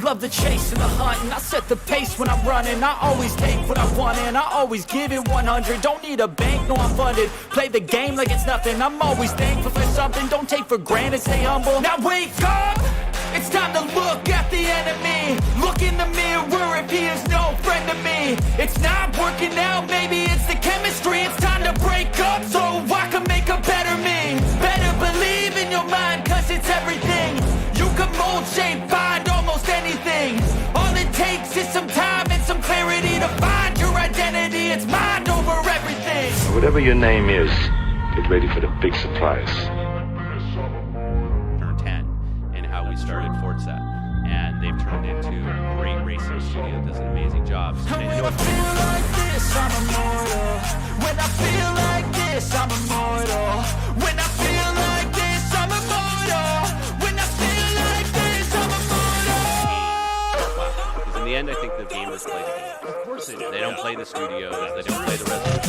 Love the chase and the hunt, and I set the pace when I'm running. I always take what I want and I always give it 100. Don't need a bank, no I'm funded. Play the game like it's nothing. I'm always thankful for something. Don't take for granted, stay humble. Now wake up! It's time to look at the enemy. Look in the mirror if he is no friend to me. It's not working out, maybe it's the chemistry. It's time to break up so I can make a better me. Better believe in your mind, cause it's everything. You can mold, shape, find almost anything. All it takes is some time and some clarity to find your identity. It's mind over everything. Whatever your name is, get ready for the big surprise. Turn 10 and how we started Forza, and they've turned into a great racing studio. Does an amazing job. And when I feel like this, I'm immortal. When I feel like this, I'm immortal. When I feel like this, I'm immortal. When I feel like this, I'm immortal. Because in the end, I think the gamers play the game. Of course they do. They don't play the studios. They don't play the rest of the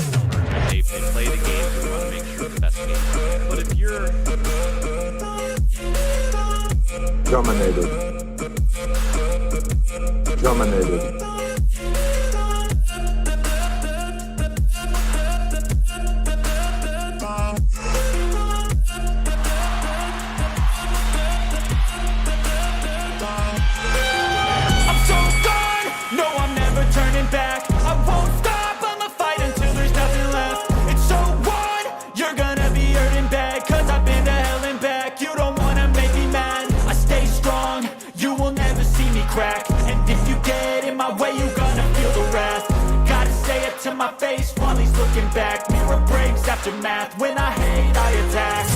They play the game. We want to make sure the best game. But if you're dominated. Back. I won't stop, I'ma fight until there's nothing left. It's so on, you're gonna be hurting bad. Cause I've been to hell and back. You don't wanna make me mad. I stay strong, you will never see me crack. And if you get in my way, you're gonna feel the wrath. Gotta say it to my face while he's looking back. Mirror breaks after math. When I hate, I attack.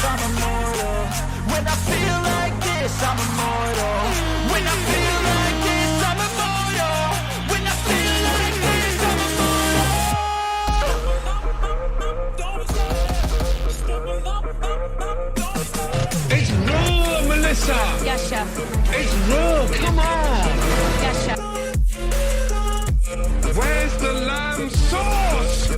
I'm immortal. When I feel like this, I'm immortal. When I feel like this, I'm immortal. When I feel like this, I'm immortal. It's raw, Melissa. Yes, chef. It's raw. Come on. Yes, chef. Where's the lamb sauce?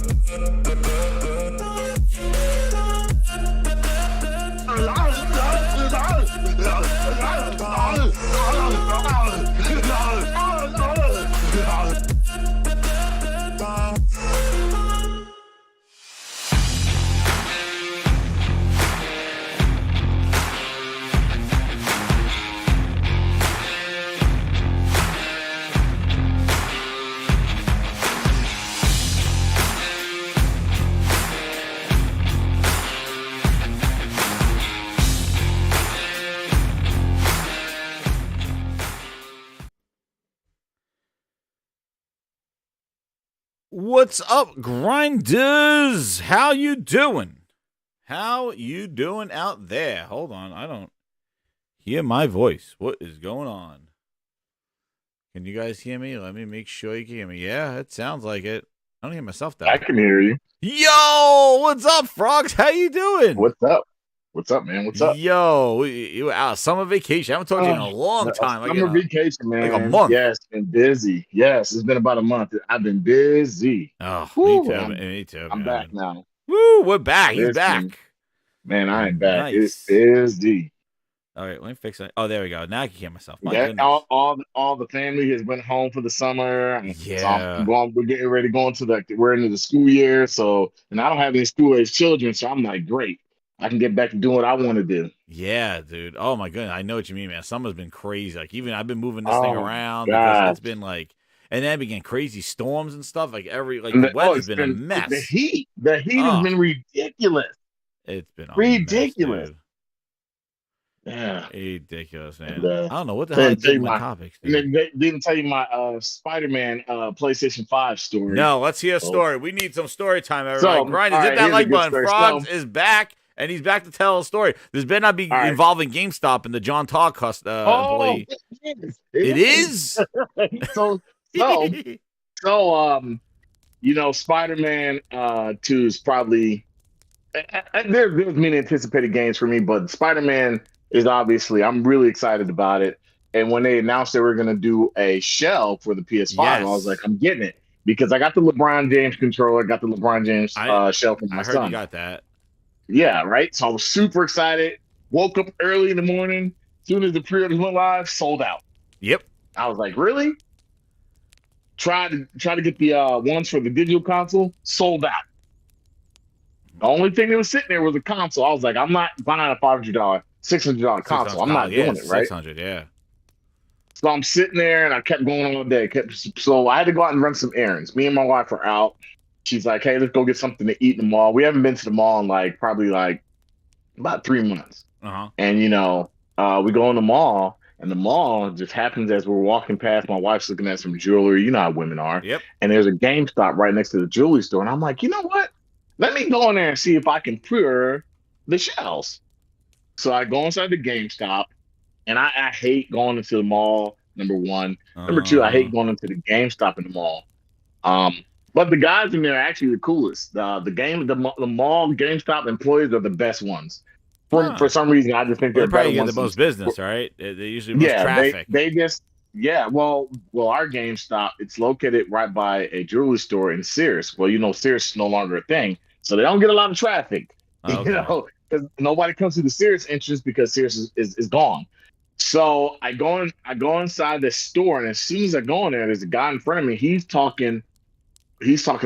What's up, grinders? How you doing? How you doing out there? Hold on, I don't hear my voice. What is going on? Can you guys hear me? Let me make sure you can hear me. Yeah, it sounds like it. I don't hear myself though. I can hear you. Yo, what's up, frogs? How you doing? What's up? What's up, man? What's up? Yo, you were out summer vacation. I haven't talked to you in a long time. Summer vacation, man. Like a month. Yes, been busy. Yes, it's been about a month. I've been busy. Oh, Woo, me too. I'm back now. Woo, we're back. He's back. Man, I ain't back. Nice. It's busy. All right, let me fix it. Oh, there we go. Now I can hear myself. My Yeah, goodness. all the family has been home for the summer. Yeah. So we're getting ready to go into we're into the school year. So, and I don't have any school-age children, so I'm like, great. I can get back to doing what I want to do. Yeah, dude. Oh my goodness. I know what you mean, man. Summer's been crazy. Like even I've been moving this thing around because it's been like, and then began crazy storms and stuff. Like the weather's been a mess. The heat has been ridiculous. It's been ridiculous. Mess, yeah, ridiculous, man. And, I don't know what the hell I did with my topics. Dude. And they didn't tell you my Spider-Man PlayStation 5 story. No, let's hear a story. We need some story time, everybody. Grinders, hit that like button. Frogs is back. And he's back to tell a story. This better not be involving GameStop and the John Todd employee. It is. so, Spider-Man 2 is probably there's many anticipated games for me, but Spider-Man is obviously I'm really excited about it. And when they announced they were going to do a shell for the PS5, I was like, I'm getting it because I got the LeBron James controller, got the LeBron James shell for my son. I heard you got that. Yeah, right. So I was super excited. Woke up early in the morning. As soon as the pre-orders went live, sold out. Yep. I was like, really? Try to get the ones for the digital console, sold out. The only thing that was sitting there was a console. I was like, I'm not buying a $500, $600 console. I'm not doing it, right? $600, yeah. So I'm sitting there and I kept going all day. So I had to go out and run some errands. Me and my wife are out. She's like, hey, let's go get something to eat in the mall. We haven't been to the mall in probably about 3 months. Uh-huh. And, we go in the mall, and the mall just happens as we're walking past. My wife's looking at some jewelry. You know how women are. Yep. And there's a GameStop right next to the jewelry store. And I'm like, you know what? Let me go in there and see if I can pre-order the shells. So I go inside the GameStop, and I hate going into the mall, number one. Number two, I hate going into the GameStop in the mall. But the guys in there are actually the coolest. The mall GameStop employees are the best ones. For some reason, I just think they're probably better get the most business, right? They usually most traffic. Well, our GameStop, it's located right by a jewelry store in Sears. Well, Sears is no longer a thing, so they don't get a lot of traffic. Okay. Because nobody comes to the Sears entrance because Sears is gone. So I go inside the store, and as soon as I go in there, there's a guy in front of me. He's talking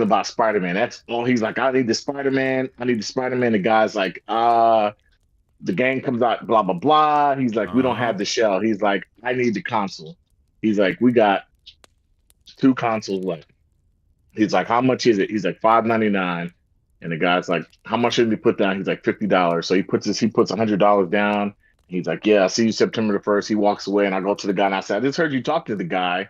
about Spider-Man. That's all. He's like, I need the Spider-Man. The guy's like, the game comes out, blah, blah, blah. He's like, we don't have the shell. He's like, I need the console. He's like, we got 2 consoles left. He's like, how much is it? He's like, $5.99. And the guy's like, how much should we put down? He's like, $50. So he puts $100 down. He's like, yeah, I'll see you September the 1st. He walks away, and I go to the guy, and I said, I just heard you talk to the guy.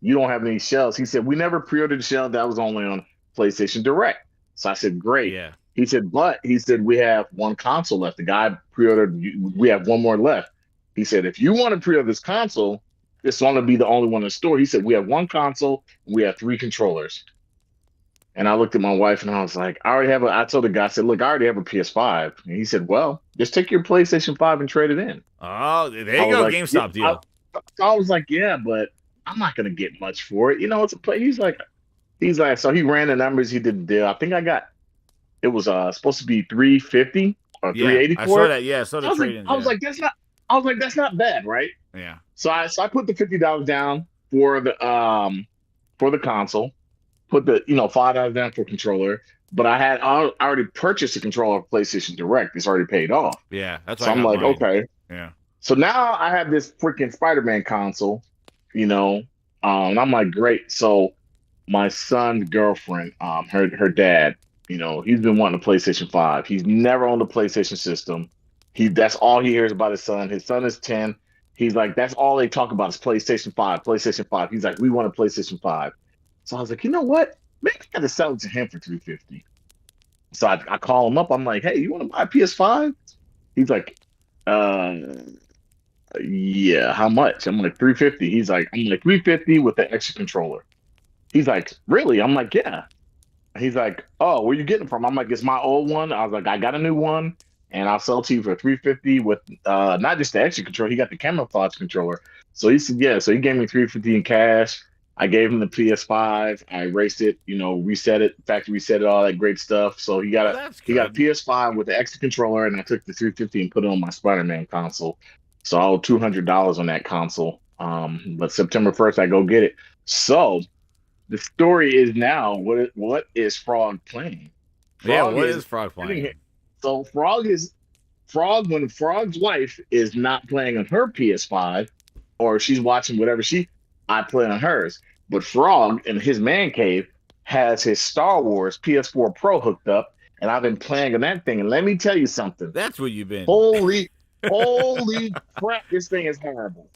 You don't have any shells. He said, we never pre-ordered the shell. That was only on PlayStation Direct. So I said, great. Yeah. He said, we have 1 console left. The guy pre-ordered, we have 1 more left. He said, if you want to pre-order this console, it's going to be the only one in the store. He said, we have 1 console, and we have 3 controllers. And I looked at my wife, and I was like, I told the guy, I said, look, I already have a PS5. And he said, well, just take your PlayStation 5 and trade it in. Oh, there you go, GameStop deal. I was like, yeah, but I'm not going to get much for it. It's a play. He's like, so he ran the numbers. He did the deal. I think it was supposed to be $350 or $380. I saw that. Yeah, I saw the trade-in. I was like, that's not bad, right? Yeah. So I put the $50 down for the console, put the $5 down for controller, but I already purchased a controller for PlayStation Direct. It's already paid off. Yeah, that's. So I'm like, okay. Yeah. So now I have this freaking Spider-Man console, and I'm like, great. So my son's girlfriend, her dad, he's been wanting a PlayStation 5. He's never owned a PlayStation system. That's all he hears about his son. His son is 10. He's like, that's all they talk about is PlayStation 5, PlayStation 5. He's like, we want a PlayStation 5. So I was like, you know what? maybe I got to sell it to him for 350. So I call him up. I'm like, hey, you want to buy a PS5? He's like, yeah, how much? I'm like 350. I'm like 350 with the extra controller. He's like, really? I'm like, yeah. He's like, oh, where you getting it from? I'm like, it's my old one. I was like, I got a new one, and I'll sell it to you for 350 with not just the extra controller. He got the camouflage controller. So he said, yeah. So he gave me 350 in cash. I gave him the PS5. I erased it, reset it, factory reset it, all that great stuff. So he got a PS5 with the extra controller, and I took the 350 and put it on my Spider-Man console. So I owe $200 on that console. But September 1st, I go get it. So the story is now, what is Frog playing? What is Frog playing? So when Frog's wife is not playing on her PS5, or she's watching whatever I play on hers. But Frog in his man cave has his Star Wars PS4 Pro hooked up, and I've been playing on that thing. And let me tell you something. That's where you've been. Holy crap! This thing is horrible.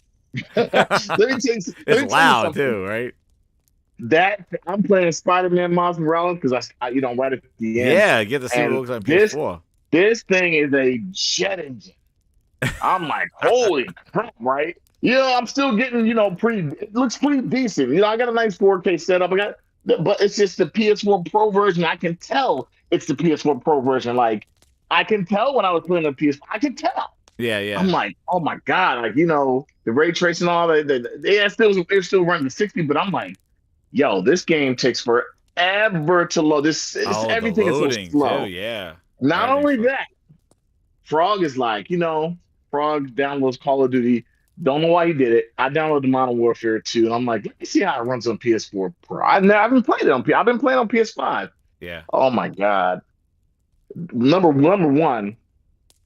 Let me tell you. It's loud too, right? That I'm playing Spider-Man Miles Morales because I right at the end. Yeah, get to see what it looks like on PS4. This thing is a jet engine. I'm like, holy crap, right? Yeah, I'm still getting, it looks pretty decent. I got a nice 4K setup. But it's just the PS4 Pro version. I can tell it's the PS4 Pro version. Like, I can tell when I was playing the PS4. I can tell. Yeah. I'm like, oh my God. Like, the ray tracing and all that. They're still running 60, but I'm like, yo, this game takes forever to load. Everything is so slow. Too, yeah. Not only that, Frog is like, Frog downloads Call of Duty. Don't know why he did it. I downloaded Modern Warfare 2, and I'm like, let me see how it runs on PS4 Pro. I haven't played it on I've been playing on PS5. Yeah. Oh my God. Number one.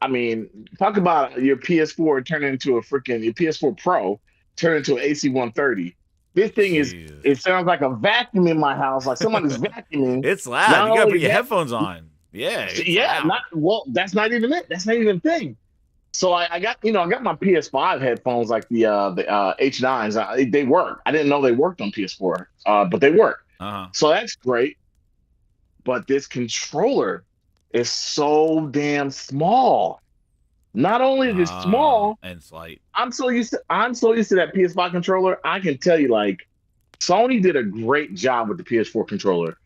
I mean, talk about your PS4 turning into your PS4 Pro turn into an AC-130. This thing it sounds like a vacuum in my house, like somebody's vacuuming. It's loud. You gotta put your headphones on. Yeah. That's not even it. That's not even a thing. So I got my PS5 headphones, like the H9s. They work. I didn't know they worked on PS4, but they work. So that's great. But this controller is so damn small. Not only is it small and slight. I'm so used to that PS5 controller. I can tell you, like, Sony did a great job with the PS4 controller,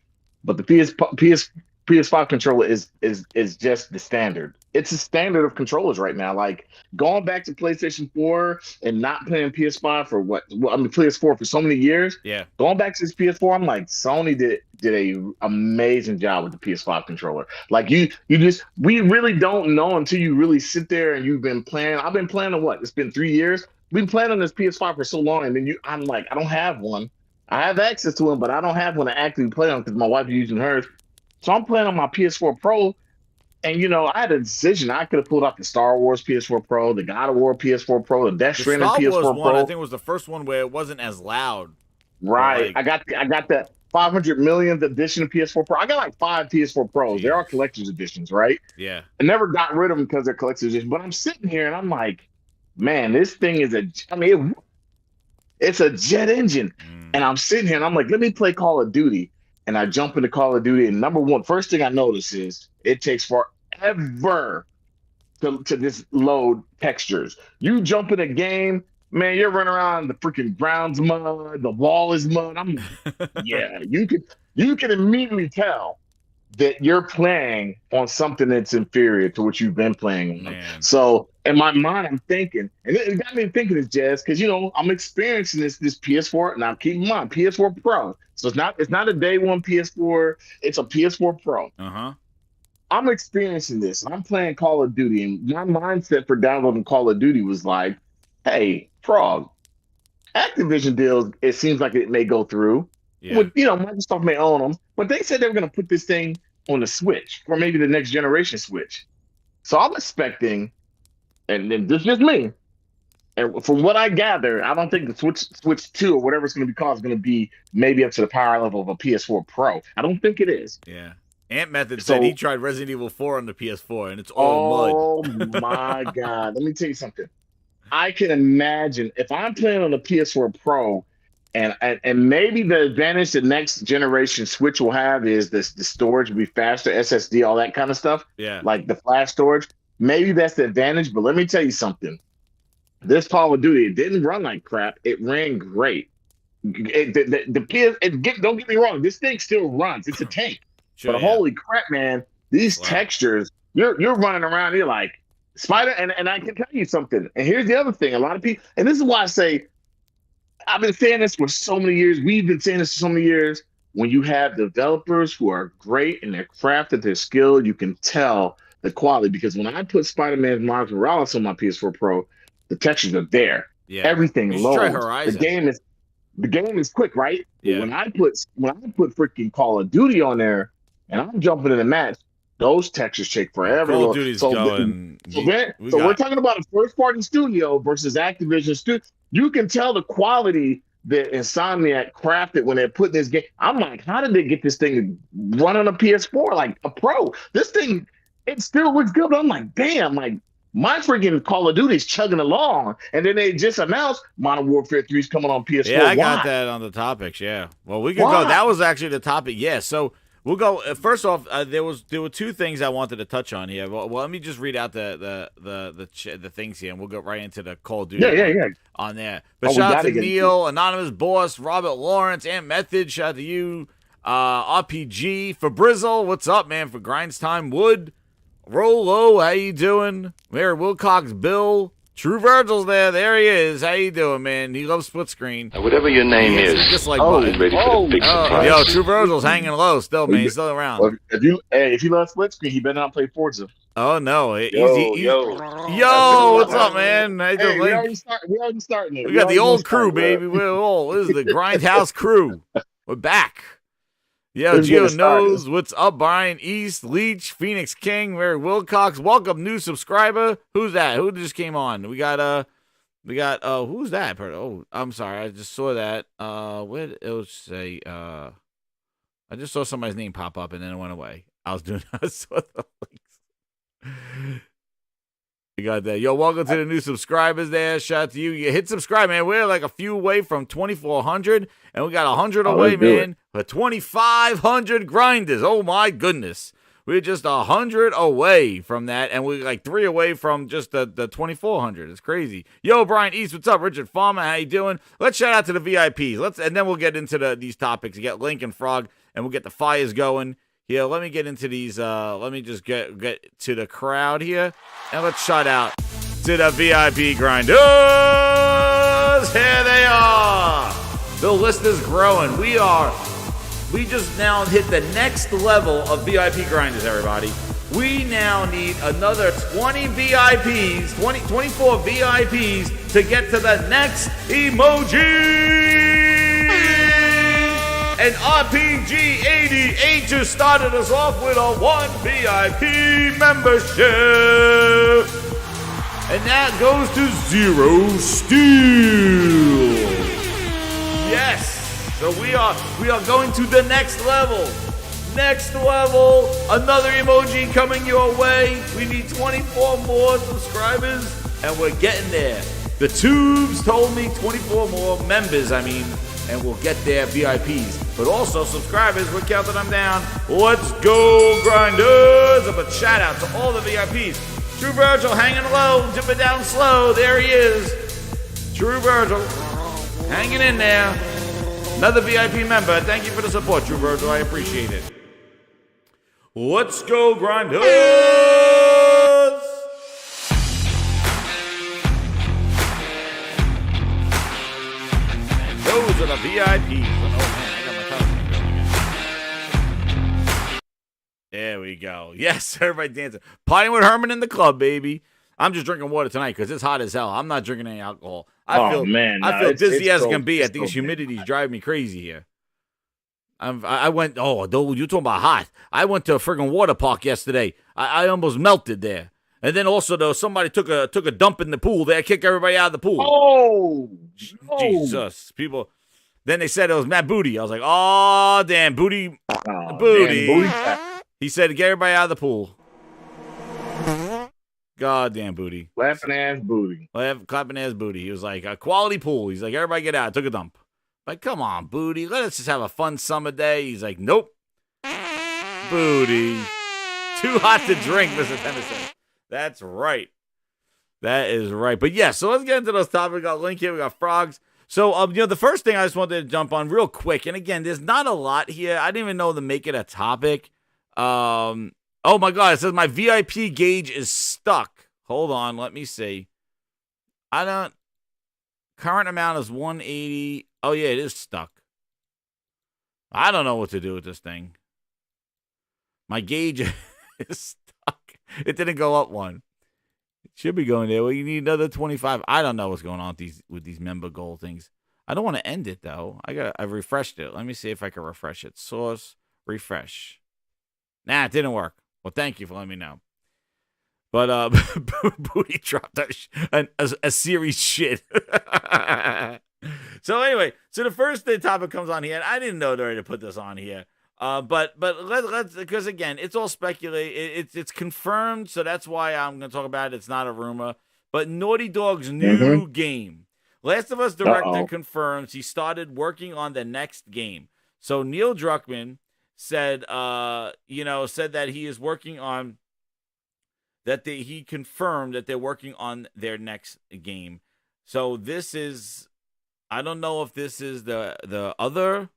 but the PS5 controller is just the standard. It's the standard of controllers right now. Like, going back to PlayStation 4 and not playing PS5 for PS4 for so many years. Yeah. Going back to this PS4, I'm like, Sony did a amazing job with the PS5 controller. Like, we really don't know until you really sit there and you've been playing. I've been playing on it's been 3 years. We've been playing on this PS5 for so long, and then I'm like, I don't have one. I have access to one, but I don't have one to actually play on because my wife is using hers. So I'm playing on my PS4 Pro, and I had a decision. I could have pulled out the Star Wars PS4 Pro, the God of War PS4 Pro, the Death Stranding PS4 Star Wars Pro. I think was the first one where it wasn't as loud. Right. I got the 500 millionth edition of PS4 Pro. I got like 5 PS4 Pros. Jeez. There are collector's editions, right? Yeah. I never got rid of them because they're collector's editions. But I'm sitting here and I'm like, man, this thing is it's a jet engine. And I'm sitting here and I'm like, let me play Call of Duty. And I jump into Call of Duty, and first thing I notice is it takes forever to just load textures. You jump in a game, man, you're running around, the freaking ground's mud, the wall is mud. You can immediately tell that you're playing on something that's inferior to what you've been playing on. Man. So in my mind, I'm thinking, and it got me thinking this, Jazz, because I'm experiencing this PS4. Now keep in mind, PS4 Pro. So it's not a day one PS4. It's a PS4 Pro. I'm experiencing this. I'm playing Call of Duty, and my mindset for downloading Call of Duty was like, hey, Frog, Activision deals, it seems like it may go through. Yeah. With, Microsoft may own them, but they said they were going to put this thing on the Switch, or maybe the next generation Switch. So I'm expecting, and this is just me, and from what I gather, I don't think the Switch 2 or whatever it's going to be called is going to be maybe up to the power level of a PS4 Pro. I don't think it is. Yeah. Ant Method said he tried Resident Evil 4 on the PS4, and it's all mud. Oh my God. Let me tell you something. I can imagine if I'm playing on the PS4 Pro And maybe the advantage the next generation Switch will have is this the storage will be faster, SSD, all that kind of stuff. Yeah. Like the flash storage. Maybe that's the advantage. But let me tell you something. This Call of Duty, it didn't run like crap. It ran great. Don't get me wrong. This thing still runs. It's a tank. Sure, But yeah. holy crap, man! These Wow. textures. You're running around. You're like Spider. And I can tell you something. And here's the other thing. A lot of people. And this is why I say. I've been saying this for so many years. We've been saying this for so many years. When you have developers who are great and they're crafted, they're skilled, you can tell the quality. Because when I put Spider-Man Miles Morales on my PS4 Pro, the textures are there. Yeah. Everything You should try loads. Horizon. The game is quick, right? Yeah. When I put freaking Call of Duty on there and I'm jumping in the match, those textures take forever. Call of Duty's going. We're talking about a first-party studio versus Activision studio. You can tell the quality that Insomniac crafted when they're putting this game. I'm like, how did they get this thing to run on a PS4 like a pro? This thing, it still looks good. But I'm like, damn, like my freaking Call of Duty is chugging along. And then they just announced Modern Warfare 3 is coming on PS4. Yeah, I got Why? that on the topics. Yeah. Well, we can Why? go. That was actually the topic. Yeah. So we'll go. First off, there were two things I wanted to touch on here. Well, let me just read out the things here, and we'll go right into the Call of Duty. Yeah. On there. But Oh, we shout out gotta to get Neil, Anonymous Boss, Robert Lawrence, and Method. Shout out to you, RPG, Fabrizzle. What's up, man? For Grinds Time, Wood, Rolo, how you doing? Mary Wilcox, Bill, True Virgil's there. There he is. How you doing, man? He loves split screen. Whatever your name He is, hits the dislike Oh, button. get ready for the big surprise. Yo, True Virgil's hanging low still, man. He's still around. Well, if you love split screen, he better not play Forza. Oh no, Yo. what's up, man? How you doing, Hey, we Link? already starting it. We got the already old started, crew, baby. This is the Grindhouse crew. We're back. Yo, Let's get Gio it started. knows what's up. Brian East, Leach, Phoenix King, Mary Wilcox. Welcome, new subscriber. Who's that? Who just came on? We got who's that? Oh, I'm sorry, I just saw that. What did it say? I just saw somebody's name pop up and then it went away. I saw the links. You got that. Yo, welcome to the new subscribers there. Shout out to you. You hit subscribe, man. We're like a few away from 2,400, and we got 100 away, man, for 2,500 grinders. Oh, my goodness. We're just 100 away from that, and we're like 3 away from just the 2,400. It's crazy. Yo, Brian East, what's up? Richard Farmer, how you doing? Let's shout out to the VIPs. And then we'll get into these topics. You get Link and Frog, and we'll get the fires going. Here, let me get into these. Let me just get to the crowd here, and let's shout out to the VIP grinders. Here they are. The list is growing. We just now hit the next level of VIP grinders, everybody. We now need another 20 VIPs, 24 VIPs to get to the next emoji. And RPG 88 just started us off with a 1 VIP membership. And that goes to Zero Steel. Yes. So we are going to the next level. Next level. Another emoji coming your way. We need 24 more subscribers. And we're getting there. The tubes told me 24 more members, and we'll get there, VIPs. But also subscribers, we're counting them down. Let's go, grinders. A shout out to all the VIPs. True Virgil hanging low, dipping down slow. There he is. True Virgil hanging in there. Another VIP member. Thank you for the support, True Virgil. I appreciate it. Let's go, grinders. Those are the VIPs. Oh, man, I got my telephone going again. There we go. Yes, everybody dancing. Partying with Herman in the club, baby. I'm just drinking water tonight because it's hot as hell. I'm not drinking any alcohol. I feel dizzy as can be. I think humidity's driving me crazy here. I went, dude, you're talking about hot. I went to a friggin' water park yesterday. I almost melted there. And then also, though, somebody took a dump in the pool. They kicked everybody out of the pool. Oh, Jesus. People. Then they said it was Matt Booty. I was like, oh, damn, Booty. Booty. Damn, booty. He said, get everybody out of the pool. Goddamn Booty. Clapping ass booty. Clapping ass Booty. He was like, a quality pool. He's like, everybody get out. I took a dump. Like, come on, Booty. Let us just have a fun summer day. He's like, nope. Booty. Too hot to drink, Mr. Tennyson. That's right. That is right. But yeah, so let's get into those topics. We got Link here. We got Frogs. So, the first thing I just wanted to jump on real quick, and again, there's not a lot here. I didn't even know to make it a topic. Oh my God, it says my VIP gauge is stuck. Hold on, let me see. Current amount is 180. Oh yeah, it is stuck. I don't know what to do with this thing. My gauge is stuck. It didn't go up one. It should be going there. Well, you need another 25. I don't know what's going on with these member goal things. I don't want to end it though. I refreshed it. Let me see if I can refresh it. Source, refresh. Nah, it didn't work. Well, thank you for letting me know. But Booty dropped a series shit. So anyway, so the first topic comes on here, and I didn't know to put this on here. But let's because again, it's all speculate. It's confirmed, so that's why I'm going to talk about it. It's not a rumor. But Naughty Dog's new game, Last of Us director confirms he started working on the next game. So Neil Druckmann said, said that he is working on that. He confirmed that they're working on their next game. So this is, I don't know if this is the other.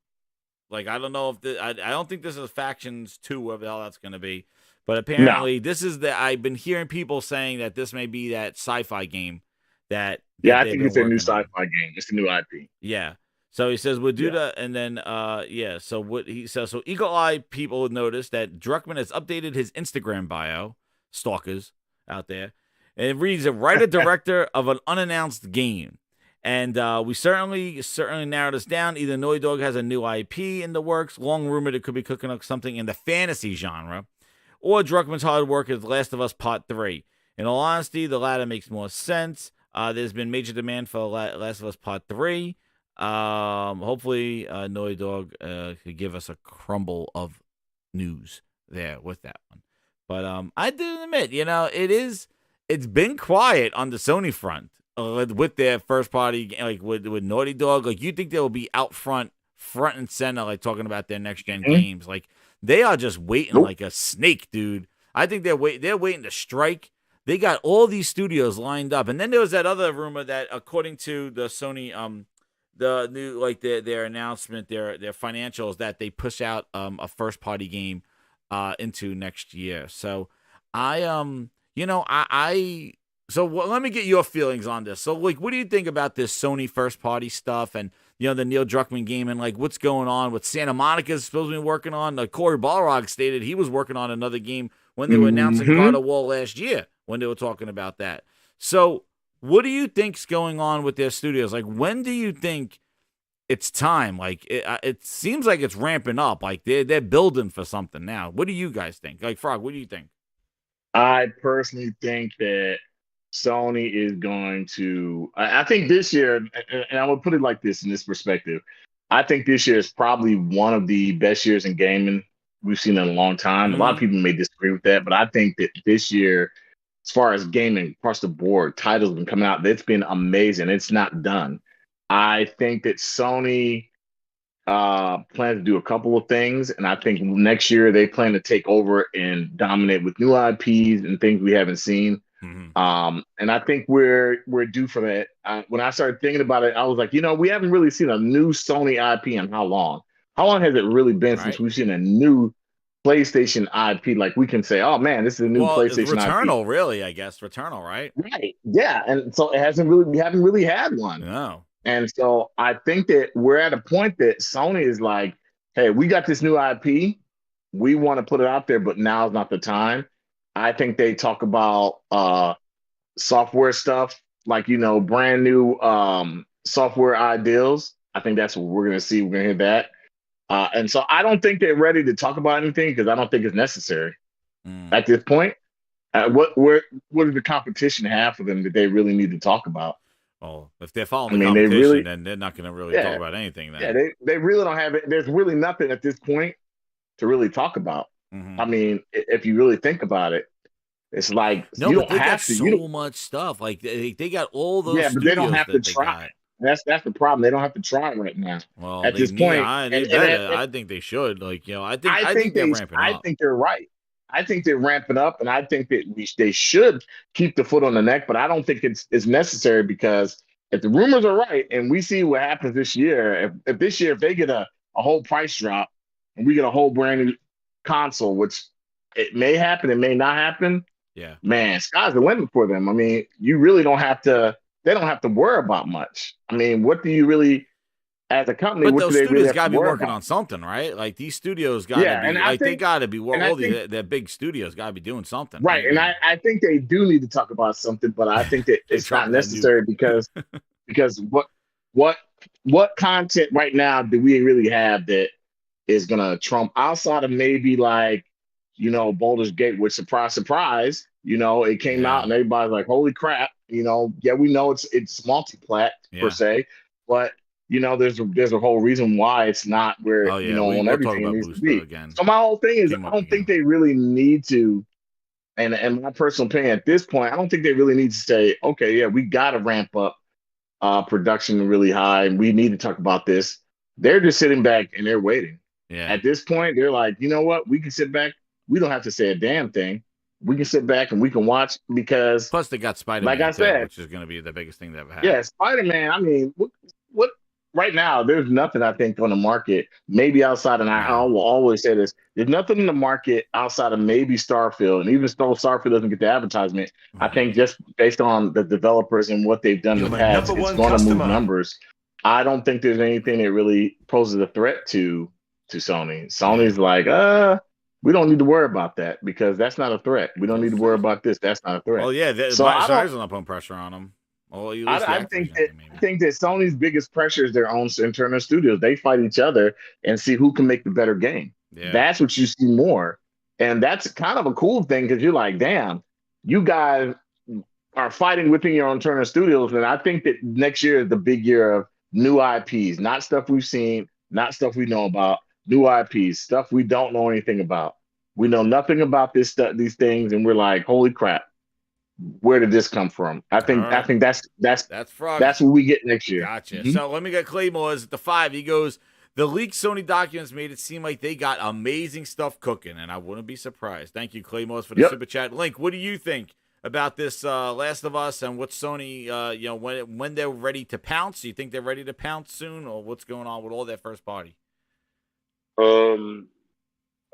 Like, I don't know if I don't think this is Factions 2, whatever the hell that's going to be. But apparently, this is I've been hearing people saying that this may be that sci-fi game that. Yeah, I think it's a new sci-fi game. It's a new IP. Yeah. So he says, we'll do that. And then, So what he says, so eagle-eyed people would notice that Druckmann has updated his Instagram bio, stalkers out there. And it reads, a writer-director of an unannounced game. And we certainly narrowed this down. Either Naughty Dog has a new IP in the works, long rumored it could be cooking up something in the fantasy genre, or Druckmann's hard work is Last of Us Part 3. In all honesty, the latter makes more sense. There's been major demand for Last of Us Part 3. Hopefully, Naughty Dog could give us a crumble of news there with that one. But I do admit, it's been quiet on the Sony front. With their first party, like with Naughty Dog, like you think they will be out front and center, like talking about their next gen games. Like they are just waiting like a snake, dude. I think they're waiting to strike. They got all these studios lined up, and then there was that other rumor that, according to the Sony, the new like their announcement, their financials, that they push out a first party game into next year. So let me get your feelings on this. So, like, what do you think about this Sony first-party stuff and, the Neil Druckmann game and, like, what's going on with Santa Monica's supposed to be working on? Corey Balrog stated he was working on another game when they were announcing God of War last year when they were talking about that. So, what do you think's going on with their studios? Like, when do you think it's time? Like, it seems like it's ramping up. Like, they're building for something now. What do you guys think? Like, Frog, what do you think? I personally think that Sony is going to, I think this year, and I would put it like this in this perspective, I think this year is probably one of the best years in gaming we've seen in a long time. A lot of people may disagree with that, but I think that this year, as far as gaming across the board, titles have been coming out, it's been amazing. It's not done. I think that Sony plans to do a couple of things, and I think next year they plan to take over and dominate with new IPs and things we haven't seen. And I think we're due for that. When I started thinking about it, I was like, we haven't really seen a new Sony IP in how long? How long has it really been since we've seen a new PlayStation IP? Like we can say, oh man, this is a new PlayStation Returnal, IP. Really, I guess. Returnal, right? Right. Yeah. And so we haven't really had one. No. And so I think that we're at a point that Sony is like, hey, we got this new IP. We want to put it out there, but now's not the time. I think they talk about software stuff, like, brand new software ideals. I think that's what we're going to see. We're going to hear that. And so I don't think they're ready to talk about anything because I don't think it's necessary at this point. What does the competition have for them that they really need to talk about? Well, if they're following the competition, then they're not going to really talk about anything. Then. Yeah, they really don't have it. There's really nothing at this point to really talk about. I mean, if you really think about it, it's like you don't have to. So much stuff. Like they got all those. Yeah, but they don't have to try. That's the problem. They don't have to try right now Well, at they this need. point. They better. I think they should. Like, I think they're ramping I up. think they're right. I think they're ramping up, and I think that they should keep the foot on the neck. But I don't think it's necessary because if the rumors are right, and we see what happens this year, if this year if they get a whole price drop and we get a whole brand new console, which it may happen, it may not happen. Yeah, Man, sky's the limit for them. I mean, you really don't have to. They don't have to worry about much. I mean, what do you really? As a company, but what do those they really studios have got to to be worry working about? on something, right? Like these studios got to Yeah, be and I like they think, got to be. and I All think, the big studios got to be doing something, right, and I think they do need to talk about something, but I think that They it's not dropped that necessary because what what content right now do we really have that is gonna trump outside of maybe like Baldur's Gate, which surprise surprise, it came out Yeah, and everybody's like, holy crap, yeah, we know it's multi-plat per yeah. se, but there's a whole reason why it's not where Oh yeah, on we'll talk everything it about needs to Booster be. again. So my whole thing is Came I up don't think again. they really need to, and my personal opinion at this point, I don't think they really need to say, okay, yeah, we got to ramp up production really high, and we need to talk about this. They're just sitting back and they're waiting. Yeah. At this point, they're like, you know what? We can sit back. We don't have to say a damn thing. We can sit back and we can watch because, Plus, they got like I Spider-Man too, said, which is going to be the biggest thing they've had. yeah, Spider-Man. I mean, what? Right now, there's nothing I think on the market. Maybe outside, and I No. will always say this: there's nothing in the market outside of maybe Starfield, and even though Starfield doesn't get the advertisement, I think just based on the developers and what they've done in the past, it's going to move numbers. I don't think there's anything that really poses a threat to Sony. Sony's like, we don't need to worry about that because that's not a threat. We don't need to worry about this. That's not a threat. Well, yeah, So I don't. Sony's not putting pressure on them. Well, at least I the Activision thing, maybe. think that Sony's biggest pressure is their own internal studios. They fight each other and see who can make the better game. Yeah. That's what you see more, and that's kind of a cool thing because you're like, damn, you guys are fighting within your own internal studios. And I think that next year is the big year of new IPs, not stuff we've seen, not stuff we know about. New IPs, stuff we don't know anything about. We know nothing about this stuff, these things, and we're like, holy crap. Where did this come from? I think that's Frog. That's what we get next year. Gotcha. Mm-hmm. So let me get Claymore's at the 5. He goes, the leaked Sony documents made it seem like they got amazing stuff cooking, and I wouldn't be surprised. Thank you, Claymore's, for the super chat. Link, what do you think about this Last of Us and what Sony, when they're ready to pounce? Do you think they're ready to pounce soon, or what's going on with all their first party? I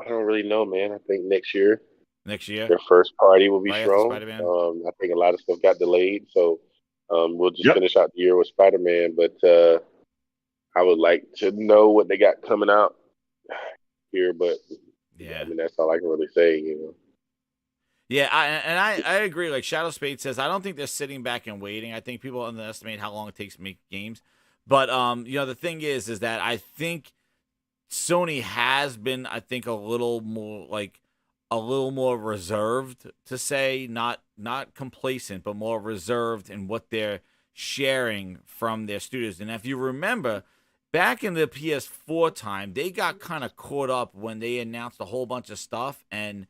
don't really know, man. I think next year their first party will be right strong. I think a lot of stuff got delayed, so we'll just finish out the year with Spider-Man. But I would like to know what they got coming out here. But I mean, that's all I can really say, Yeah, I agree. Like Shadow Spade says, I don't think they're sitting back and waiting. I think people underestimate how long it takes to make games. But the thing is that I think Sony has been, I think, a little more reserved, to say, not complacent, but more reserved in what they're sharing from their studios. And if you remember, back in the PS4 time, they got kind of caught up when they announced a whole bunch of stuff and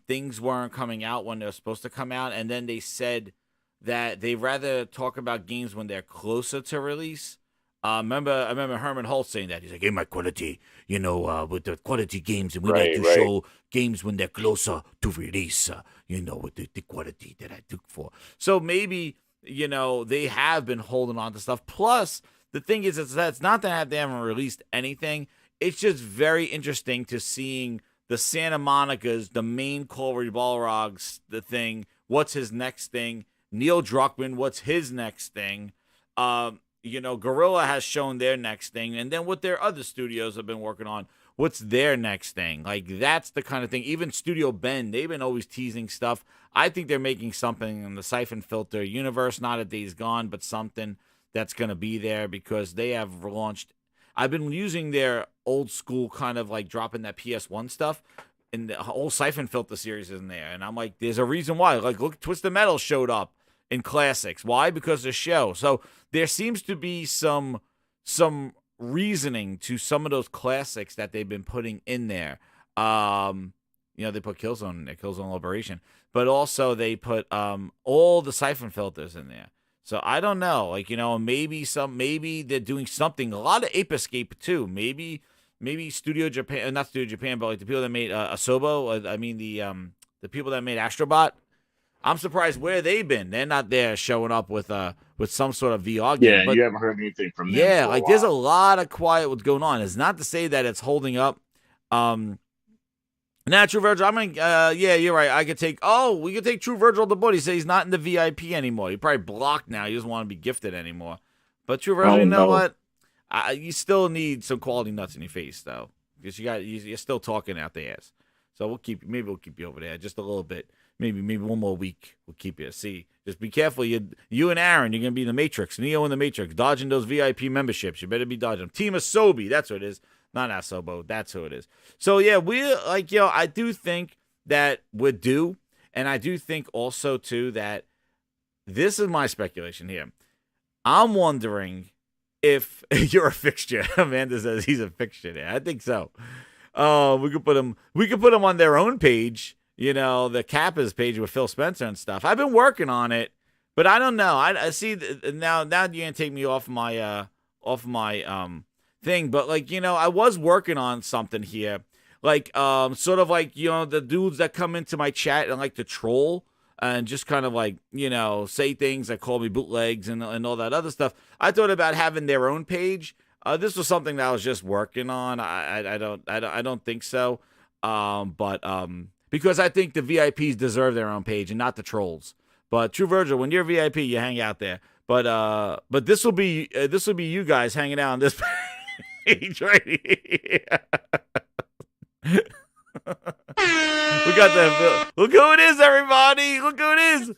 things weren't coming out when they're supposed to come out. And then they said that they rather talk about games when they're closer to release. I remember Herman Holt saying that. He's like, hey, my quality, with the quality games, and we like to show games when they're closer to release, with the quality that I took for. So maybe, they have been holding on to stuff. Plus, the thing is, it's not that they haven't released anything. It's just very interesting to seeing the Santa Monica's, the main Corey Balrog's, the thing. What's his next thing? Neil Druckmann, what's his next thing? Guerrilla has shown their next thing, and then what their other studios have been working on, what's their next thing? Like, that's the kind of thing. Even Studio Ben, they've been always teasing stuff. I think they're making something in the Siphon Filter universe, not a Days Gone, but something that's going to be there because they have launched. I've been using their old school kind of like dropping that PS1 stuff, and the whole Siphon Filter series is in there. And I'm like, there's a reason why. Like, look, Twisted Metal showed up in classics. Why? Because of the show. So there seems to be some reasoning to some of those classics that they've been putting in there. They put Killzone in there, Killzone Liberation, but also they put all the Siphon Filters in there. So I don't know, like, maybe they're doing something. A lot of Ape Escape too. Maybe Studio Japan, not Studio Japan, but like the people that made Asobo. I mean the people that made Astrobot. I'm surprised where they've been. They're not there showing up with some sort of VR game. Yeah, but you haven't heard anything from them. yeah, for like a there's a while. lot of quiet what's going on. It's not to say that it's holding up. True Virgil, yeah, you're right. We could take True Virgil on the board. He said he's not in the VIP anymore. He probably blocked now. He doesn't want to be gifted anymore. But True Virgil, you know what? You still need some quality nuts in your face, though, because you're still talking out the ass. So maybe we'll keep you over there just a little bit. Maybe one more week we'll keep you. See, just be careful. You and Aaron, you're gonna be in the Matrix, Neo in the Matrix, dodging those VIP memberships. You better be dodging them. Team Asobi, that's what it is. Not Asobo, that's who it is. So yeah, we're like, I do think that we're due, and I do think also too that this is my speculation here. I'm wondering if you're a fixture. Amanda says he's a fixture there. I think so. We could put him on their own page, the Kappa's page with Phil Spencer and stuff. I've been working on it, but I don't know. I see now you're gonna take me off my thing, but like, I was working on something here, like sort of like, the dudes that come into my chat and like to troll and just kind of like, say things that call me bootlegs and all that other stuff. I thought about having their own page. This was something that I was just working on. I don't think so. Because I think the VIPs deserve their own page and not the trolls. But True Virgil, when you're VIP, you hang out there. But this will be you guys hanging out on this page right here. We got that. Look who it is, everybody. Look who it is.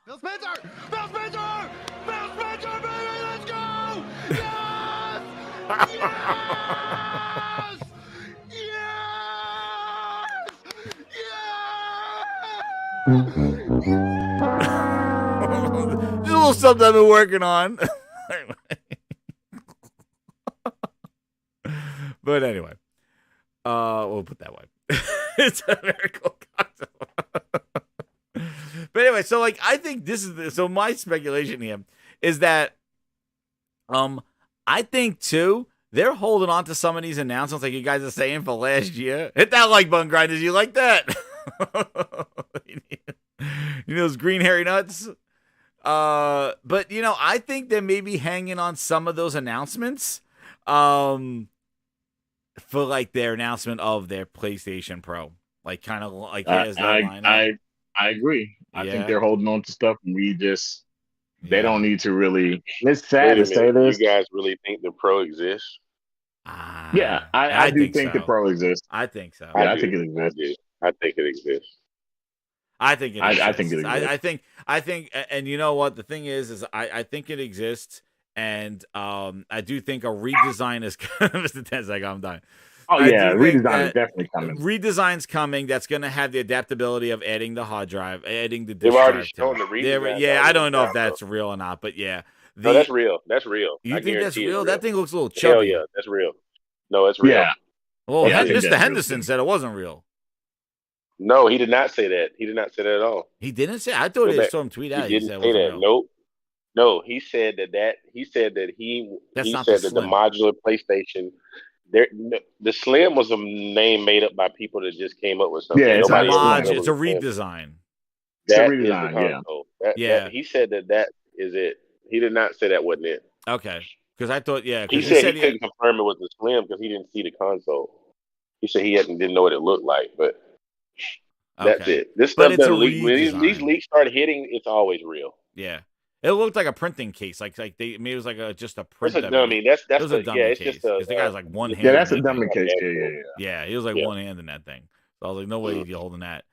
Phil Spencer! Phil Spencer! Phil Spencer, baby, let's go! Yes! Yes! Yes! Just a little something I've been working on. But anyway, we'll put that way. It's a very cool concept. But anyway, so like I think so my speculation here is that I think too they're holding on to some of these announcements like you guys are saying for last year. Hit that like button, grinders. You like that? Those green hairy nuts. But I think they may be hanging on some of those announcements for like their announcement of their PlayStation Pro. Like kind of like I agree. I think they're holding on to stuff, and they don't need to really. It's sad to say this. You guys really think the Pro exists? Yeah, I do think the Pro exists. I think so. Yeah, I think it exists. I think it exists. I think it exists. I think it exists. I think, and you know what? The thing is I think it exists, and I do think a redesign is Mr. Tenzak, I'm dying. Oh yeah, redesign is definitely coming. Redesign's coming. That's going to have the adaptability of adding the hard drive, adding the They've disc already drive. shown the redesign. Yeah, I don't know if that's real or not, but yeah. No, that's real. That's real. You think that's real? That thing looks a little chubby. Hell yeah, that's real. No, it's real. Yeah. Well, Yeah, Mr. Henderson said it wasn't real. No, he did not say that. He did not say that at all. He didn't say. I thought I saw him tweet out. He didn't said say that. real. Nope. No, he said that. He said that the modular PlayStation. The Slim was a name made up by people that just came up with something. Yeah, it's a redesign. It's a redesign. Yeah. He said that is it. He did not say that wasn't it. Okay. Because I thought, he said he couldn't confirm it was the Slim because he didn't see the console. He said he didn't know what it looked like, but that's it. This stuff doesn't leak. When these leaks start hitting, it's always real. Yeah. It looked like a printing case, like maybe it was like just a print. It's a dummy. That's a dummy case. It's just the guy's like one hand. Yeah, that's a dummy case. Yeah, he was like one hand in that thing. So I was like, no way you're holding that.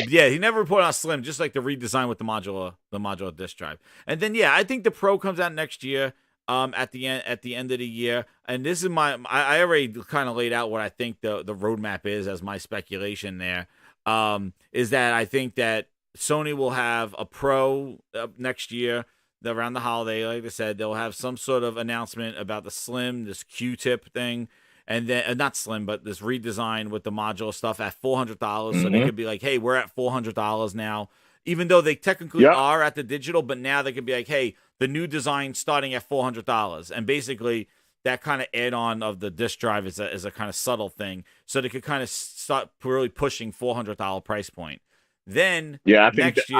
Yeah, he never reported on Slim, just like the redesign with the modular disc drive. And then I think the Pro comes out next year. At the end of the year, and this is I already kind of laid out what I think the roadmap is as my speculation there. Is that I think that Sony will have a Pro next year around the holiday. Like I said, they'll have some sort of announcement about the Slim, this Q-tip thing, and then not Slim, but this redesign with the modular stuff at $400. So they could be like, hey, we're at $400 now. even though they technically Yep. are at the digital, but now they could be like, hey, the new design starting at $400. And basically that kind of add-on of the disk drive is a kind of subtle thing. So they could kind of start really pushing $400 price point. Then Yeah, I I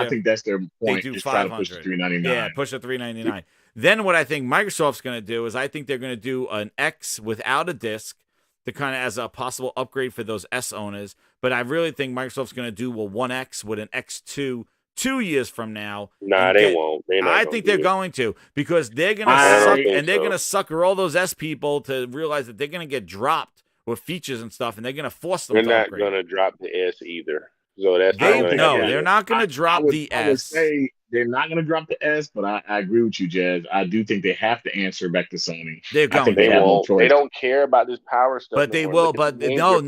think that's their they point. do Is try to push the 500. $399. Yeah, push the $399. Then what I think Microsoft's going to do is I think they're going to do an X without a disc to kind of as a possible upgrade for those S owners. But I really think Microsoft's going to do a 1X with an X2 2 years from now. Nah, they won't. I think they're going to, because they're going to suck, and they're going to sucker all those S people to realize that they're going to get dropped with features and stuff, and they're going to force them to upgrade. They're not going to drop the S either. So that's they're not going to drop the S. I would say they're not going to drop the S, but I agree with you, Jazz. I do think they have to answer back to Sony. They're going. I think they have won't. No choice. They don't care about this power stuff. But they will. But no,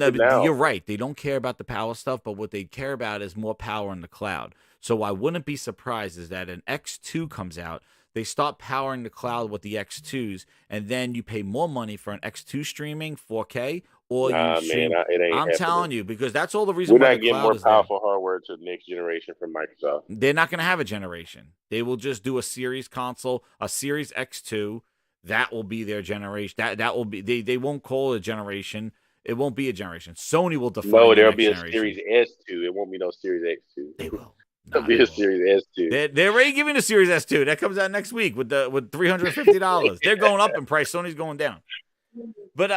you're right. They don't care about the power stuff. But what they care about is more power in the cloud. So I wouldn't be surprised is that an X2 comes out. They start powering the cloud with the X2s, and then you pay more money for an X2 streaming 4K, or you stream. Man, it ain't happening. Telling you, because that's all the reason we're why not getting more powerful hardware to the next generation from Microsoft. They're not going to have a generation. They will just do a series console, a Series X2. That will be their generation. That will be. They won't call it a generation. It won't be a generation. Sony will define. No, there'll be a generation. Series S2. It won't be no Series X2. They will. There'll be a Series S2. They're already giving a Series S2. That comes out next week with $350. They're going up in price. Sony's going down. But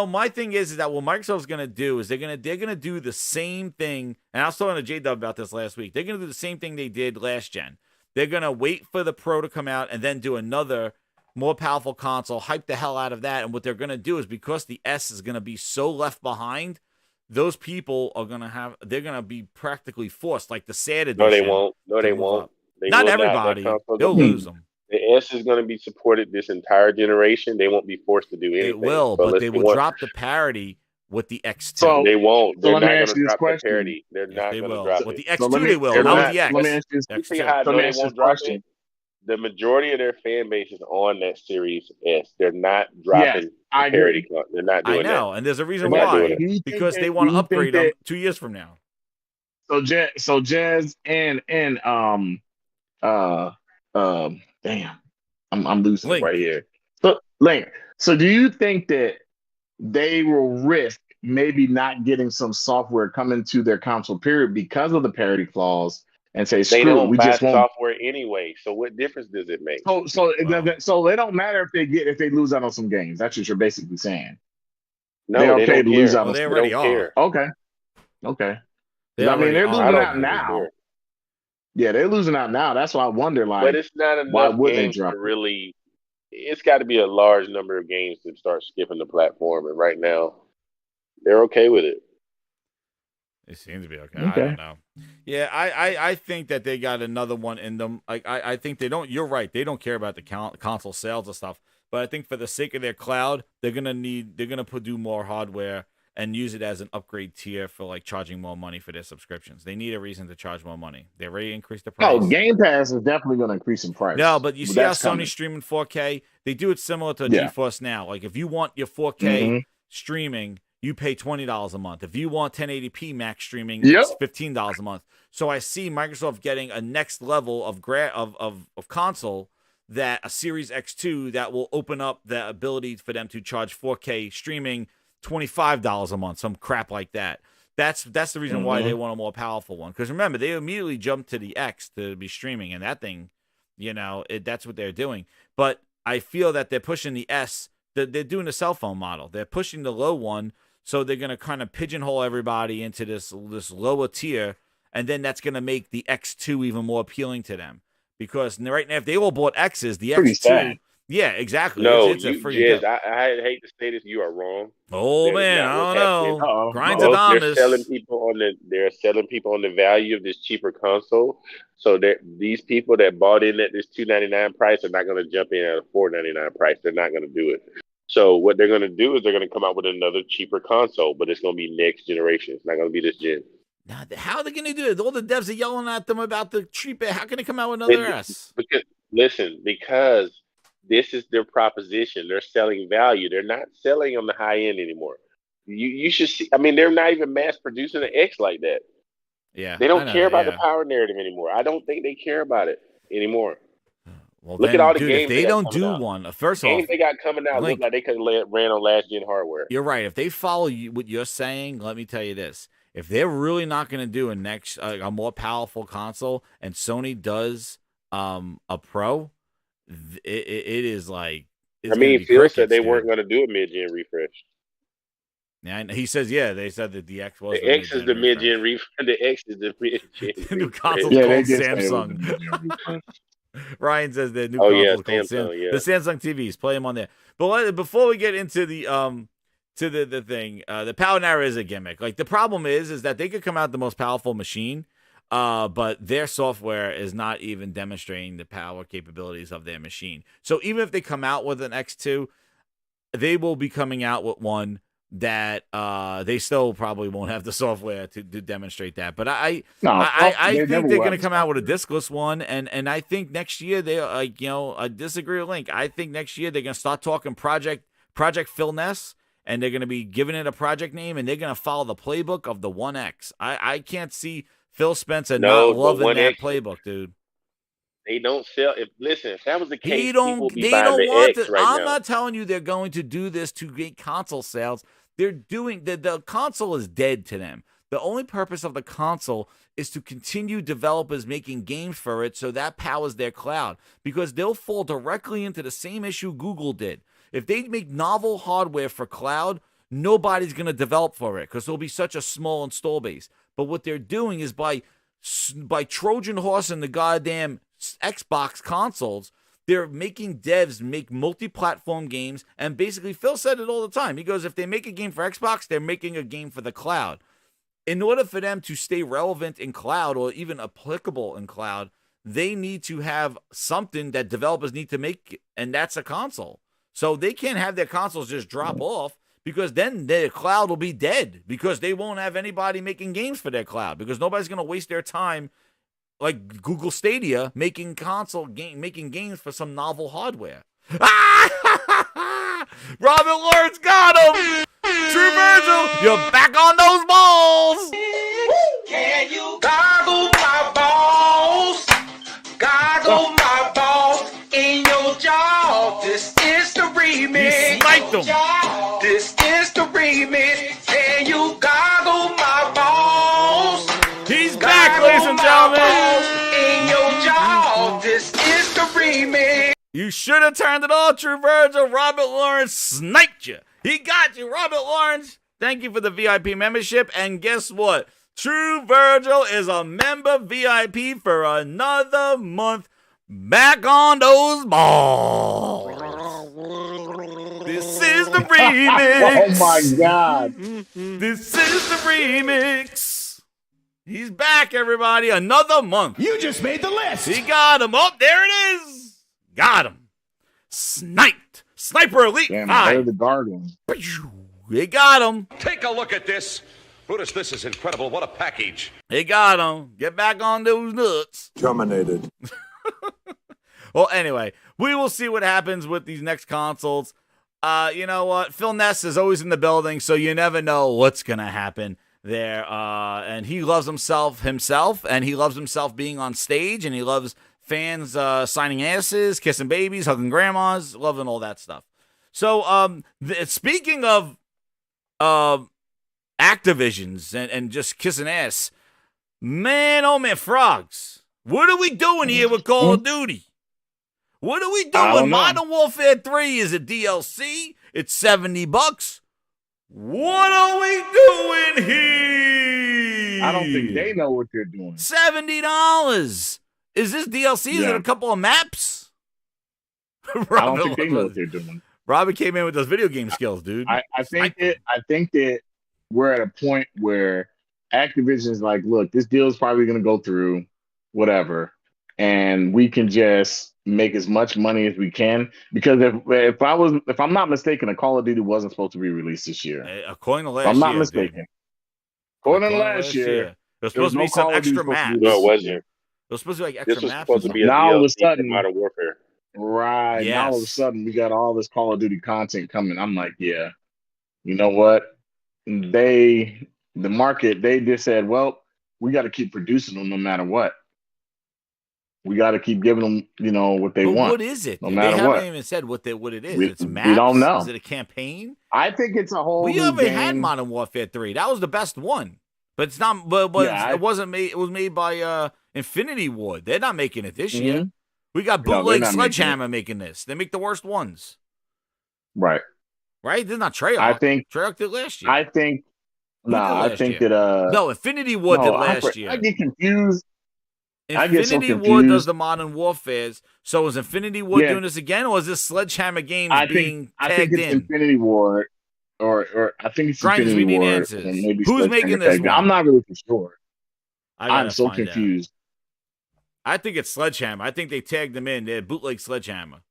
my thing is that what Microsoft's gonna do is they're gonna do the same thing. And I was talking to J-Dub about this last week. They're gonna do the same thing they did last gen. They're gonna wait for the Pro to come out and then do another more powerful console, hype the hell out of that. And what they're gonna do is, because the S is gonna be so left behind, those people are they're gonna be practically forced, like the sad edition. No, they won't. No, they won't. Not everybody. They'll lose them. The S is going to be supported this entire generation. They won't be forced to do anything. It will, but they will drop the parity with the X2. So they won't. They're not going to drop the parity. They're not going to drop it. With the X2, they will. Not with the X. Let me ask you this. You see how they won't drop it? The majority of their fan base is on that Series S. They're not dropping parity. They're not doing that. I know, and there's a reason why. Because they want to upgrade them 2 years from now. So Jazz and damn, I'm losing Link. right here. So Link. So do you think that they will risk maybe not getting some software coming to their console period because of the parity clause, and say, they screw don't it, we buy just won't. software anyway? So what difference does it make? So it don't matter if they lose out on some games. That's what you're basically saying. No, they're they okay don't to care. lose out on. They Some. already care. Okay. I mean, they're losing out now. Yeah, they're losing out now. That's why I wonder, like, but it's not enough games to really. It's got to be a large number of games to start skipping the platform, and right now, they're okay with it. It seems to be okay. I don't know. Yeah, I think that they got another one in them. Like I think they don't. You're right. They don't care about the console sales and stuff. But I think for the sake of their cloud, they're gonna do more hardware and use it as an upgrade tier for like charging more money for their subscriptions. They need a reason to charge more money. They already increased the price. Oh, Game Pass is definitely going to increase in price. No, but you see how Sony's streaming 4K? They do it similar to GeForce Now. Like if you want your 4K streaming, you pay $20 a month. If you want 1080p max streaming, it's $15 a month. So I see Microsoft getting a next level of console, that a Series X2 that will open up the ability for them to charge 4K streaming $25 a month, some crap like that. That's the reason why they want a more powerful one. Because remember, they immediately jumped to the X to be streaming, and that thing, that's what they're doing. But I feel that they're pushing the S. They're doing the cell phone model. They're pushing the low one, so they're going to kind of pigeonhole everybody into this lower tier, and then that's going to make the X2 even more appealing to them. Because right now, if they all bought X's, the Pretty X2... sad. Yeah, exactly. No, it's a free I hate to say this, you are wrong. Oh man, I don't know. Grinds They're selling people on the value of this cheaper console. So that these people that bought in at this $299 price are not going to jump in at a $499 price. They're not going to do it. So what they're going to do is they're going to come out with another cheaper console, but it's going to be next generation. It's not going to be this gen. Now, how are they going to do it? All the devs are yelling at them about the cheap. How can they come out with another S? Because this is their proposition. They're selling value. They're not selling on the high end anymore. You should see. I mean, they're not even mass producing an X like that. Yeah, They I don't know care that, about the yeah. power narrative anymore. I don't think they care about it anymore. Well, Look then, at all the dude, if games they got don't coming do out. one, first Games off, they got coming out look Link, like they could have ran on last gen hardware. you're right. If they follow what you're saying, let me tell you this: if they're really not going to do a more powerful console, and Sony does a Pro, it is like it's I going to mean, be Phil crickets, said they dude. weren't going to do a mid-gen refresh. Yeah, and he says, yeah, they said that the X was The X is the mid-gen refresh. The X is the mid-gen The new refresh. console's Yeah, called they did say it was Samsung. a mid-gen refresh. Ryan says the new Oh, console yeah, is called Samsung, yeah. the Samsung TVs. Play them on there. But before we get into the thing, the power narrow is a gimmick. Like the problem is that they could come out the most powerful machine, but their software is not even demonstrating the power capabilities of their machine. So even if they come out with an X2, they will be coming out with one that they still probably won't have the software to demonstrate that. But I think they're going to come out with a diskless one, and I think next year they I disagree with Link. I think next year they're going to start talking Project Phil Ness, and they're going to be giving it a project name, and they're going to follow the playbook of the 1X. I can't see Phil Spencer not loving that playbook, dude. They don't sell. If that was the case, They people would be don't buying the want X to. right I'm now. not telling you they're going to do this to get console sales. They're doing the console is dead to them. The only purpose of the console is to continue developers making games for it, so that powers their cloud, because they'll fall directly into the same issue Google did. If they make novel hardware for cloud, nobody's going to develop for it because there'll be such a small install base. But what they're doing is by Trojan horse in the goddamn Xbox consoles, they're making devs make multi-platform games, and basically Phil said it all the time. He goes, if they make a game for Xbox, they're making a game for the cloud. In order for them to stay relevant in cloud or even applicable in cloud, they need to have something that developers need to make, and that's a console. So they can't have their consoles just drop off, because then their cloud will be dead, because they won't have anybody making games for their cloud, because nobody's going to waste their time like Google Stadia making games for some novel hardware. Robert Lawrence got him. True Virgil, you're back on those balls. Can you goggle my balls? Goggle my balls in your jaw. This is the remix. He sniped them. This is the remix. Can you goggle my balls? He's back, ladies and gentlemen. In your jaw. This is the remix. You should have turned it off, True Virgil. Robert Lawrence sniped you. He got you, Robert Lawrence. Thank you for the VIP membership. And guess what? True Virgil is a member VIP for another month. Back on those balls. This is the remix. Oh my God. This is the remix. He's back, everybody. Another month. You just made the list. He got him. Oh, there it is. Got him. Sniped. Sniper Elite Damn, 5. the Guardian. They got him. Take a look at this. Brutus, this is incredible. What a package. They got him. Get back on those nuts. Terminated. Well, anyway, we will see what happens with these next consoles. You know what? Phil Ness is always in the building, so you never know what's going to happen there. And he loves himself, and he loves himself being on stage, and he loves fans signing asses, kissing babies, hugging grandmas, loving all that stuff. So, speaking of Activisions and just kissing ass, man, oh man, frogs, what are we doing here with Call of Duty? What are we doing? Modern Warfare 3 is a DLC. It's $70. What are we doing here? I don't think they know what they're doing. $70. Is this DLC? Is it a couple of maps? I don't think they know what they're doing. Robert came in with those video game skills, dude. I think that we're at a point where Activision's like, look, this deal is probably going to go through, whatever, and we can just make as much money as we can. Because if I'm not mistaken, a Call of Duty wasn't supposed to be released this year. According to last year, I'm not year, mistaken. Dude. According to last year, there's supposed to be some extra maps. No, it wasn't. There's supposed to be like extra this was maps. Supposed to be a now all of a DLC sudden, Modern Warfare. Right. Yes. Now all of a sudden we got all this Call of Duty content coming. I'm like, yeah, you know what? The market, they just said, well, we got to keep producing them no matter what. We got to keep giving them, what they But want. what is it? No They matter haven't what. even said what it is. We- It's we maps? don't know. Is it a campaign? I think it's a whole We new haven't game. had Modern Warfare 3. That was the best one. But it's not. But Yeah, it wasn't made. It was made by Infinity Ward. They're not making it this Mhm. year. We got No, they're Bootleg not Sledgehammer making this. They make the worst ones, Right. right? They're not Treyarch. I think. Treyarch did last year. I think. Who did Nah, I last think year? that. No, Infinity Ward did last year. I get confused. I get so Infinity Ward does confused. the Modern Warfares. So is Infinity Ward Yeah. doing this again, or is this Sledgehammer Games I being think tagged it's in? Infinity Ward, or I think it's Grimes, we Infinity need Ward. answers. And maybe Who's making this Sledgehammer. one? I'm not really for sure. I gotta I'm so find out. confused. I think it's Sledgehammer. I think they tagged them in. They're Bootleg Sledgehammer.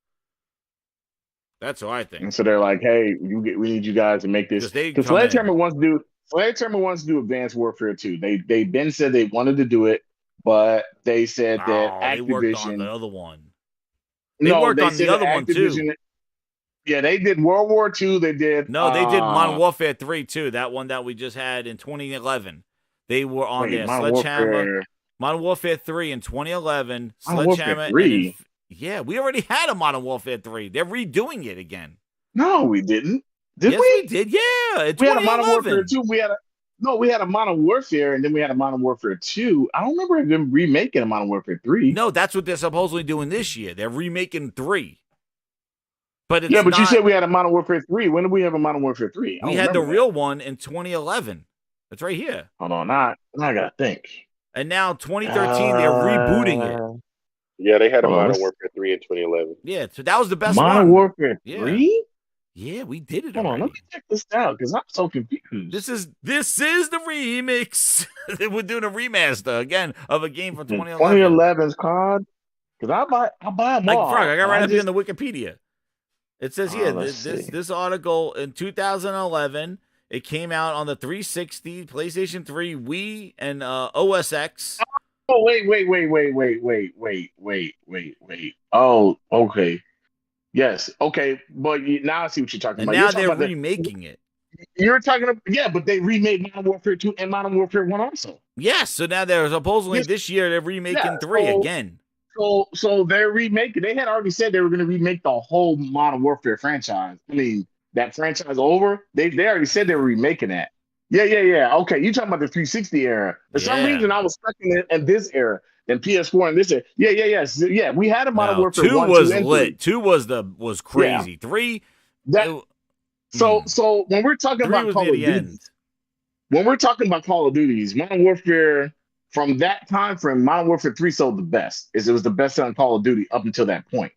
That's what I think. And so they're like, "Hey, we need you guys to make this." 'Cause they Because come in. Sledgehammer wants to do Advanced Warfare 2. They been said they wanted to do it, but they said that They worked on Activision. the other one. They worked on said the other that one, too. Activision- Yeah, they did World War II. They did. No, they did Modern Warfare 3 too. That one that we just had in 2011. They were on there. Sledgehammer. Modern Warfare 3 in 2011. Modern Warfare Sledgehammer. 3? Yeah, we already had a Modern Warfare 3. They're redoing it again. No, we didn't. Did yes, we? we did. Yeah, in We had a Modern 2011. Warfare 2. We had a Modern Warfare, and then we had a Modern Warfare 2. I don't remember them remaking a Modern Warfare 3. No, that's what they're supposedly doing this year. They're remaking 3. But it's Yeah, but you not- said we had a Modern Warfare 3. When did we have a Modern Warfare 3? we had the real one in 2011. It's right here. Hold on, now I gotta think. And now 2013, they're rebooting it. Yeah, they had a Oh, Modern let's- Warfare 3 in 2011. Yeah, so that was the best Modern one. Warfare Yeah. 3? Yeah, we did it Hold on, already. let me check this out because I'm so confused. This is the remix. We're doing a remaster again of a game from 2011. 2011's COD. Because I buy them Like all. Frog, I got right up here just- in the Wikipedia. It says here this article in 2011. It came out on the 360, PlayStation 3, Wii, and OS X. Oh, wait. Oh, okay. Yes. Okay. But now I see what you're talking And about. now You're talking they're about remaking it. You're talking about, yeah, but they remade Modern Warfare 2 and Modern Warfare 1 also. Yes, so now they're supposedly Yes. this year they're remaking Yeah, 3 so- again. So they're remaking. They had already said they were going to remake the whole Modern Warfare franchise. I mean, that franchise over. They already said they were remaking that. Yeah. Okay, you talking about the 360 era? For some Yeah. reason, I was stuck in this era. And PS4 and this era. Yeah. We had a Modern No, Warfare 2 1, was 2, and lit. 3. 2 was crazy. 3 That so when we're talking 3 about was Call near of the Duty, end. when we're talking about Call of Duties, Modern Warfare from that time frame, Modern Warfare 3 sold the best. It was the best selling Call of Duty up until that point.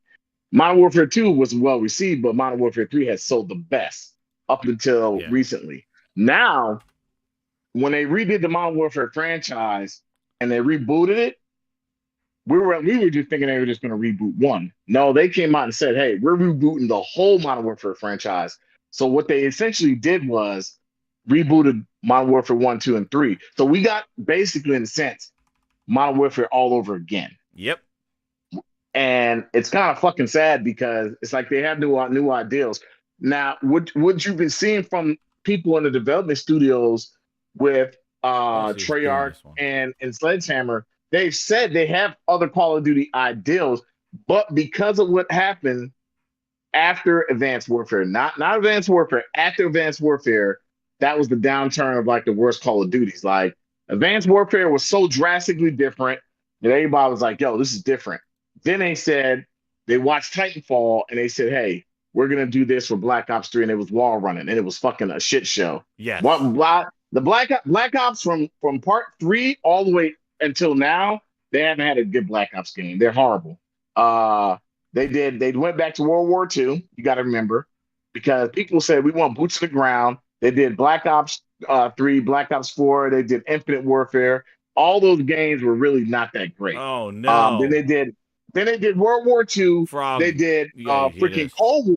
Modern Warfare 2 was well received, but Modern Warfare 3 has sold the best up until recently. Now, when they redid the Modern Warfare franchise and they rebooted it, we were just thinking they were just going to reboot 1. No, they came out and said, "Hey, we're rebooting the whole Modern Warfare franchise." So what they essentially did was rebooted Modern Warfare 1, 2, and 3. So we got basically, in a sense, Modern Warfare all over again. Yep. And it's kind of fucking sad because it's like they have new ideals. Now, what you've been seeing from people in the development studios with Treyarch and Sledgehammer, they've said they have other Call of Duty ideals, but because of what happened after Advanced Warfare, not Advanced Warfare, after Advanced Warfare, that was the downturn of like the worst Call of Duties. Like Advanced Warfare was so drastically different that everybody was like, "Yo, this is different." Then they watched Titanfall and they said, "Hey, we're gonna do this for Black Ops 3," and it was wall running and it was fucking a shit show. Yes. The Black Ops from part 3 all the way until now, they haven't had a good Black Ops game. They're horrible. They went back to World War II. You got to remember, because people said we want boots to the ground. They did Black Ops 3, Black Ops 4. They did Infinite Warfare. All those games were really not that great. Oh no. Then they did World War II. Frog, they did freaking this. Cold War.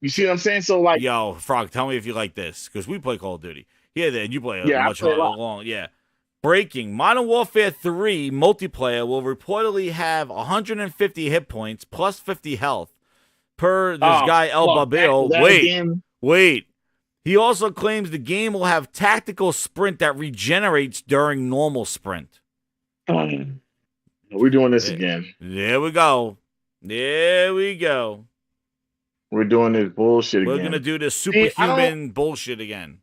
You see what I'm saying? So like, yo, Frog, tell me if you like this, because we play Call of Duty. Yeah, then you play Yeah, I much play a lot. long. Yeah. Breaking: Modern Warfare 3 multiplayer will reportedly have 150 hit points plus 50 health. Per this guy El fuck, Babil. that game- Wait. He also claims the game will have tactical sprint that regenerates during normal sprint. We're doing this again. There we go. There we go. We're doing this bullshit again. We're gonna do this superhuman bullshit again.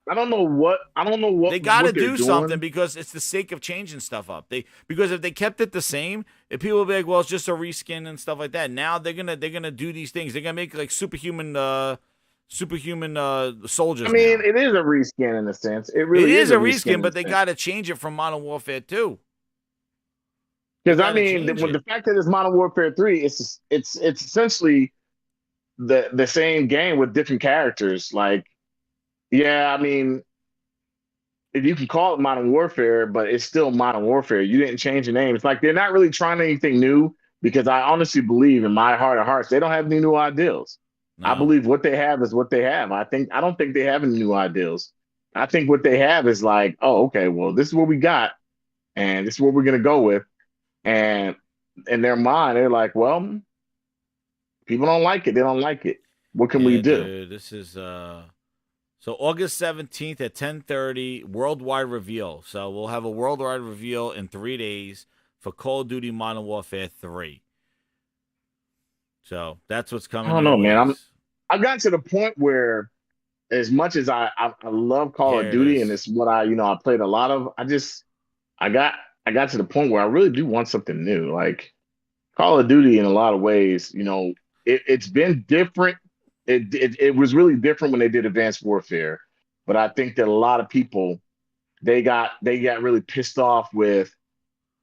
I don't know what they got to do something because it's the sake of changing stuff up. Because if they kept it the same, if people will be like, well, it's just a reskin and stuff like that. Now they're gonna do these things. They're gonna make like superhuman soldiers. I mean, now. it is a reskin in a sense. It really is a reskin, but they got to change it from Modern Warfare 2. Because I mean, the fact that it's Modern Warfare 3, it's essentially the same game with different characters. Like, yeah, I mean, if you can call it Modern Warfare, but it's still Modern Warfare. You didn't change the name. It's like they're not really trying anything new. Because I honestly believe, in my heart of hearts, they don't have any new ideals. No. I believe what they have is what they have. I don't think they have any new ideals. I think what they have is like, oh, okay, well, this is what we got, and this is what we're gonna go with. And in their mind, they're like, well, people don't like it. They don't like it. What can we do? Dude, this is so August 17th at 10:30, worldwide reveal. So we'll have a worldwide reveal in 3 days for Call of Duty Modern Warfare 3. So that's what's coming. I don't know, man. I've gotten to the point where, as much as I love Call of Duty, and it's what I played a lot of, I got to the point where I really do want something new. Like Call of Duty, in a lot of ways, it's been different. It was really different when they did Advanced Warfare, but I think that a lot of people they got really pissed off with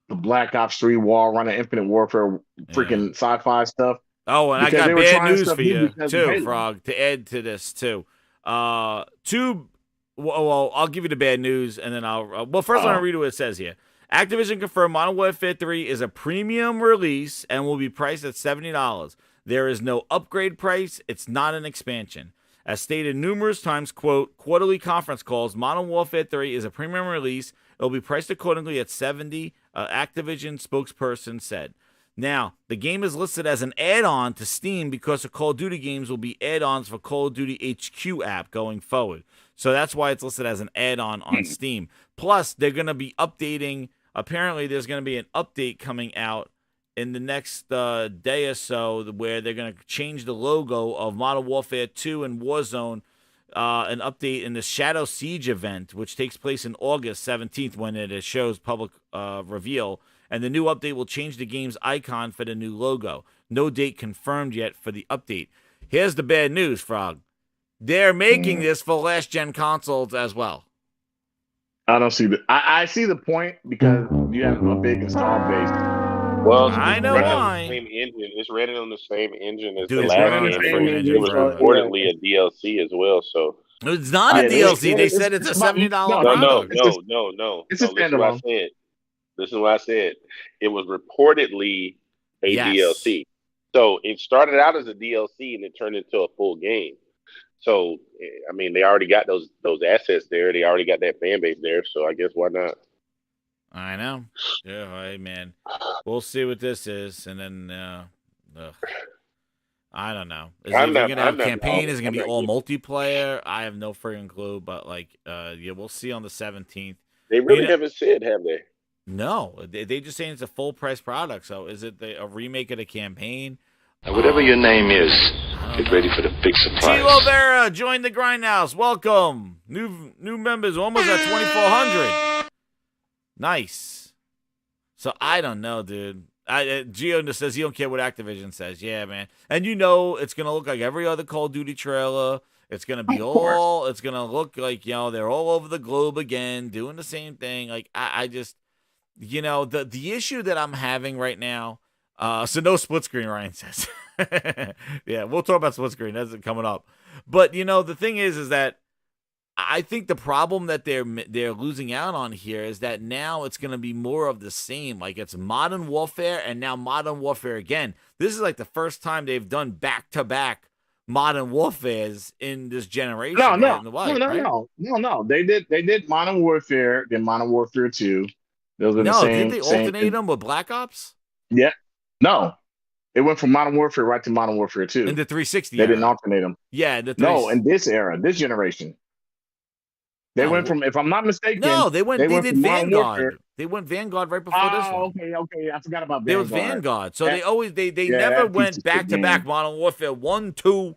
the Black Ops 3 wall running, Infinite Warfare, freaking sci-fi stuff. Oh, and I got bad news for you too, Frog, to add to this too. Well, I'll give you the bad news, and then first I want to read what it says here. Activision confirmed Modern Warfare 3 is a premium release and will be priced at $70. There is no upgrade price. It's not an expansion. As stated numerous times, quote, quarterly conference calls, Modern Warfare 3 is a premium release. It will be priced accordingly at $70, Activision spokesperson said. Now, the game is listed as an add-on to Steam because the Call of Duty games will be add-ons for Call of Duty HQ app going forward. So that's why it's listed as an add-on on Steam. Plus, they're going to be updating. Apparently, there's going to be an update coming out in the next day or so where they're going to change the logo of Modern Warfare 2 and Warzone, an update in the Shadow Siege event, which takes place in August 17th when it shows public reveal. And the new update will change the game's icon for the new logo. No date confirmed yet for the update. Here's the bad news, Frog. They're making this for last-gen consoles as well. I don't see I see the point because you have a big install base. Well, I know why. Same engine. It's running on the same engine as Dude, the last game. It was reportedly a DLC as well. So it's not a DLC. They said it's a $70 product. No. It's a standalone. This is what I said. It was reportedly a DLC. So it started out as a DLC and it turned into a full game. So, I mean, they already got those assets there. They already got that fan base there. So I guess why not? I know. Yeah, hey, man. We'll see what this is. And then, I don't know. Is it going to have a campaign? Is it going to be all multiplayer? I have no freaking clue. But, we'll see on the 17th. They really haven't said, have they? No, they just saying it's a full price product. So is it a remake of the campaign? And whatever your name is, get ready for the big surprise. Tilo Vera, join the Grindhouse. Welcome. New members, almost at 2,400. Nice. So I don't know, dude. Gio just says he don't care what Activision says. Yeah, man. And it's going to look like every other Call of Duty trailer. It's going to be it's going to look like, they're all over the globe again, doing the same thing. Like, I just, the issue that I'm having right now, so no split screen, Ryan says. Yeah, we'll talk about split screen. That's coming up. But, the thing is that I think the problem that they're losing out on here is that now it's going to be more of the same. Like, it's Modern Warfare and now Modern Warfare again. This is like the first time they've done back-to-back Modern Warfares in this generation. No. They did Modern Warfare, then Modern Warfare 2. Those are the same. Did they alternate them with Black Ops? Yeah. No. It went from Modern Warfare right to Modern Warfare 2. In the 360 They era. didn't alternate them. Yeah, the No, in this era, this generation. They went from, if I'm not mistaken, they did from Modern Vanguard. Warfare. They went Vanguard right before this one. Okay. I forgot about Vanguard. There was Vanguard. So they always they Yeah, never that went piece of back shit to back game. Modern Warfare 1, 2,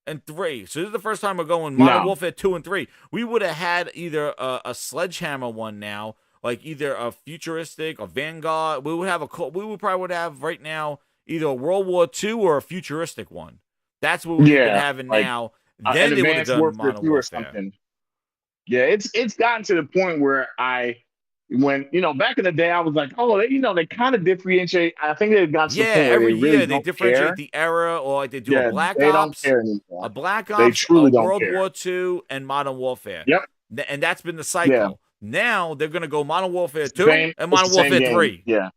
and 3. So this is the first time we're going Modern No. Warfare 2 and 3. We would have had either a Sledgehammer one now, like either a futuristic or Vanguard. We would probably have right now either a World War II or a futuristic one. That's what we've been having like, now. Then they would have done Modern or Warfare. something. Yeah, it's gotten to the point where when back in the day, I was like, oh, they kind of differentiate. I think they've got to the point where every they really year they don't differentiate care. the era, or like they do a Black they Ops, don't care anymore. a Black Ops, They truly a don't World care. War II, and Modern Warfare. Yep. And that's been the cycle. Yeah. Now they're gonna go Modern Warfare 2 Same- and it's Modern the same Warfare game. 3. Yeah.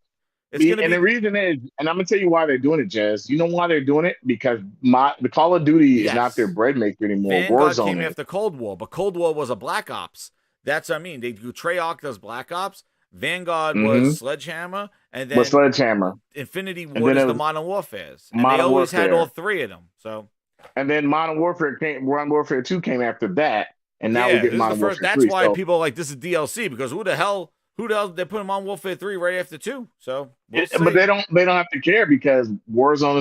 It's gonna And be the reason is, and I'm gonna tell you why they're doing it, Jazz. You know why they're doing it? Because the Call of Duty is not their bread maker anymore. Vanguard Warzone came is. after Cold War, but Cold War was a Black Ops. That's what I mean. They do Treyarch does Black Ops. Vanguard was Sledgehammer, and then Sledgehammer. Infinity And Ward then is it the was Modern Warfares. And Modern they always had Warfare. all three of them. So And then Modern Warfare 2 came after that, and now we this get is Modern the first, Warfare that's 3. why So- people are like this is DLC, because who the hell they're putting Modern Warfare 3 right after 2. So we'll see. But they don't have to care because Warzone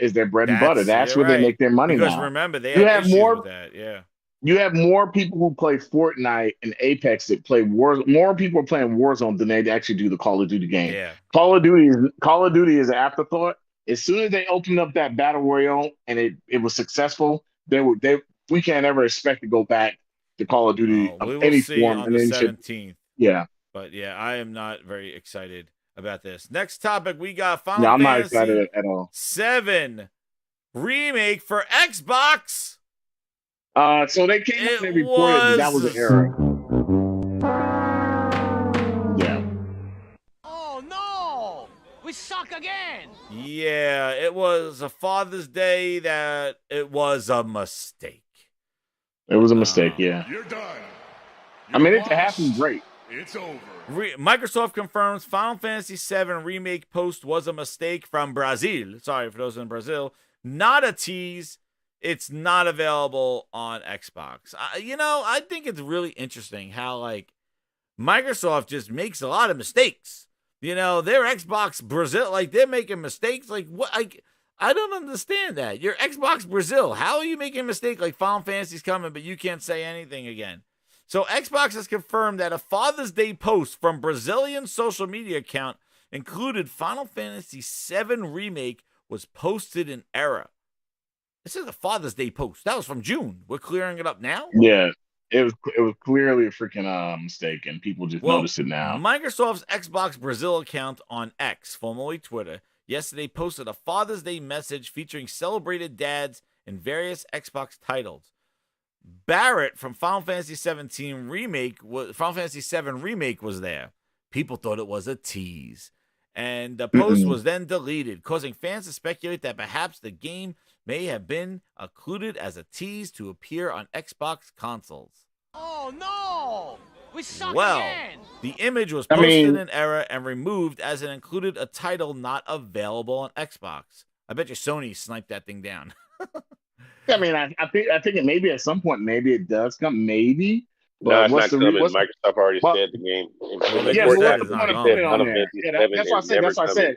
is their bread and butter. That's you're where they right. make their money Because now. remember, they You have have issues more- with that. Yeah. You have more people who play Fortnite and Apex that play more people are playing Warzone than they actually do the Call of Duty game. Yeah. Call of Duty is an afterthought. As soon as they opened up that battle royale and it was successful, we can't ever expect to go back to Call of Duty We of will any see form. on And the then 17th. yeah. But yeah, I am not very excited about this. Next topic, we got Final No, I'm not Fantasy excited at all. 7 remake for Xbox. So they came out and they reported that was an error. Yeah. Oh no! We suck again! Yeah, it was a Father's Day that it was a mistake. It was a mistake, yeah. You're done. I mean, it happened great. It's over. Microsoft confirms Final Fantasy VII Remake post was a mistake from Brazil. Sorry for those in Brazil. Not a tease. It's not available on Xbox. I think it's really interesting how, like, Microsoft just makes a lot of mistakes. Their Xbox Brazil, like, they're making mistakes. Like, what? I don't understand that. You're Xbox Brazil. How are you making a mistake like Final Fantasy's coming, but you can't say anything again? So Xbox has confirmed that a Father's Day post from Brazilian social media account included Final Fantasy VII Remake was posted in error. This is a Father's Day post. That was from June. We're clearing it up now? Yeah. It was clearly a freaking mistake, and people just noticed it now. Microsoft's Xbox Brazil account on X, formerly Twitter, yesterday posted a Father's Day message featuring celebrated dads in various Xbox titles. Barrett from Final Fantasy VII Remake was there. People thought it was a tease. And the post was then deleted, causing fans to speculate that perhaps the game may have been included as a tease to appear on Xbox consoles. Oh no! We suck Well, again! the image was posted in error and removed as it included a title not available on Xbox. I bet you Sony sniped that thing down. I mean, I think it maybe at some point, maybe it does come, maybe. No, it's not what's the coming. what's the- Microsoft already Well- said the game. Yeah, but what's the point of putting it on there? Yeah, that's what I said. That's what I said.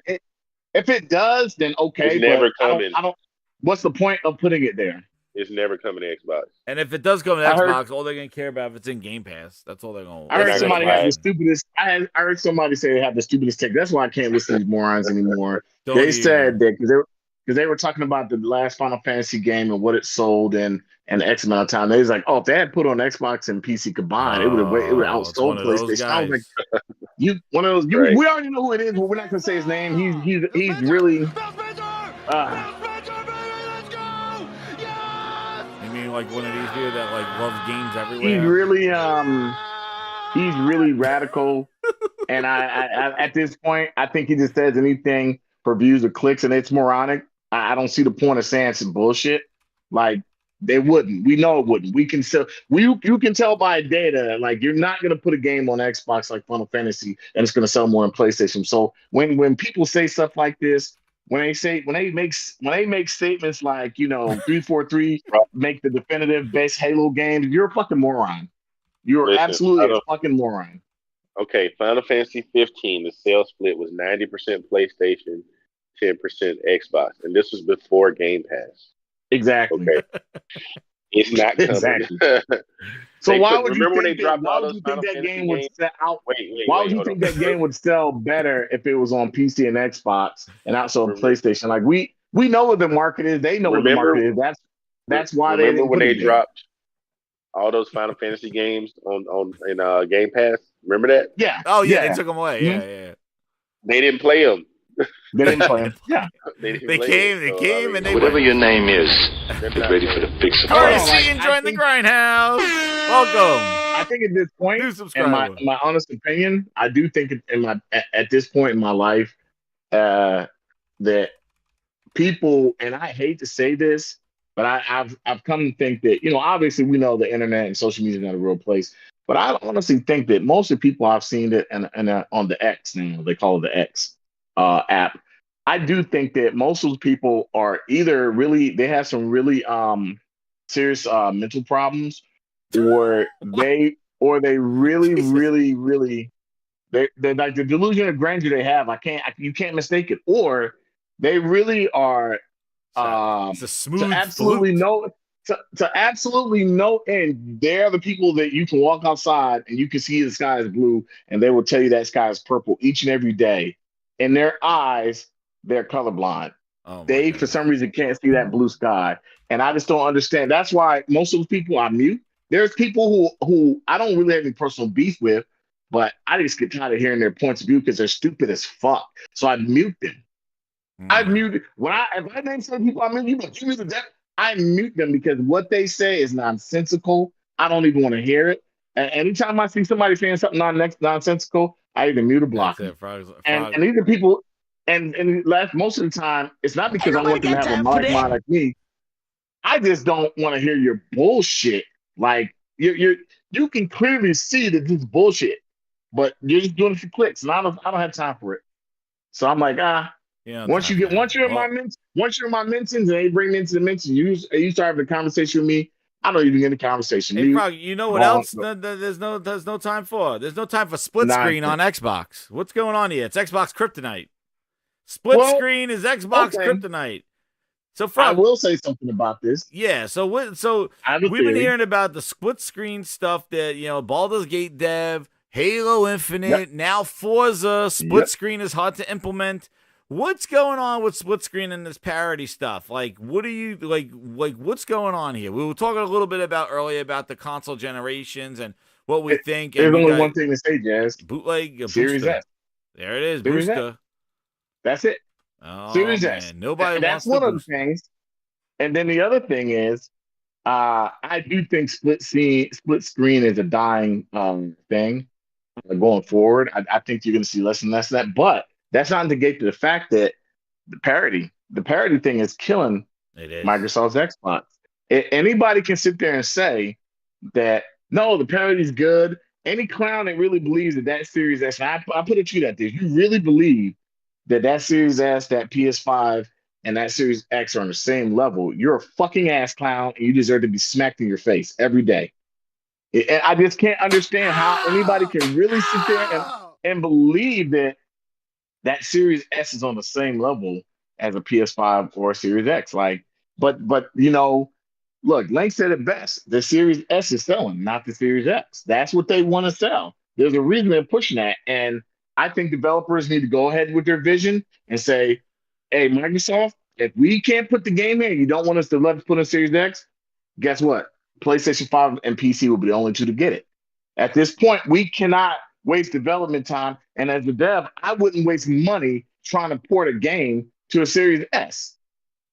If it does, then okay. It's never but coming. I don't. What's the point of putting it there? It's never coming to Xbox. And if it does come to I heard- Xbox, all they're going to care about if it's in Game Pass. That's all they're going to I heard not somebody gonna have lie. the stupidest. I heard somebody say they have the stupidest take. That's why I can't listen to these morons anymore. Don't They even. said that because they were talking about the last Final Fantasy game and what it sold and X amount of time. They was like, oh, if they had put on Xbox and PC combined, it would have it's outsold one of those PlayStation. I was guys. like, one of those. Right. We already know who it is, but we're not gonna say his name. He's really. Bill Spencer! Uh, Bill Spencer, baby, let's go! Yes! You mean like one of these here that like love games everywhere? he's really radical, and I at this point, I think he just says anything for views or clicks, and it's moronic. I don't see the point of saying some bullshit. Like they wouldn't. We know it wouldn't. We can sell. You can tell by data. Like you're not gonna put a game on Xbox like Final Fantasy, and it's gonna sell more on PlayStation. So when people say stuff like this, when they make statements like, you know, 343 make the definitive best Halo games, you're a fucking moron. You're Listen, absolutely a fucking moron. Okay, Final Fantasy 15, the sales split was 90% PlayStation, 10% Xbox, and this was before Game Pass. Exactly. Okay, it's not coming. Exactly. So why would you think that game would sell out? Wait, Why would you think that game would sell better if it was on PC and Xbox and also PlayStation? Like we know what the market is. They know what the market is. That's why they remember when they dropped all those Final Fantasy games in Game Pass. Remember that? Yeah. Oh yeah, they took them away. Mm-hmm. Yeah. They didn't play them. They didn't play them. Yeah. They came, and they whatever went. your name is, get ready for the big surprise. RC join the Grindhouse. Welcome. I think at this point, in my honest opinion, I do think at this point in my life, that people, and I hate to say this, but I've come to think that, you know, obviously we know the internet and social media is not a real place, but I honestly think that most of the people I've seen it on the X now, they call it the X app. I do think that most of the people are either they have some really serious mental problems, or they really they're like the delusion of grandeur they have. You can't mistake it, or they really are. It's a smooth to absolutely no end. They're the people that you can walk outside and you can see the sky is blue, and they will tell you that sky is purple each and every day. In their eyes, they're colorblind. They, for some reason, can't see that blue sky, and I just don't understand. That's why most of the people I mute. There's people who I don't really have any personal beef with, but I just get tired of hearing their points of view because they're stupid as fuck. So I mute them. I mute if I name some people I mute, I mute them because what they say is nonsensical. I don't even want to hear it. And anytime I see somebody saying something nonsensical, I either mute or block them. And these are people, and most of the time, it's not because I want them to have a mind like me. I just don't want to hear your bullshit. Like you can clearly see that this is bullshit, but you're just doing it for clicks, and I don't have time for it. So I'm like, once you're in my mentions, and they bring me into the mentions, you start having a conversation with me. I don't even get a conversation. Hey, Frog, you know what else? There's no time for. There's no time for split screen on Xbox. What's going on here? It's Xbox kryptonite. Split screen is Xbox kryptonite. So, Frog, I will say something about this. Yeah. So we've been hearing about the split screen stuff that, you know, Baldur's Gate dev, Halo Infinite, now Forza. Split screen is hard to implement. What's going on with split screen and this parity stuff? Like, what are you like? What's going on here? We were talking a little bit earlier about the console generations and what we think. There's only one thing to say, Jazz. Bootleg Series S. There it is, Series booster. S. That's it. Oh, Series man. S. Nobody That's wants one of the things. And then the other thing is, I do think split screen is a dying thing going forward. I think you're going to see less and less of that, but that's not to negate the fact that the parity thing is killing Microsoft's Xbox. Anybody can sit there and say that, no, the parity is good. Any clown that really believes that Series S, and I put it to you that if you really believe that Series S, that PS5, and that Series X are on the same level, you're a fucking ass clown, and you deserve to be smacked in your face every day. And I just can't understand how anybody can really sit there and believe that Series S is on the same level as a PS5 or a Series X. Like, but you know, look, Link said it best. The Series S is selling, not the Series X. That's what they want to sell. There's a reason they're pushing that. And I think developers need to go ahead with their vision and say, hey, Microsoft, if we can't put the game here, you don't want us to let us put in Series X, guess what? PlayStation 5 and PC will be the only two to get it. At this point, we cannot waste development time. And as a dev, I wouldn't waste money trying to port a game to a Series S.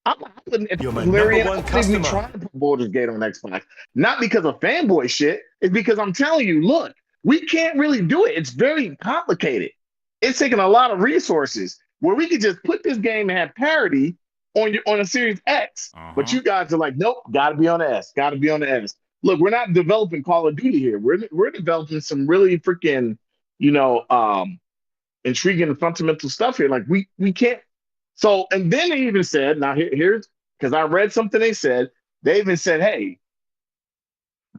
I wouldn't, if I'm Larry, I wouldn't even try to put Baldur's Gate on Xbox. Not because of fanboy shit. It's because I'm telling you, look, we can't really do it. It's very complicated. It's taking a lot of resources where we could just put this game and have parity on a Series X. But you guys are like, nope, got to be on the S. Got to be on the S. Look, we're not developing Call of Duty here. We're developing some really freaking, intriguing and fundamental stuff here. Like we can't So, and then they even said, now here's because I read something they said. They even said, hey,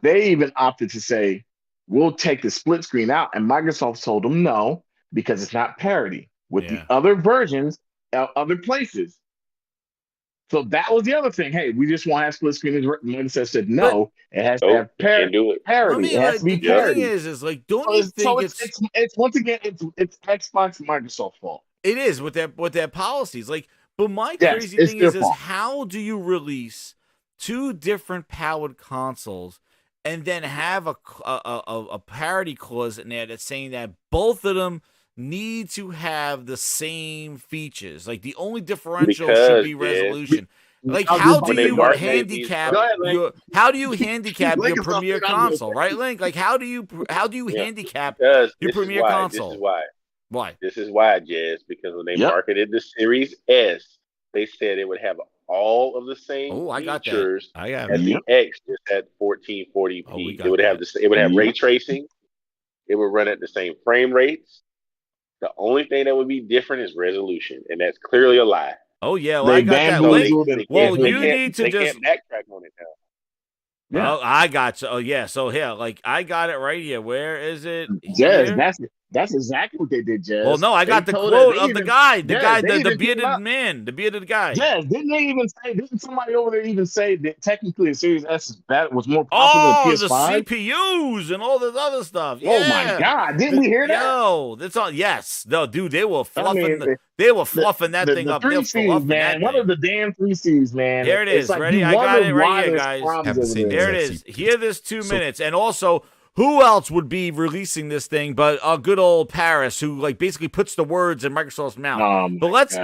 they even opted to say, we'll take the split screen out. And Microsoft told them no, because it's not parity with the other versions of other places. So that was the other thing. Hey, we just want to have split screen. Microsoft said no, it has to have parity. It has to be parity. The thing is like, don't you think it's once again it's Xbox and Microsoft's fault. It is with their policies. Like, but my crazy thing is how do you release 2 different powered consoles and then have a parity clause in there that's saying that both of them need to have the same features? Like, the only differential should be resolution. Like, how do you handicap your premier console, right, Link? Like, how do you handicap your premier console? This is why, Jazz, because when they marketed the Series S, they said it would have all of the same features. And the X just had 1440p. It would have ray tracing. It would run at the same frame rates. The only thing that would be different is resolution, and that's clearly a lie. Oh yeah, well, I got that. You need to just backtrack on it now. Yeah. Oh, I got you. Oh yeah, so here, like, I got it right here. Where is it? Jazz, that's exactly what they did, Jazz. Well, no, I got the quote of the guy, the bearded man, the bearded guy. Yes, didn't somebody over there even say that technically the Series S was more popular than PS5? The CPUs and all this other stuff. Yeah. Oh my God, didn't we hear that? Yo, that's all. Yes, no, dude, they were fluffing. They were fluffing that thing up. 3 Cs, man. What are the damn 3 Cs, man? There it is. Like, ready? I got it right here, guys. There it is. Hear this 2 minutes, and also, who else would be releasing this thing but good old Paris, who like basically puts the words in Microsoft's mouth? But let's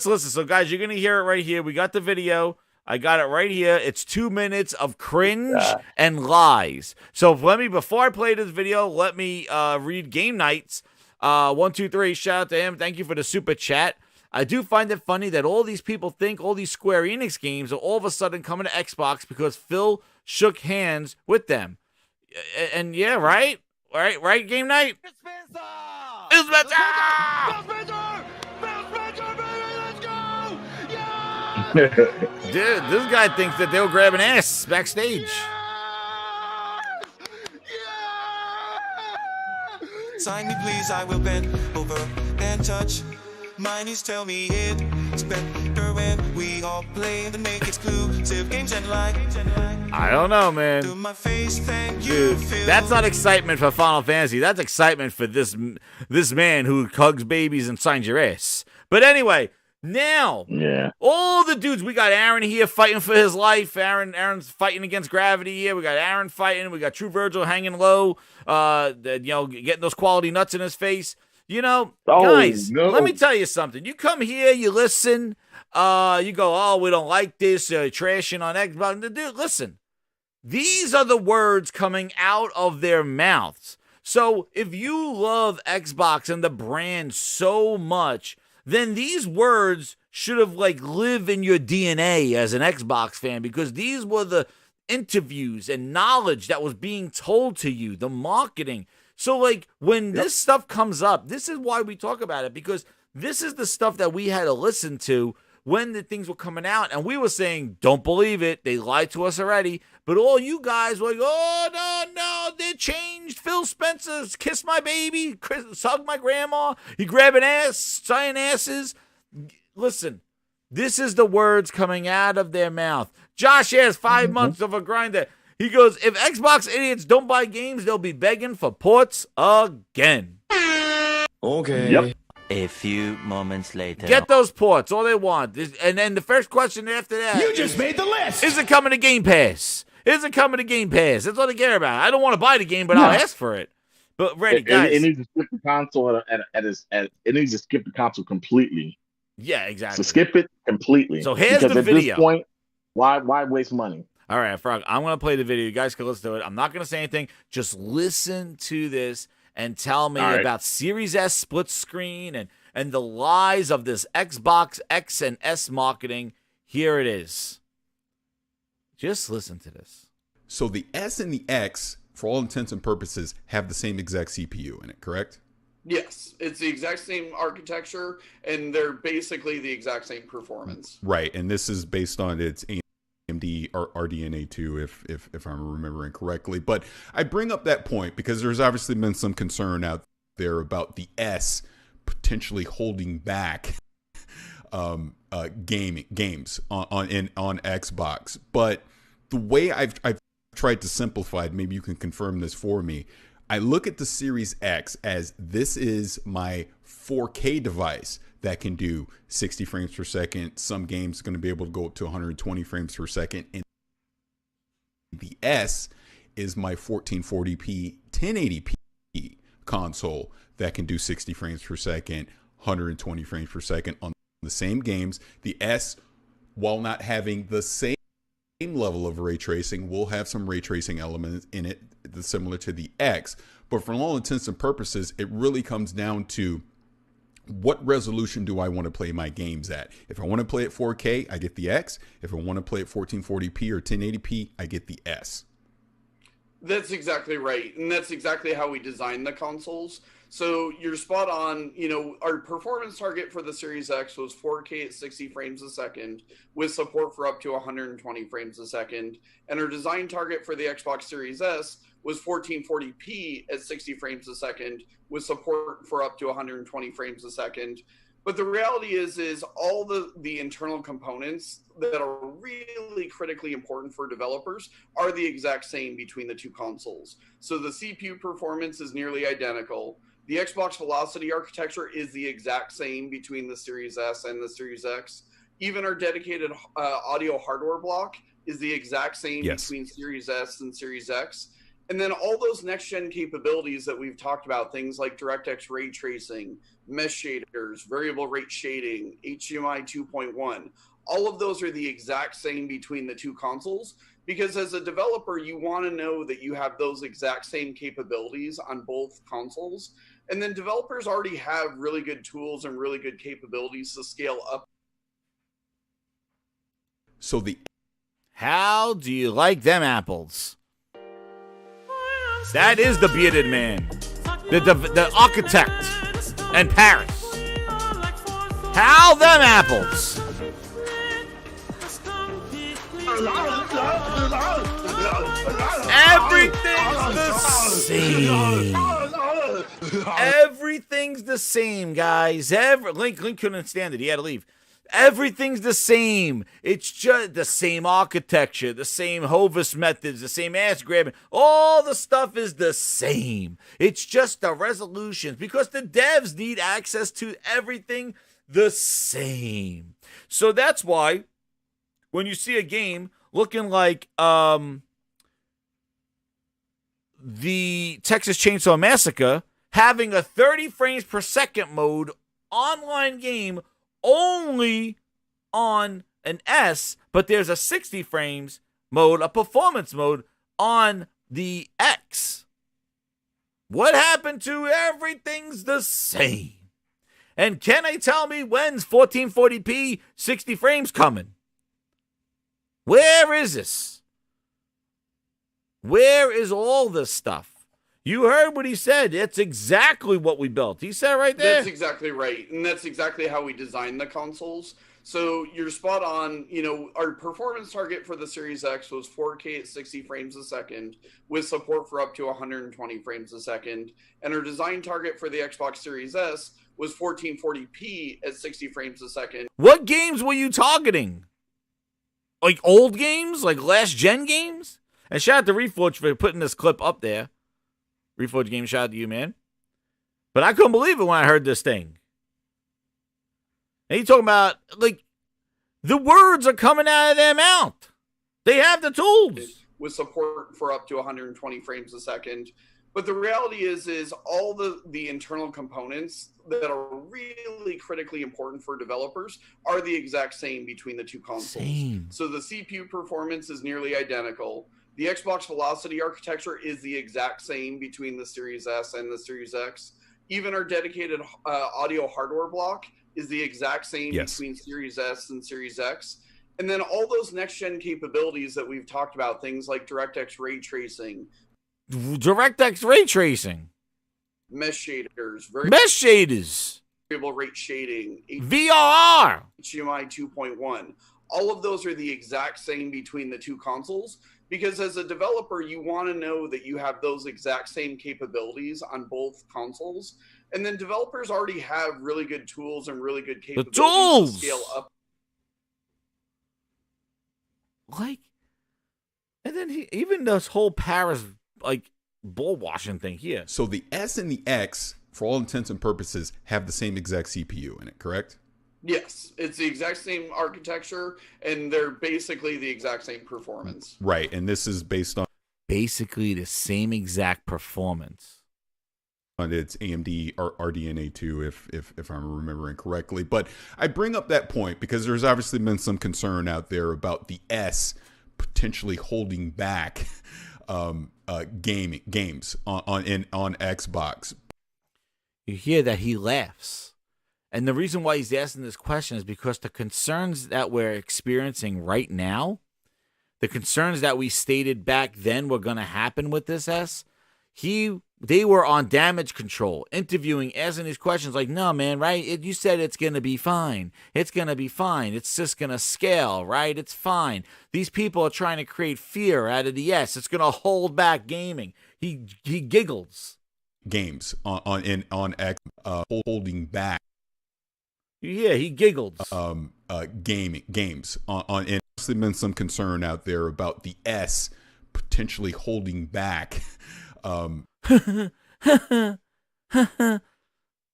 listen. So, guys, you're gonna hear it right here. We got the video. I got it right here. It's 2 minutes of cringe and lies. So before I play this video, let me read Game Night's 123. Shout out to him. Thank you for the super chat. I do find it funny that all these people think all these Square Enix games are all of a sudden coming to Xbox because Phil shook hands with them. And yeah, right, Game Night. It's Spencer! Dude, this guy thinks that they were grabbing ass backstage. Sign me, please. I will bend over and touch. My knees tell me it's better when we all play the make exclusive games and like. I don't know, man. Dude, that's not excitement for Final Fantasy. That's excitement for this man who hugs babies and signs your ass. But anyway, now, all the dudes, we got Aaron here fighting for his life. Aaron's fighting against gravity here. We got Aaron fighting. We got True Virgil hanging low, getting those quality nuts in his face. Guys, let me tell you something. You come here, you listen, you go, oh, we don't like this, trashing on Xbox. Dude, listen. These are the words coming out of their mouths. So if you love Xbox and the brand so much, then these words should have live in your DNA as an Xbox fan, because these were the interviews and knowledge that was being told to you, the marketing. So when this stuff comes up, this is why we talk about it, because this is the stuff that we had to listen to when the things were coming out, and we were saying, don't believe it, they lied to us already. But all you guys were like, oh, no, they changed. Phil Spencer's kiss my baby, hug my grandma, he grabbing ass, signing asses. Listen, this is the words coming out of their mouth. Josh has 5 months of a grinder. He goes, if Xbox idiots don't buy games, they'll be begging for ports again. Okay. Yep. A few moments later. Get those ports, all they want. And then the first question after that. You just made the list. Is it coming to Game Pass? Is it coming to Game Pass? That's all they care about. I don't want to buy the game, but I'll ask for it. But ready, guys. It needs to skip the console it needs to skip the console completely. Yeah, exactly. So skip it completely. So here's the video. At this point, why waste money? All right, Frog, I'm going to play the video. You guys can listen to it. I'm not going to say anything. Just listen to this and tell me about Series S split screen and the lies of this Xbox X and S marketing. Here it is. Just listen to this. So the S and the X, for all intents and purposes, have the same exact CPU in it, correct? Yes, it's the exact same architecture, and they're basically the exact same performance. Right, and this is based on its AMD RDNA 2, if I'm remembering correctly. But I bring up that point because there's obviously been some concern out there about the S potentially holding back games on Xbox. But the way I've tried to simplify it, maybe you can confirm this for me. I look at the Series X as this is my 4K device that can do 60 frames per second. Some games are going to be able to go up to 120 frames per second. And the S is my 1440p 1080p console that can do 60 frames per second, 120 frames per second on the same games. The S, while not having the same level of ray tracing, will have some ray tracing elements in it similar to the X. But for all intents and purposes, it really comes down to what resolution do I want to play my games at? If I want to play at 4K, I get the X. If I want to play at 1440p or 1080p, I get the S. That's exactly right. And that's exactly how we designed the consoles. So you're spot on. You know, our performance target for the Series X was 4K at 60 frames a second with support for up to 120 frames a second. And our design target for the Xbox Series S was 1440p at 60 frames a second with support for up to 120 frames a second. But the reality is all the internal components that are really critically important for developers are the exact same between the two consoles. So the CPU performance is nearly identical. The Xbox Velocity architecture is the exact same between the Series S and the Series X. Even our dedicated audio hardware block is the exact same between Series S and Series X. And then all those next-gen capabilities that we've talked about, things like DirectX ray tracing, mesh shaders, variable rate shading, HDMI 2.1, all of those are the exact same between the two consoles, because as a developer, you want to know that you have those exact same capabilities on both consoles. And then developers already have really good tools and really good capabilities to scale up. So how do you like them apples? That is the bearded man, the architect, and Paris. How them apples? Everything's the same. Everything's the same, guys. Link couldn't stand it. He had to leave. Everything's the same. It's just the same architecture, the same Hovis methods, the same ass grabbing. All the stuff is the same. It's just the resolutions because the devs need access to everything the same. So that's why when you see a game looking like the Texas Chainsaw Massacre having a 30 frames per second mode online game only on an S, but there's a 60 frames mode, a performance mode on the X. What happened to everything's the same? And can they tell me when's 1440p 60 frames coming? Where is this? Where is all this stuff? You heard what he said. It's exactly what we built. He said right there. That's exactly right. And that's exactly how we designed the consoles. So you're spot on. You know, our performance target for the Series X was 4K at 60 frames a second with support for up to 120 frames a second. And our design target for the Xbox Series S was 1440p at 60 frames a second. What games were you targeting? Like old games? Like last gen games? And shout out to Reforge for putting this clip up there. Reforge Game, shout out to you, man. But I couldn't believe it when I heard this thing. And you talking about, like, the words are coming out of their mouth. They have the tools. With support for up to 120 frames a second. But the reality is all the internal components that are really critically important for developers are the exact same between the two consoles. So the CPU performance is nearly identical. The Xbox Velocity architecture is the exact same between the Series S and the Series X. Even our dedicated audio hardware block is the exact same between Series S and Series X. And then all those next-gen capabilities that we've talked about, things like DirectX ray tracing. DirectX ray tracing? mesh shaders, Mesh shaders, variable rate shading, VRR, HDMI 2.1. All of those are the exact same between the two consoles, because as a developer, you want to know that you have those exact same capabilities on both consoles. And then developers already have really good tools and really good capabilities to scale up. Like, and then he even this whole Paris like bull washing thing here. So the S and the X, for all intents and purposes, have the same exact CPU in it, correct? Yes, it's the exact same architecture, and they're basically the exact same performance. Right, and this is based on basically the same exact performance. On its AMD RDNA 2, if I'm remembering correctly. But I bring up that point because there's obviously been some concern out there about the S potentially holding back games on Xbox. You hear that he laughs. And the reason why he's asking this question is because the concerns that we're experiencing right now, the concerns that we stated back then were going to happen with this S, they were on damage control, interviewing, asking these questions like, no, man, right? You said it's going to be fine. It's going to be fine. It's just going to scale, right? It's fine. These people are trying to create fear out of the S. It's going to hold back gaming. He giggles. Games on X holding back. Yeah, he giggled. Games on and there's been some concern out there about the S potentially holding back.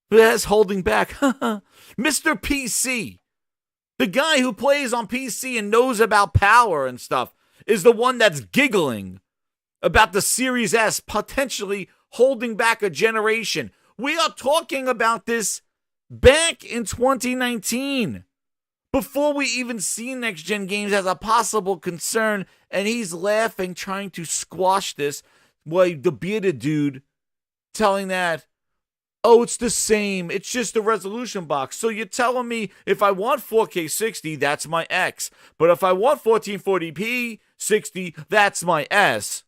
That's holding back. Mr. PC, the guy who plays on PC and knows about power and stuff, is the one that's giggling about the Series S potentially holding back a generation. We are talking about this back in 2019, before we even see next-gen games as a possible concern, and he's laughing, trying to squash this. Well, the bearded dude telling that, oh, it's the same. It's just a resolution box. So you're telling me if I want 4K 60, that's my X. But if I want 1440p 60, that's my S.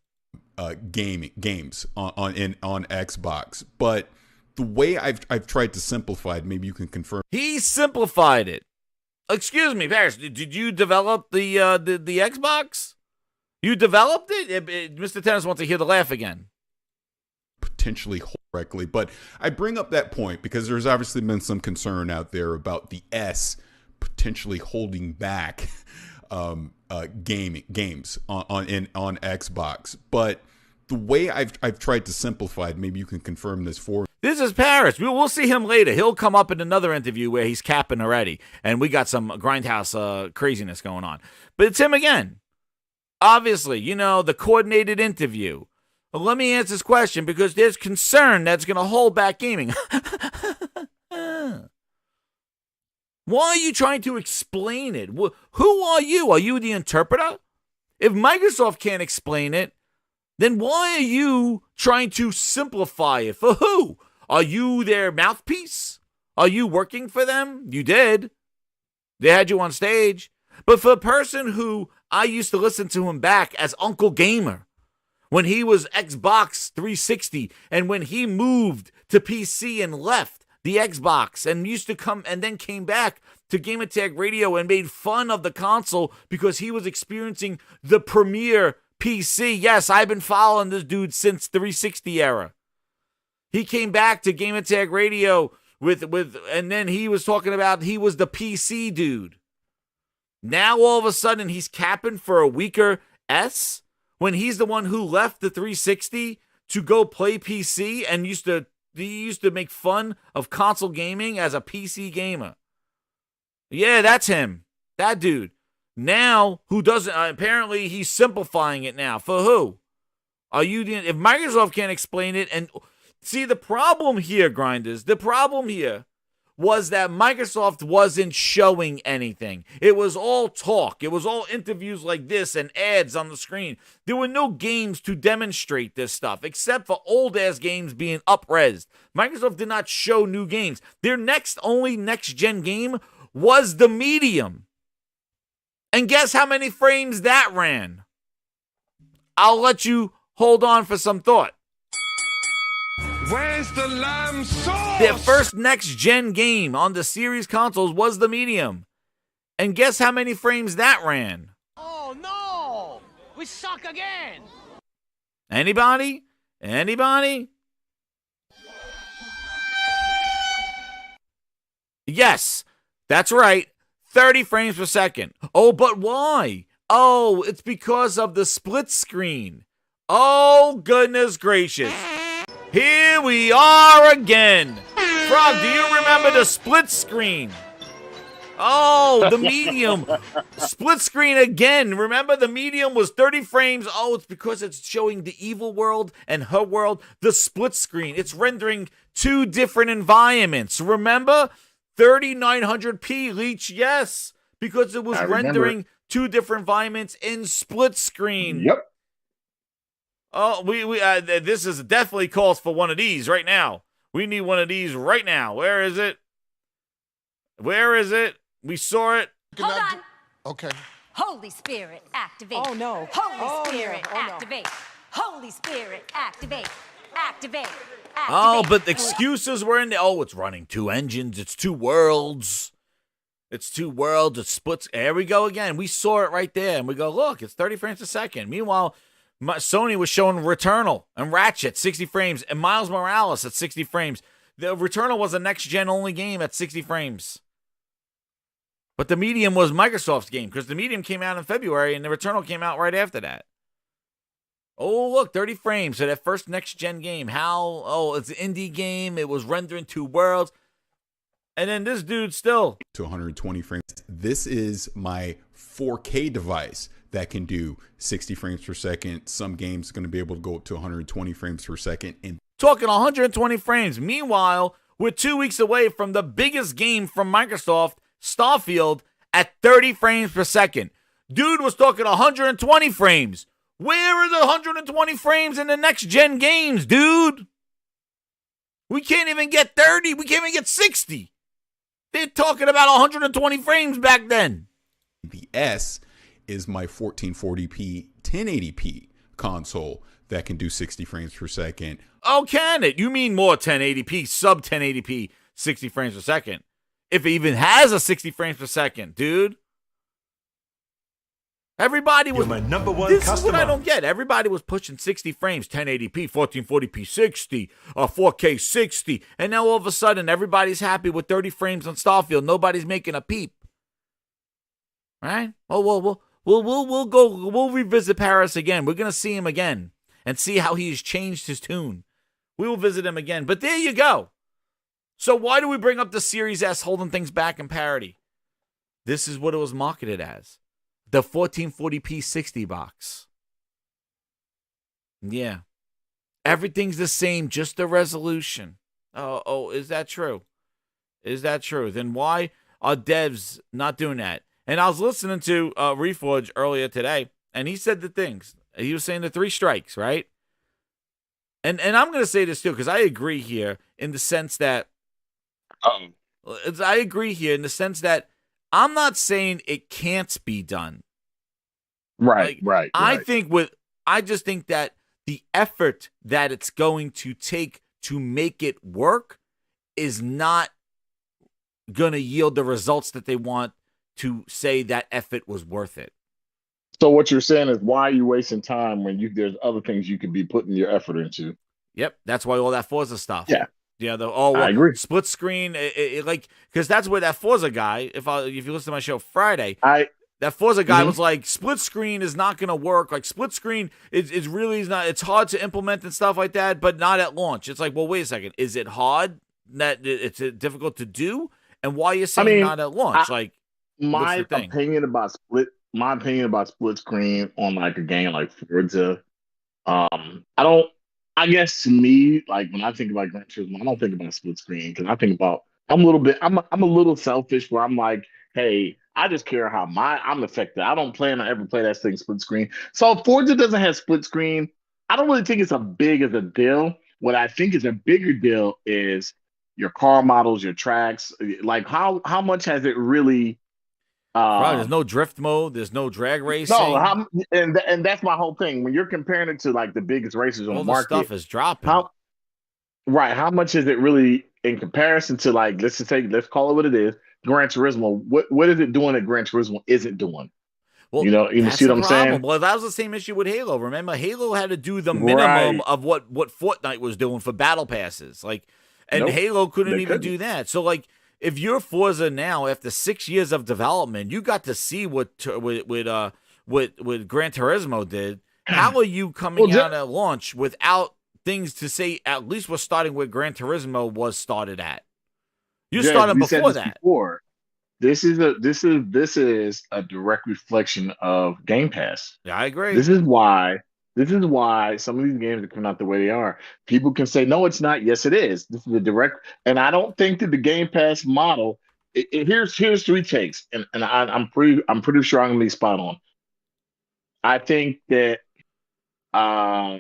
Games on Xbox. But the way I've tried to simplify it, maybe you can confirm. He simplified it. Excuse me, Paris, did you develop the Xbox? You developed it? Mr. Tennis wants to hear the laugh again. Potentially correctly, but I bring up that point because there's obviously been some concern out there about the S potentially holding back games on Xbox. But the way I've tried to simplify it, maybe you can confirm this for me. This is Paris. We'll see him later. He'll come up in another interview where he's capping already, and we got some grindhouse craziness going on. But it's him again. Obviously, the coordinated interview. Well, let me answer this question because there's concern that's going to hold back gaming. Why are you trying to explain it? Who are you? Are you the interpreter? If Microsoft can't explain it, then why are you trying to simplify it? For who? Are you their mouthpiece? Are you working for them? You did. They had you on stage. But for a person who I used to listen to him back as Uncle Gamer, when he was Xbox 360 and when he moved to PC and left the Xbox and used to come and then came back to Gamertag Radio and made fun of the console because he was experiencing the premier PC. Yes, I've been following this dude since the 360 era. He came back to Gamertag Radio with and then he was talking about he was the PC dude. Now all of a sudden he's capping for a weaker S when he's the one who left the 360 to go play PC and he used to make fun of console gaming as a PC gamer. Yeah, that's him. That dude. Now, who doesn't, apparently he's simplifying it now. For who? If Microsoft can't explain it, and see, the problem here, Grinders, the problem here was that Microsoft wasn't showing anything. It was all talk. It was all interviews like this and ads on the screen. There were no games to demonstrate this stuff, except for old-ass games being up-resed. Microsoft did not show new games. Their only next-gen game was the Medium. And guess how many frames that ran? I'll let you hold on for some thought. When is the lamb sauce. Their first next-gen game on the series consoles was the medium. And guess how many frames that ran? Oh no! We suck again! Anybody? Anybody? Yes, that's right. 30 frames per second. Oh, but why? Oh, it's because of the split screen. Oh, goodness gracious. Here we are again. Frog, do you remember the split screen? Oh, the medium. Split screen again. Remember, the medium was 30 frames. Oh, it's because it's showing the evil world and her world. The split screen. It's rendering two different environments. Remember? 3900p Leech, yes. Because it was rendering two different environments in split screen. Yep. Oh, this is definitely calls for one of these right now. We need one of these right now. Where is it? Where is it? We saw it. Hold on. Okay. Holy Spirit, activate. Oh, no. Holy Spirit, no. Oh, no. activate. Holy Spirit, activate. Activate. Oh, but the excuses were in there. Oh, it's running two engines. It's two worlds. It's two worlds. It splits. There we go again. We saw it right there. And we go, look, it's 30 frames a second. Meanwhile, Sony was showing Returnal and Ratchet 60 frames and Miles Morales at 60 frames. The Returnal was a next-gen only game at 60 frames. But the Medium was Microsoft's game because the Medium came out in February and the Returnal came out right after that. Oh, look, 30 frames. So that first next-gen game. It's an indie game. It was rendering two worlds. And then this dude still. To 120 frames. This is my 4K device that can do 60 frames per second. Some games are going to be able to go up to 120 frames per second. And talking 120 frames. Meanwhile, we're 2 weeks away from the biggest game from Microsoft, Starfield, at 30 frames per second. Dude was talking 120 frames. Where are the 120 frames in the next-gen games, dude? We can't even get 30. We can't even get 60. They're talking about 120 frames back then. The S is my 1440p 1080p console that can do 60 frames per second. Oh, can it? You mean more 1080p, sub 1080p, 60 frames per second. If it even has a 60 frames per second, dude. Everybody was my number one this customer. Is what I don't get. Everybody was pushing 60 frames, 1080p, 1440p 60, 4K 60, and now all of a sudden everybody's happy with 30 frames on Starfield. Nobody's making a peep. Right? Oh, we'll revisit Paris again. We're gonna see him again and see how he's changed his tune. We will visit him again. But there you go. So why do we bring up the Series S holding things back in parity? This is what it was marketed as. The 1440p 60 box. Yeah. Everything's the same, just the resolution. Oh, is that true? Is that true? Then why are devs not doing that? And I was listening to Reforge earlier today, and he said the things. He was saying the three strikes, right? And I'm going to say this too, because I agree here in the sense that I agree here in the sense that I'm not saying it can't be done. Right. I just think that the effort that it's going to take to make it work is not going to yield the results that they want to say that effort was worth it. So what you're saying is, why are you wasting time when there's other things you could be putting your effort into? Yep, that's why all that Forza stuff. Yeah. Yeah, I agree. Split screen, because that's where that Forza guy. If you listen to my show Friday, that Forza guy was like, split screen is not going to work. Like split screen is really not. It's hard to implement and stuff like that, but not at launch. It's like, well, wait a second, is it hard that it's difficult to do? And why are you saying not at launch? My opinion about split screen on like a game like Forza, I guess to me, like when I think about Gran Turismo, I don't think about split screen because I think about I'm a little selfish where I'm like, hey, I just care how I'm affected. I don't plan to ever play that thing split screen. So if Forza doesn't have split screen, I don't really think it's as big as a deal. What I think is a bigger deal is your car models, your tracks. Like how much has it really? There's no drift mode. There's no drag racing. No, and that's my whole thing. When you're comparing it to like the biggest races on the market, stuff is dropping. Right. How much is it really in comparison to, like, let's call it what it is. Gran Turismo. What is it doing that Gran Turismo isn't doing? Well, You that's see the what I'm problem. saying? Well, that was the same issue with Halo. Remember, Halo had to do the minimum Right. of what Fortnite was doing for battle passes. Like, and Nope. Halo couldn't They even couldn't. do that. So, like, if you're Forza now, after 6 years of development, you got to see what Gran Turismo did. How are you coming Well, out at launch without things to say? At least we're starting where Gran Turismo was started at. You Judge, started we said before this that. before. This is a direct reflection of Game Pass. Yeah, I agree. This is why some of these games are coming out the way they are. People can say, no, it's not. Yes, it is. This is a direct, and I don't think that the Game Pass model. Here's three takes, and I'm pretty sure I'm gonna be spot on. I think that uh,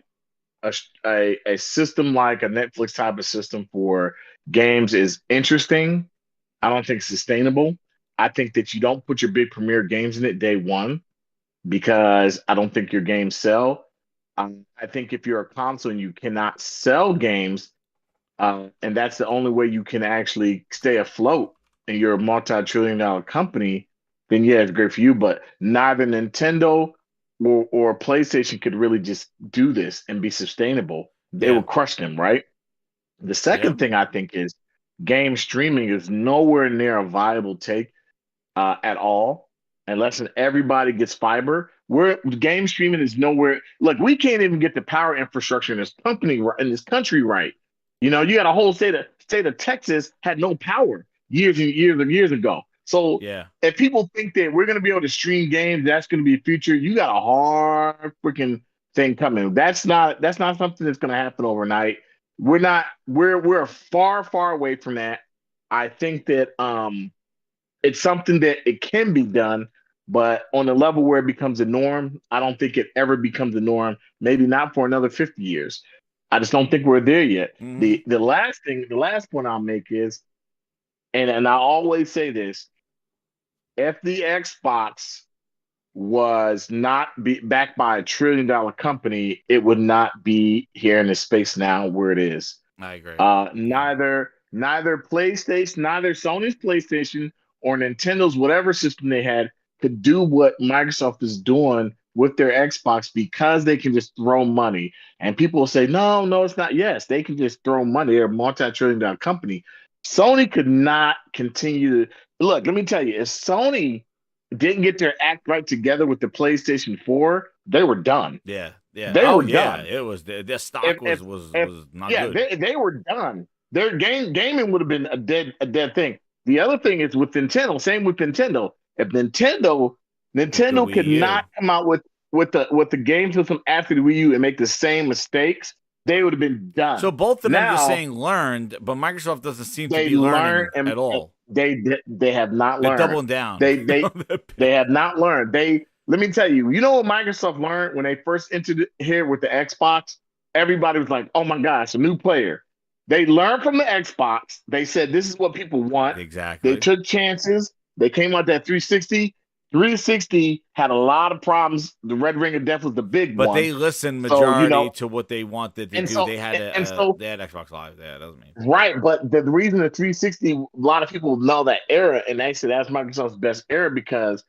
a system like a Netflix type of system for games is interesting. I don't think it's sustainable. I think that you don't put your big premiere games in it day one because I don't think your games sell. I think if you're a console and you cannot sell games, and that's the only way you can actually stay afloat, and you're a multi-trillion-dollar company, then yeah, it's great for you. But neither Nintendo or PlayStation could really just do this and be sustainable. They Yeah. will crush them, right? The second Yeah. thing I think is game streaming is nowhere near a viable take at all, unless everybody gets fiber. Where game streaming is nowhere. Look, we can't even get the power infrastructure in this country right. You know, you got a whole state of Texas had no power years and years and years ago. So Yeah. if people think that we're going to be able to stream games, that's going to be a future. You got a hard freaking thing coming. That's not something that's going to happen overnight. We're far away from that. I think that it's something that it can be done, but on a level where it becomes a norm, I don't think it ever becomes a norm. Maybe not for another 50 years. I just don't think we're there yet. Mhm. The last point I'll make is, and I always say this: if the Xbox was not backed by $1 trillion company, it would not be here in the space now where it is. I agree. Neither PlayStation, neither Sony's PlayStation or Nintendo's whatever system they had could do what Microsoft is doing with their Xbox because they can just throw money. And people will say, no, it's not. Yes, they can just throw money. They're a multi-trillion-dollar company. Sony could not continue to look. Let me tell you, if Sony didn't get their act right together with the PlayStation 4, they were done. Yeah. They were done. It was their stock was not good. They were done. Their gaming would have been a dead thing. The other thing is with Nintendo. Same with Nintendo. If Nintendo could not come out with the game system after the Wii U and make the same mistakes, they would have been done. So both of them now, you're saying learned, but Microsoft doesn't seem to they be learning learn at all. They have not learned. They're doubling down. They have not learned. Let me tell you, you know what Microsoft learned when they first entered here with the Xbox? Everybody was like, oh my gosh, a new player. They learned from the Xbox. They said, this is what people want. Exactly. They took chances. They came out that 360. 360 had a lot of problems. The Red Ring of Death was the big one. But they listened majority to what they wanted to do. They had Xbox Live. Yeah, that doesn't mean. Right, but the reason the 360, a lot of people know that era, and they say that's Microsoft's best era because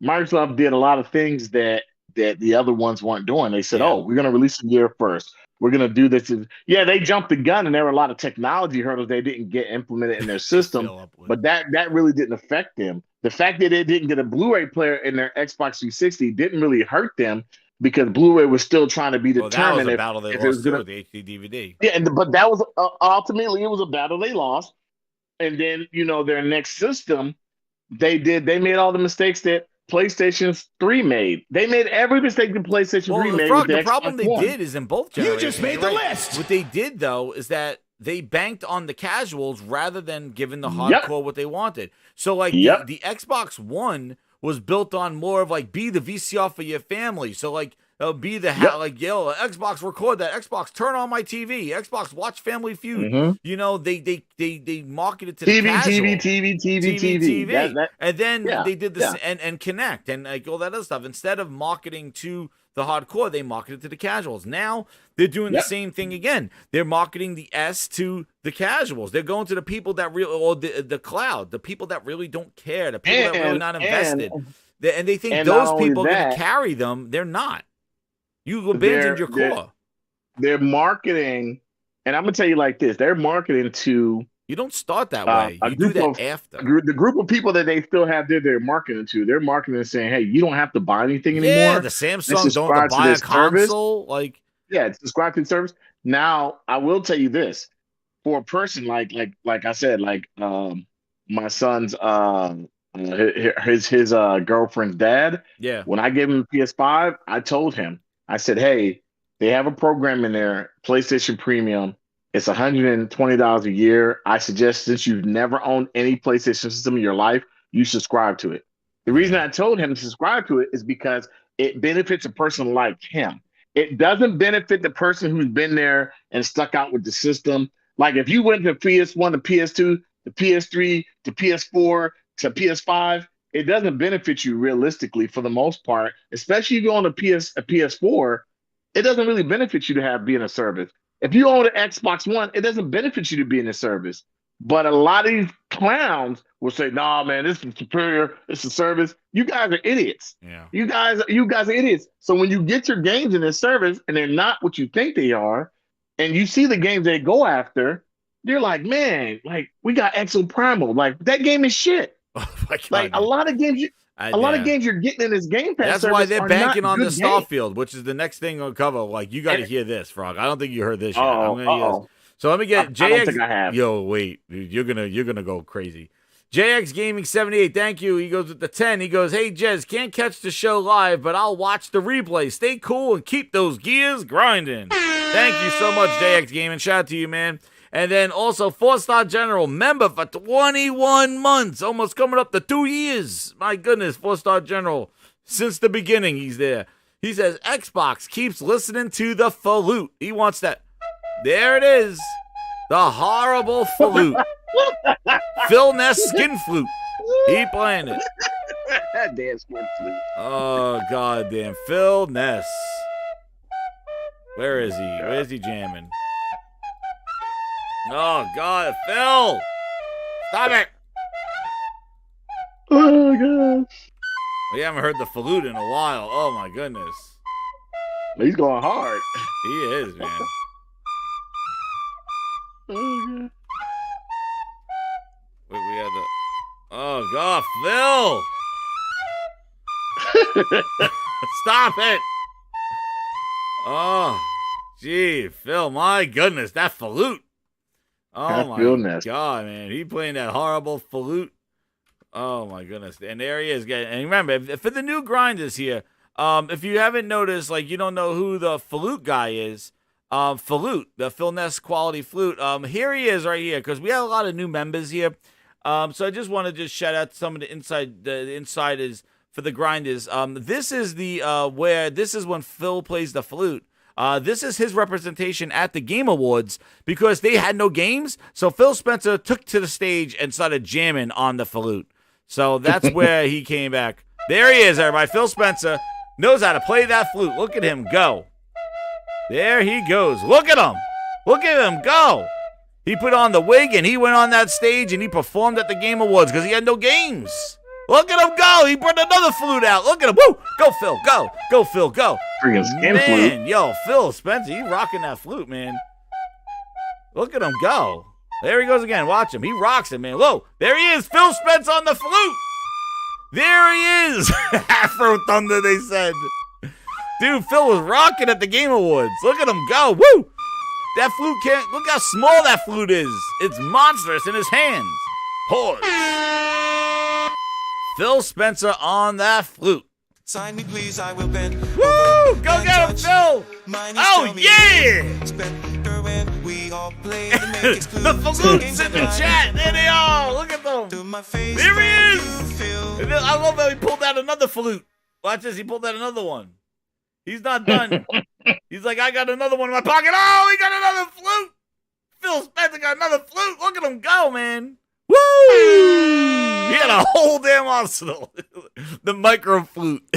Microsoft did a lot of things that the other ones weren't doing. They said, oh, we're going to release a year first. We're going to do this. Yeah, they jumped the gun, and there were a lot of technology hurdles they didn't get implemented in their system, but that really didn't affect them. The fact that they didn't get a Blu-ray player in their Xbox 360 didn't really hurt them because Blu-ray was still trying to be determined. That was a battle they lost with the HD DVD. Yeah, but that was ultimately it was a battle they lost. And then their next system, they made all the mistakes that PlayStation 3 made. They made every mistake that PlayStation 3 made. The problem they did is in both generations. You just made the list. What they did though is that they banked on the casuals rather than giving the hardcore what they wanted. So like the Xbox One was built on more of like be the VCR for your family. So like be the like, yo, Xbox record that, Xbox turn on my TV, Xbox watch Family Feud. You know, they market it to the casual. TV. And then they did this and Connect and like all that other stuff. Instead of marketing to the hardcore, they marketed to the casuals. Now they're doing the same thing again. They're marketing the S to the casuals. They're going to the people that really, or the cloud, the people that really don't care, the people that are really not invested. And they think those people are going to carry them. They're not. You abandoned your core. They're marketing, and I'm going to tell you like this. They're marketing to... You don't start that way. You do that after. The group of people that they still have there, they're marketing to. They're marketing and saying, hey, you don't have to buy anything anymore. Yeah, the Samsung don't have to buy a console. Like, yeah, subscribe to the service. Now, I will tell you this. For a person like I said, like my son's his girlfriend's dad. Yeah. When I gave him the PS5, I told him, I said, hey, they have a program in there, PlayStation Premium. It's $120 a year. I suggest, since you've never owned any PlayStation system in your life, you subscribe to it. The reason I told him to subscribe to it is because it benefits a person like him. It doesn't benefit the person who's been there and stuck out with the system. Like if you went to PS1 to PS2 to PS3 to PS4 to PS5, it doesn't benefit you realistically for the most part, especially if you go on a PS4. It doesn't really benefit you to be in a service. If you own an Xbox One, it doesn't benefit you to be in a service. But a lot of these clowns will say, nah, man, this is superior. It's a service. You guys are idiots. Yeah. You guys are idiots. So when you get your games in this service and they're not what you think they are, and you see the games they go after, you're like, man, like we got Exo Primal. Like that game is shit. Oh my God, like a lot of games you're getting in this Game Pass. That's why they're banking on the games. Starfield, which is the next thing on cover. Like you got to hear this, Frog. I don't think you heard this yet. I'm gonna hear this. So let me get JX. I don't think I have. Yo, wait, dude, you're gonna go crazy. JX Gaming 78, thank you. He goes with the 10. He goes, hey Jez, can't catch the show live, but I'll watch the replay. Stay cool and keep those gears grinding. Thank you so much, JX Gaming. Shout out to you, man. And then also 4-Star General, member for 21 months, almost coming up to 2 years. My goodness, 4-Star General, since the beginning he's there. He says, Xbox keeps listening to the flute. He wants that. There it is. The horrible flute. Phil Ness skin flute. He playing it. Damn skin flute. Oh, goddamn. Phil Ness. Where is he? Where's he jamming? Oh, God, Phil! Stop it! Oh, gosh. We haven't heard the flute in a while. Oh, my goodness. He's going hard. He is, man. Oh, God. Wait, we had the... Oh, God, Phil! Stop it! Oh, gee, Phil, my goodness, that flute. Oh, my God, man. He playing that horrible flute. Oh, my goodness. And there he is. And remember, for the new grinders here, if you haven't noticed, like, you don't know who the flute guy is, flute, the Phil Ness quality flute, here he is right here, because we have a lot of new members here. So I just want to just shout out some of the insiders for the grinders. This is this is when Phil plays the flute. This is his representation at the Game Awards because they had no games. So Phil Spencer took to the stage and started jamming on the flute. So that's where he came back. There he is, everybody. Phil Spencer knows how to play that flute. Look at him go. There he goes. Look at him. Look at him go. He put on the wig and he went on that stage and he performed at the Game Awards because he had no games. Look at him go. He brought another flute out. Look at him. Woo! Go, Phil. Go. Go, Phil. Go. Freaking skin man, flute. Yo, Phil Spencer, he rocking that flute, man. Look at him go. There he goes again. Watch him. He rocks it, man. Whoa. There he is. Phil Spencer on the flute. There he is. Afro Thunder, they said. Dude, Phil was rocking at the Game Awards. Look at him go. Woo! That flute can't... Look how small that flute is. It's monstrous in his hands. Pause. Phil Spencer on that flute. Sign me, please, I will bend. Woo! Go get him, Phil! Oh, yeah! The flutes in the chat. There they are. Look at them. There he is. I love how he pulled out another flute. Watch this. He pulled out another one. He's not done. He's like, I got another one in my pocket. Oh, he got another flute. Phil Spencer got another flute. Look at him go, man. Woo! He had a whole damn arsenal. The micro flute.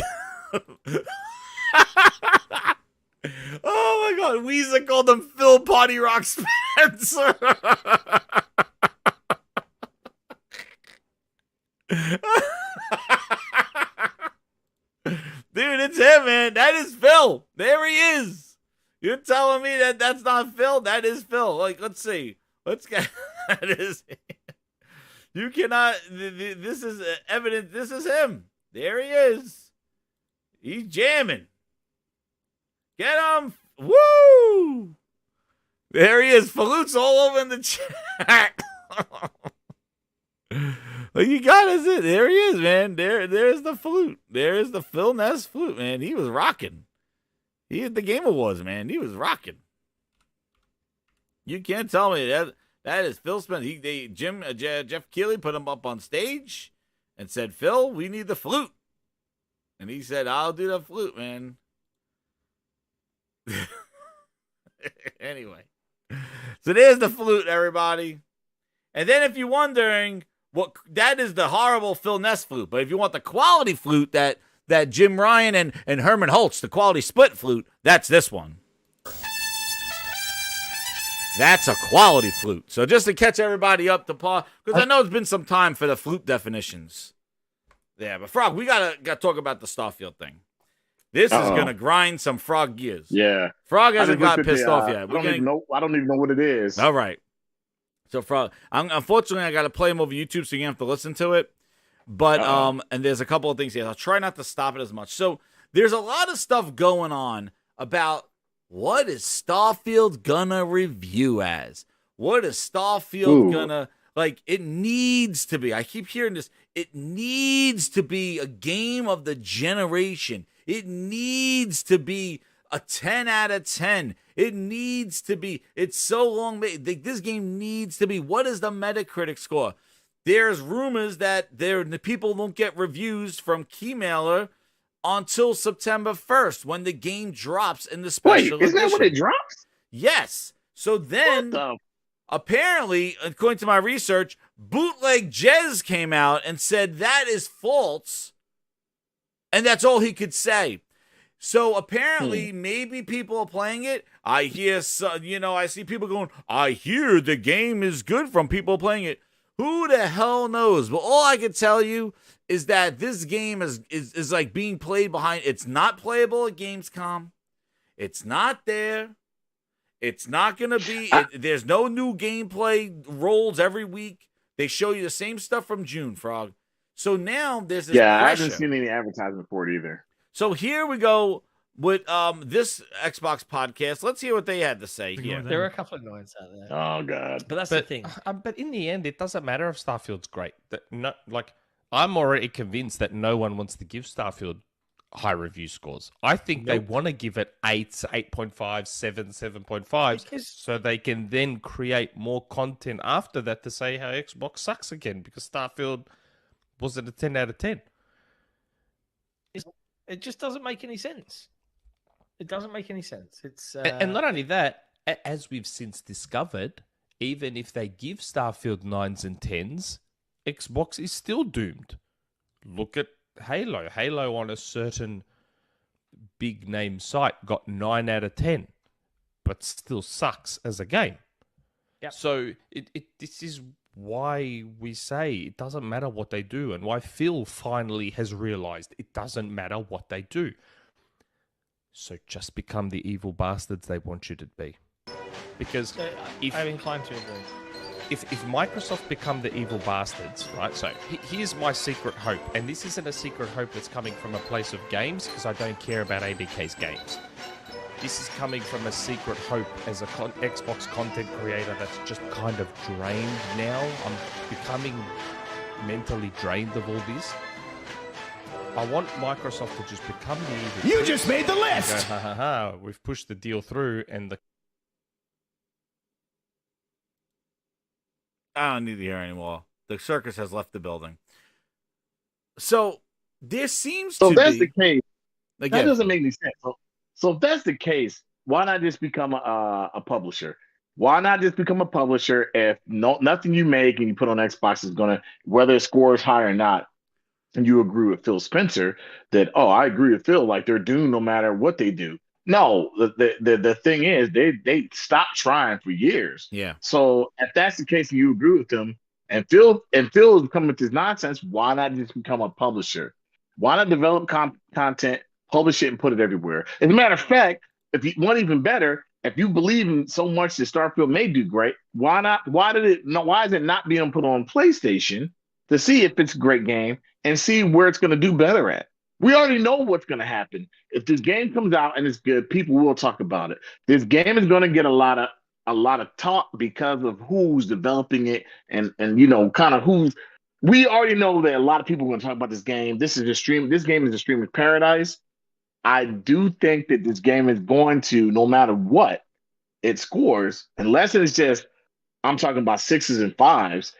Oh my God, Weezer called him Phil Potty Rock Spencer. Dude, it's him, man. That is Phil. There he is. You're telling me that that's not Phil? That is Phil. Like, let's see. Let's get. That is. You cannot. This is evident. This is him. There he is. He's jamming. Get him. Woo! There he is. Falute's all over in the chat. Like, you got it. There he is, man. There's the flute. There's the Phil Ness flute, man. He was rocking. He at the Game Awards, man. He was rocking. You can't tell me that is Phil Spencer. Jeff Keighley put him up on stage and said, Phil, we need the flute. And he said, I'll do the flute, man. Anyway. So there's the flute, everybody. And then if you're wondering, that is the horrible Phil Ness flute. But if you want the quality flute that Jim Ryan and Herman Holtz, the quality split flute, that's this one. That's a quality flute. So just to catch everybody up to par, because I know it's been some time for the flute definitions. Yeah, but Frog, we gotta talk about the Starfield thing. This is gonna grind some Frog gears. Yeah, Frog hasn't got pissed off yet. I don't even know what it is. All right. So Frog, unfortunately, I got to play him over YouTube, so you have to listen to it. But and there's a couple of things here. I'll try not to stop it as much. So there's a lot of stuff going on about what is Starfield gonna review as. What is Starfield gonna like? It needs to be. I keep hearing this. It needs to be a game of the generation. It needs to be a 10 out of 10. It needs to be. It's so long. This game needs to be. What is the Metacritic score? There's rumors that the people won't get reviews from Keymailer until September 1st when the game drops in the special edition. Wait, isn't that when it drops? Yes. So then, apparently, according to my research, Bootleg Jez came out and said that is false, and that's all he could say. So apparently, maybe people are playing it. I hear, I see people going, I hear the game is good from people playing it. Who the hell knows? But all I can tell you is that this game is like being played behind. It's not playable at Gamescom. It's not there. It's not going to be. There's no new gameplay rolls every week. They show you the same stuff from June, Frog. So now there's this pressure. I haven't seen any advertisement for it either. So here we go with this Xbox podcast. Let's hear what they had to say here. There are a couple of noise out there. Oh God! But that's the thing. But in the end, it doesn't matter if Starfield's great. I'm already convinced that no one wants to give Starfield high review scores. I think they want to give it 8s, 8.5, 7, 7.5, so they can then create more content after that to say how Xbox sucks again, because Starfield wasn't a 10 out of 10. It just doesn't make any sense. It doesn't make any sense. It's and not only that, as we've since discovered, even if they give Starfield 9s and 10s, Xbox is still doomed. Look at Halo. Halo on a certain big name site got 9 out of 10, but still sucks as a game. Yep. So this is why we say it doesn't matter what they do, and why Phil finally has realized it doesn't matter what they do. So just become the evil bastards they want you to be. Because I'm inclined to agree. If Microsoft become the evil bastards, right? So here's my secret hope, and this isn't a secret hope that's coming from a place of games, because I don't care about ABK's games. This is coming from a secret hope as a Xbox content creator that's just kind of drained now. I'm becoming mentally drained of all this. I want Microsoft to just become the evil. You just made the list! Go, ha, ha, ha. We've pushed the deal through, and I don't need to hear anymore. The circus has left the building. So there seems to be... So that's the case. Again, that doesn't make any sense. So if that's the case, why not just become a publisher? Why not just become a publisher if nothing you make and you put on Xbox is gonna, whether it scores high or not, and you agree with Phil Spencer that, oh, I agree with Phil, like they're doomed no matter what they do. No, the thing is they stopped trying for years. Yeah. So if that's the case and you agree with them, and Phil is coming with this nonsense, why not just become a publisher? Why not develop content, publish it, and put it everywhere? As a matter of fact, if you want even better, if you believe in so much that Starfield may do great, why not? Why is it not being put on PlayStation to see if it's a great game and see where it's going to do better at? We already know what's going to happen. If this game comes out and it's good, people will talk about it. This game is going to get a lot of talk because of who's developing it and kind of who's. We already know that a lot of people are going to talk about this game. This game is a streamer's paradise. I do think that this game is going to, no matter what it scores, unless it's just, I'm talking about 6s and 5s,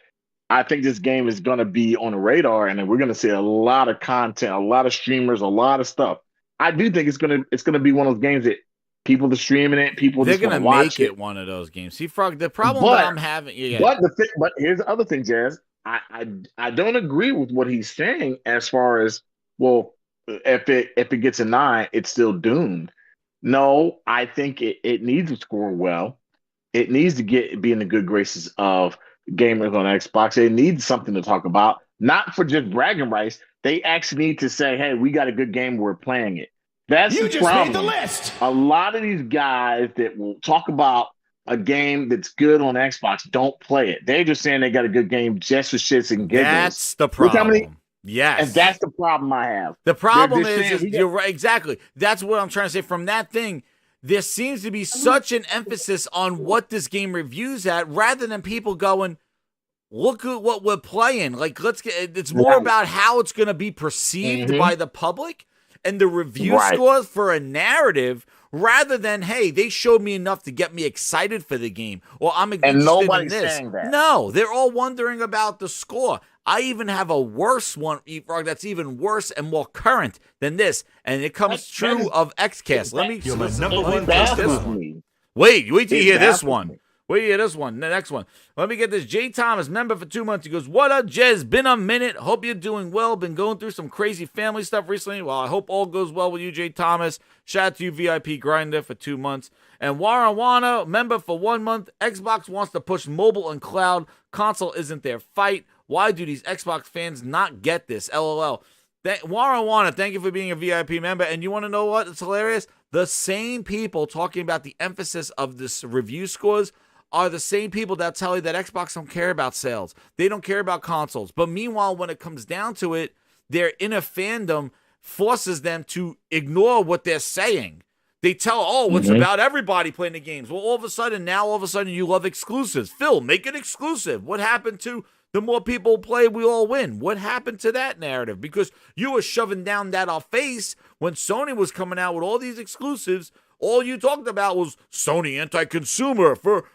I think this game is going to be on the radar, and we're going to see a lot of content, a lot of streamers, a lot of stuff. I do think it's going to be one of those games that people are streaming it, they're going to make it one of those games. See, Frog, the problem that I'm having, but here's the other thing, Jazz. I don't agree with what he's saying as far as, well, if it gets a 9, it's still doomed. No, I think it needs to score well. It needs to be in the good graces of gamers on Xbox. They need something to talk about, not for just bragging rights. They actually need to say, hey, we got a good game, we're playing it. That's the problem. Made the list. A lot of these guys that will talk about a game that's good on Xbox don't play it. They're just saying they got a good game just for shits and giggles. That's the problem. Yes. And that's the problem I have. The problem is you're right. Exactly. That's what I'm trying to say. From that thing, there seems to be such an emphasis on what this game reviews at rather than people going, look at what we're playing. Like, it's more about how it's going to be perceived by the public and the review scores for a narrative rather than, hey, they showed me enough to get me excited for the game, or I'm interested in this. Saying that. No, they're all wondering about the score. I even have a worse one, Frog, that's even worse and more current than this, and it comes true of XCast. Let me post this one. Wait till you hear this one. Wait till you hear this one. The next one. Let me get this. J. Thomas, member for 2 months. He goes, what up, Jez? Been a minute. Hope you're doing well. Been going through some crazy family stuff recently. Well, I hope all goes well with you, J. Thomas. Shout out to you, VIP Grinder, for 2 months. And Warawana, member for 1 month. Xbox wants to push mobile and cloud. Console isn't their fight. Why do these Xbox fans not get this? LOL. Warawana, thank you for being a VIP member. And you want to know what? It's hilarious. The same people talking about the emphasis of this review scores are the same people that tell you that Xbox don't care about sales. They don't care about consoles. But meanwhile, when it comes down to it, their inner fandom forces them to ignore what they're saying. They tell, it's about everybody playing the games. Well, all of a sudden, you love exclusives. Phil, make it exclusive. What happened to the more people play, we all win? What happened to that narrative? Because you were shoving down that our face when Sony was coming out with all these exclusives. All you talked about was Sony anti-consumer for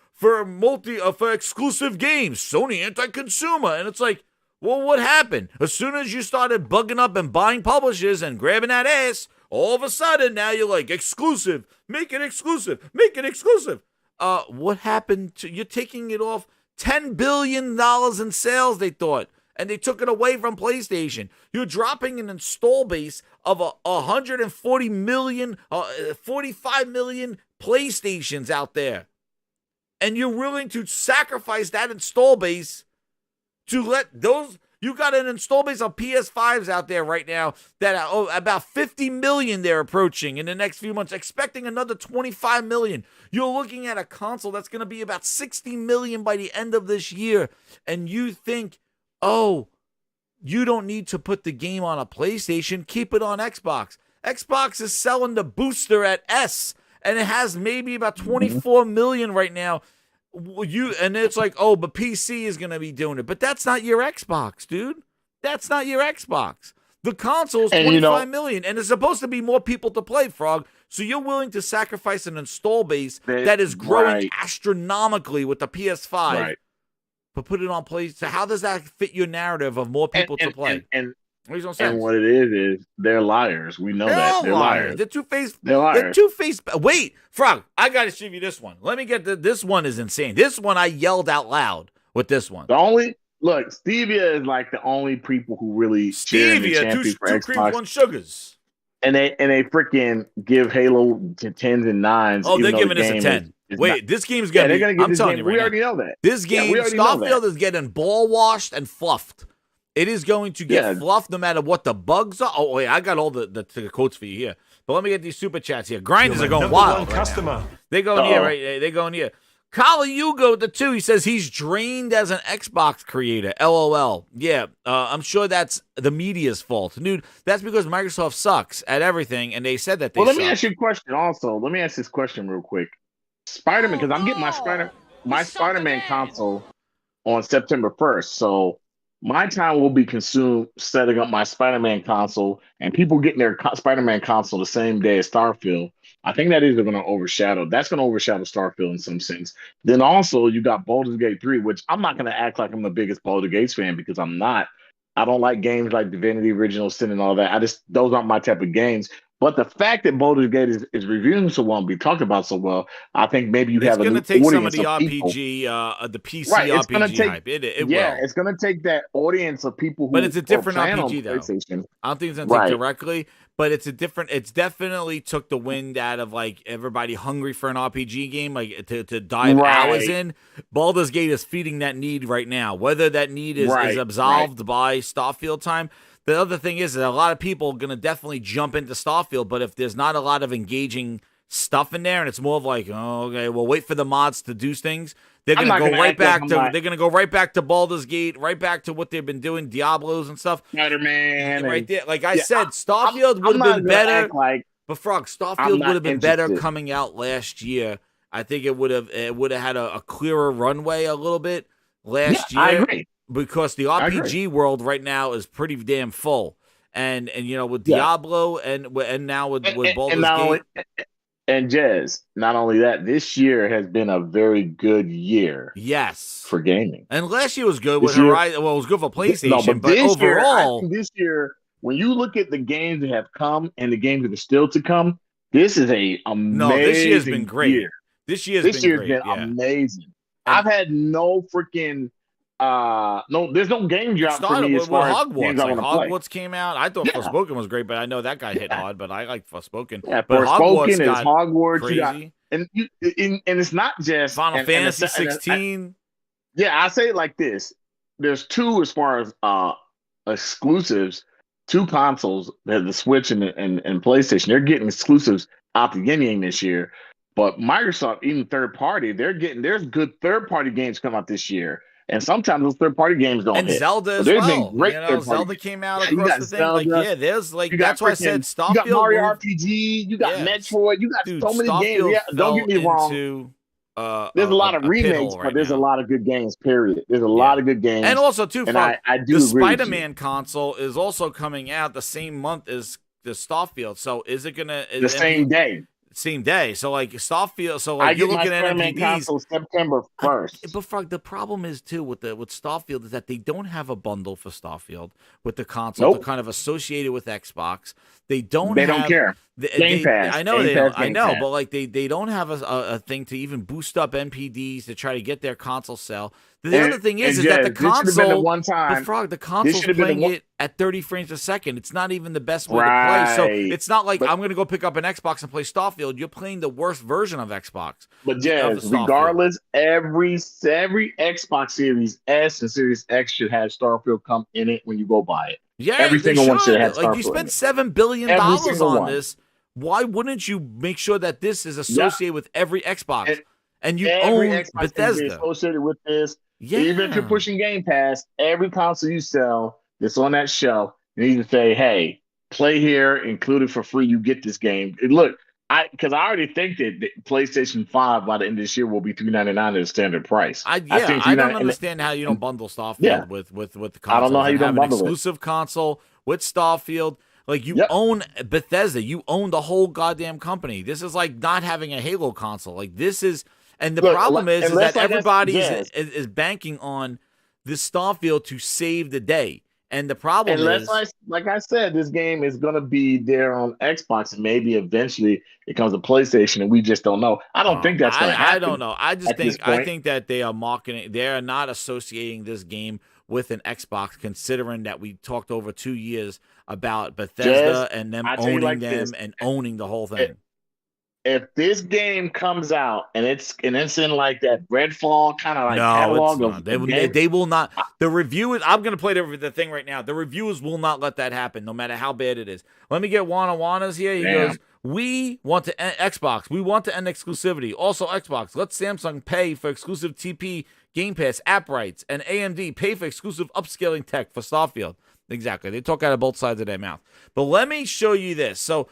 exclusive games. Sony anti-consumer. And it's like, well, what happened? As soon as you started bugging up and buying publishers and grabbing that ass, all of a sudden now you're like, exclusive, make it exclusive, make it exclusive. What happened to, you're taking it off $10 billion in sales, they thought, and they took it away from PlayStation. You're dropping an install base of 140 million, 45 million PlayStations out there. And you're willing to sacrifice that install base to let those, you got an install base of PS5s out there right now that are about 50 million they're approaching in the next few months, expecting another 25 million. You're looking at a console that's going to be about 60 million by the end of this year. And you think, you don't need to put the game on a PlayStation, keep it on Xbox. Xbox is selling the booster at S, and it has maybe about 24 million right now. And it's like, but PC is going to be doing it. But that's not your Xbox, dude. That's not your Xbox. The console is 25 million, and it's supposed to be more people to play, Frog. So you're willing to sacrifice an install base that is growing astronomically with the PS5, but put it on PlayStation. So how does that fit your narrative of more people to play? And Makes no And sense. what it is they're liars. We know that. They're liars. They're two-faced. They're liars. They're two-faced. Wait, Frog, I got to show you this one. Let me get this one is insane. This one I yelled out loud with this one. The only look, Stevia is like the only people who really cheer in the Stevia, champion for two Xbox. creams, one sugars. And they freaking give Halo to 10s and 9s. Oh, they're even though giving the us a game 10. is Wait, not- this game's Yeah, gonna they're be. gonna get I'm this telling game. you right We now. already know that. This Yeah, game, we already know that. Starfield is getting ball washed and fluffed. It is going to get fluffed no matter what the bugs are. Oh, wait, I got all the quotes for you here. But let me get these super chats here. Grinders are going wild. Right now. They going here, right? They going here. Kali Hugo with the 2, he says he's drained as an Xbox creator. LOL. Yeah, I'm sure that's the media's fault. Dude, that's because Microsoft sucks at everything, and they said that they Well, let suck. me ask you a question also. Let me ask this question real quick. Spider-Man, because I'm getting my Spider-Man console on September 1st. So my time will be consumed setting up my Spider-Man console, and people getting their Spider-Man console the same day as Starfield. I think that is going to overshadow. That's going to overshadow Starfield in some sense. Then also you got Baldur's Gate 3, which I'm not going to act like I'm the biggest Baldur's Gate fan because I'm not. I don't like games like Divinity, Original Sin, and all that. Those aren't my type of games. But the fact that Baldur's Gate is reviewing so well and be talked about so well, I think maybe you have a new It's going to take some of audience the people. RPG, the PC Right, it's gonna RPG take- hype. It yeah, will. it's going to take that audience of people who But it's a different are playing RPG on though. PlayStation. I don't think it's gonna take Right. directly, but it's definitely took the wind out of like everybody hungry for an RPG game, like to dive hours Right. in. Baldur's Gate is feeding that need right now. Whether that need is Right, absolved by Starfield time. The other thing is that a lot of people are gonna definitely jump into Starfield, but if there's not a lot of engaging stuff in there, and it's more of like, oh, okay, well, wait for the mods to do things. They're I'm gonna not go gonna right act like back I'm to. not- They're gonna go right back to Baldur's Gate, right back to what they've been doing, Diablos and stuff. Spider-Man, Right and- there. Like I Yeah, said, Starfield I'm would not have been gonna better. act like But Frog, I'm Starfield not would have been better interested. coming out last year. I think it would have had a clearer runway a little bit last Yeah, I year. agree. Because the I agree. RPG world right now is pretty damn full. And you know, with Yeah. Diablo and now with Baldur's and not Gate. only, and Jez, not only that, this year has been a very good year. Yes. For gaming. And last year was good with This year- Horizon. Well, it was good for PlayStation, No, but this year, I overall, think this year, when you look at the games that have come and the games that are still to come, this is a amazing no, this year's been great. year. This year's This been year's great. been yeah. amazing. I've had no freaking there's no game drop for Started me with, as far as Hogwarts. games I Like want to play. Hogwarts came out. I thought Yeah. Forspoken was great, but I know that guy hit hard. But I like Forspoken. Yeah, but Forspoken is got Hogwarts. crazy. You got, and it's not just Final and Fantasy it's- and 16. Yeah, I say it like this: there's two as far as exclusives, two consoles, the Switch and PlayStation. They're getting exclusives out the yin this year. But Microsoft, even third party, there's good third party games come out this year. And sometimes those third party games don't And hit. Zelda But as there's well. been great You know, third-party Zelda games. came out Yeah, you across got the thing. Like, Zelda, yeah, there's like you got that's why I freaking- said Starfield. You got Mario moved- RPG, you got Yeah. Metroid, you got Dude, so many games. Starfield Yeah, don't get me fell wrong. into, There's a lot of pit remakes, hole right but there's now. a lot of good games. Period. There's a lot of good games, And also, too, and Frog, I do the agree with you. Spider-Man console is also coming out the same month as the Starfield. So is it gonna the same day? Same day. So like Starfield. So I like you're get my looking at Spider-Man NPDs. console September 1st. But Frog, the problem is too with Starfield is that they don't have a bundle for Starfield with the console to Nope. kind of associate it with Xbox. They don't. They don't have- care. Game Pass. I know Game they don't. Pass, I Game know, Pass. but like they don't have a thing to even boost up NPDs to try to get their console sell. The And- other thing is and that the Jez, this should've been the console, one time- the Frog, the this console's should've been the playing one- it at 30 frames a second. It's not even the best way to play. So Right. it's not like But- I'm going to go pick up an Xbox and play Starfield. You're playing the worst version of Xbox. But of the Jez, Starfield. regardless, every Xbox Series S and Series X should have Starfield come in it when you go buy it. Yeah, every they single one should have Like Starfield. you in spent it. $7 billion Every single on one. this. Why wouldn't you make sure that this is associated with every Xbox? And you every own Xbox can be Bethesda. associated with this. Yeah. Even if you're pushing Game Pass, every console you sell that's on that shelf, you need to say, "Hey, play here, included for free. You get this game." And look, because I already think that the PlayStation 5 by the end of this year will be $399 at a standard price. I think don't $399 understand how you don't bundle Starfield Yeah. with the console. I don't know how you don't have bundle an it. exclusive console with Starfield. Like you own Bethesda, you own the whole goddamn company. This is like not having a Halo console. Like this is, and the Look, problem is unless that I guess- everybody yes. is banking on this Starfield to save the day. And the problem is, like I said, this game is going to be there on Xbox, and maybe eventually it comes to PlayStation, and we just don't know. I don't think that's going to happen. I don't know. I think that they are marketing. They are not associating this game with an Xbox, considering that we talked over 2 years about Bethesda and them owning them and owning the whole thing. If this game comes out and it's in like that Redfall kind of like catalog of they will not. The reviewers, I'm going to play the thing right now. The reviewers will not let that happen, no matter how bad it is. Let me get Wana's here. He goes, we want to end Xbox. We want to end exclusivity. Also, Xbox, let Samsung pay for exclusive TP Game Pass app rights, and AMD pay for exclusive upscaling tech for Starfield. Exactly. They talk out of both sides of their mouth. But let me show you this. So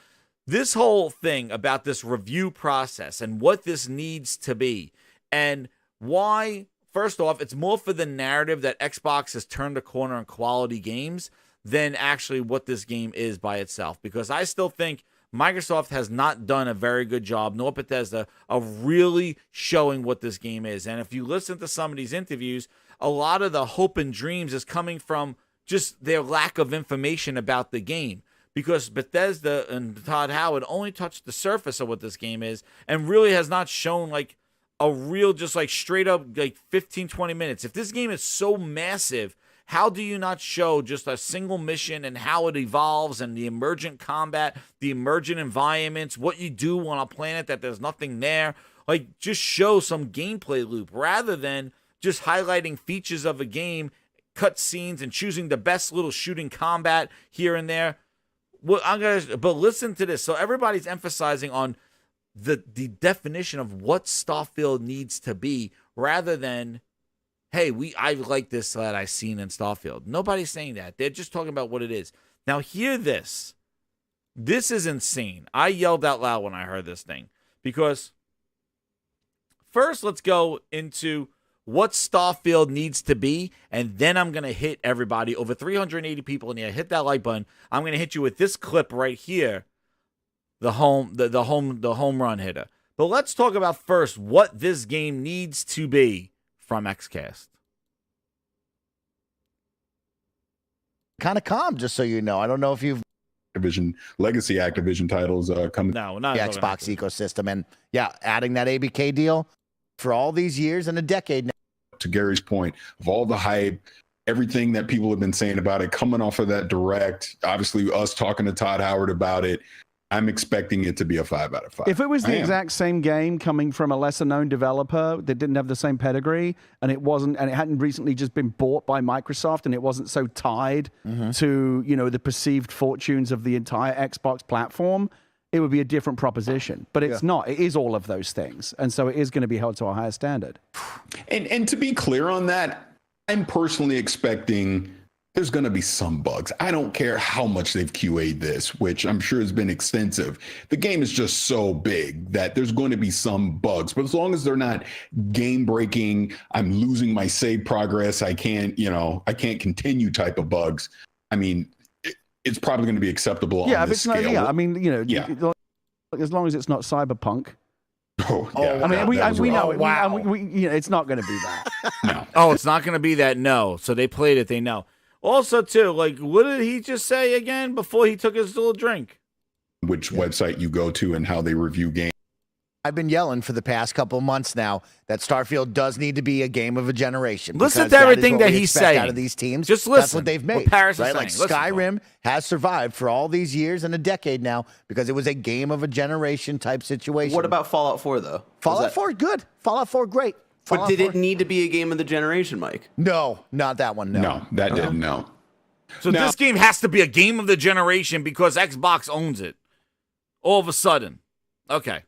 this whole thing about this review process and what this needs to be and why, first off, it's more for the narrative that Xbox has turned a corner on quality games than actually what this game is by itself. Because I still think Microsoft has not done a very good job, nor Bethesda, of really showing what this game is. And if you listen to some of these interviews, a lot of the hope and dreams is coming from just their lack of information about the game. Because Bethesda and Todd Howard only touched the surface of what this game is and really has not shown like a real, just like straight up like 15, 20 minutes. If this game is so massive, how do you not show just a single mission and how it evolves and the emergent combat, the emergent environments, what you do on a planet that there's nothing there? Like, just show some gameplay loop rather than just highlighting features of a game, cut scenes, and choosing the best little shooting combat here and there. Well, but listen to this. So everybody's emphasizing on the definition of what Starfield needs to be rather than, hey, I like this that I've seen in Starfield. Nobody's saying that. They're just talking about what it is. Now, hear this. This is insane. I yelled out loud when I heard this thing because first let's go into what Starfield needs to be, and then I'm going to hit everybody, over 380 people in here. Hit that like button. I'm going to hit you with this clip right here, the home run hitter. But let's talk about first what this game needs to be from XCast. Kind of calm, just so you know. I don't know if you've legacy Activision titles coming. No, not the Xbox ecosystem, and adding that ABK deal for all these years and a decade now. To Gary's point, of all the hype, everything that people have been saying about it, coming off of that direct, obviously us talking to Todd Howard about it, I'm expecting it to be a 5 out of 5. If it was the exact same game coming from a lesser known developer that didn't have the same pedigree and it hadn't recently just been bought by Microsoft and it wasn't so tied to, the perceived fortunes of the entire Xbox platform, it would be a different proposition. But it's not. It is all of those things. And so it is going to be held to a higher standard. And to be clear on that, I'm personally expecting there's going to be some bugs. I don't care how much they've QA'd this, which I'm sure has been extensive. The game is just so big that there's going to be some bugs. But as long as they're not game breaking, I'm losing my save progress, I can't continue type of bugs. I mean, it's probably going to be acceptable on this scale. I mean, as long as it's not cyberpunk. Oh, yeah. I mean, we know it. Wow. It's not going to be that. No. Oh, it's not going to be that. No. So they played it. They know. Also, too, like, what did he just say again before he took his little drink? Which website you go to and how they review games. I've been yelling for the past couple of months now that Starfield does need to be a game of a generation. Listen to everything that he's saying out of these teams. Just listen. That's what they've made. What Paris is Like saying. Skyrim has survived for all these years and a decade now because it was a game of a generation type situation. What about Fallout 4 though? Fallout 4 good. Fallout 4 great. But did it need to be a game of the generation, Mike? No, not that one. No, that didn't. No. So this game has to be a game of the generation because Xbox owns it. All of a sudden. Okay.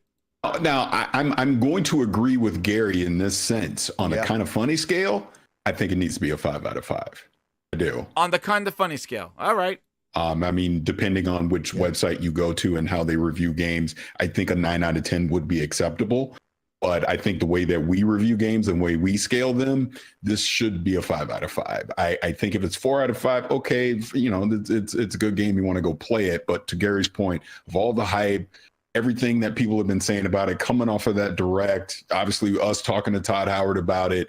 Now, I'm going to agree with Gary in this sense. On a kind of funny scale, I think it needs to be a 5 out of 5. I do. On the kind of funny scale. All right. I mean, depending on which website you go to and how they review games, I think a 9 out of 10 would be acceptable. But I think the way that we review games and the way we scale them, this should be a 5 out of 5. I think if it's 4 out of 5, okay, it's a good game. You want to go play it. But to Gary's point, of all the hype, everything that people have been saying about it, coming off of that direct, obviously us talking to Todd Howard about it,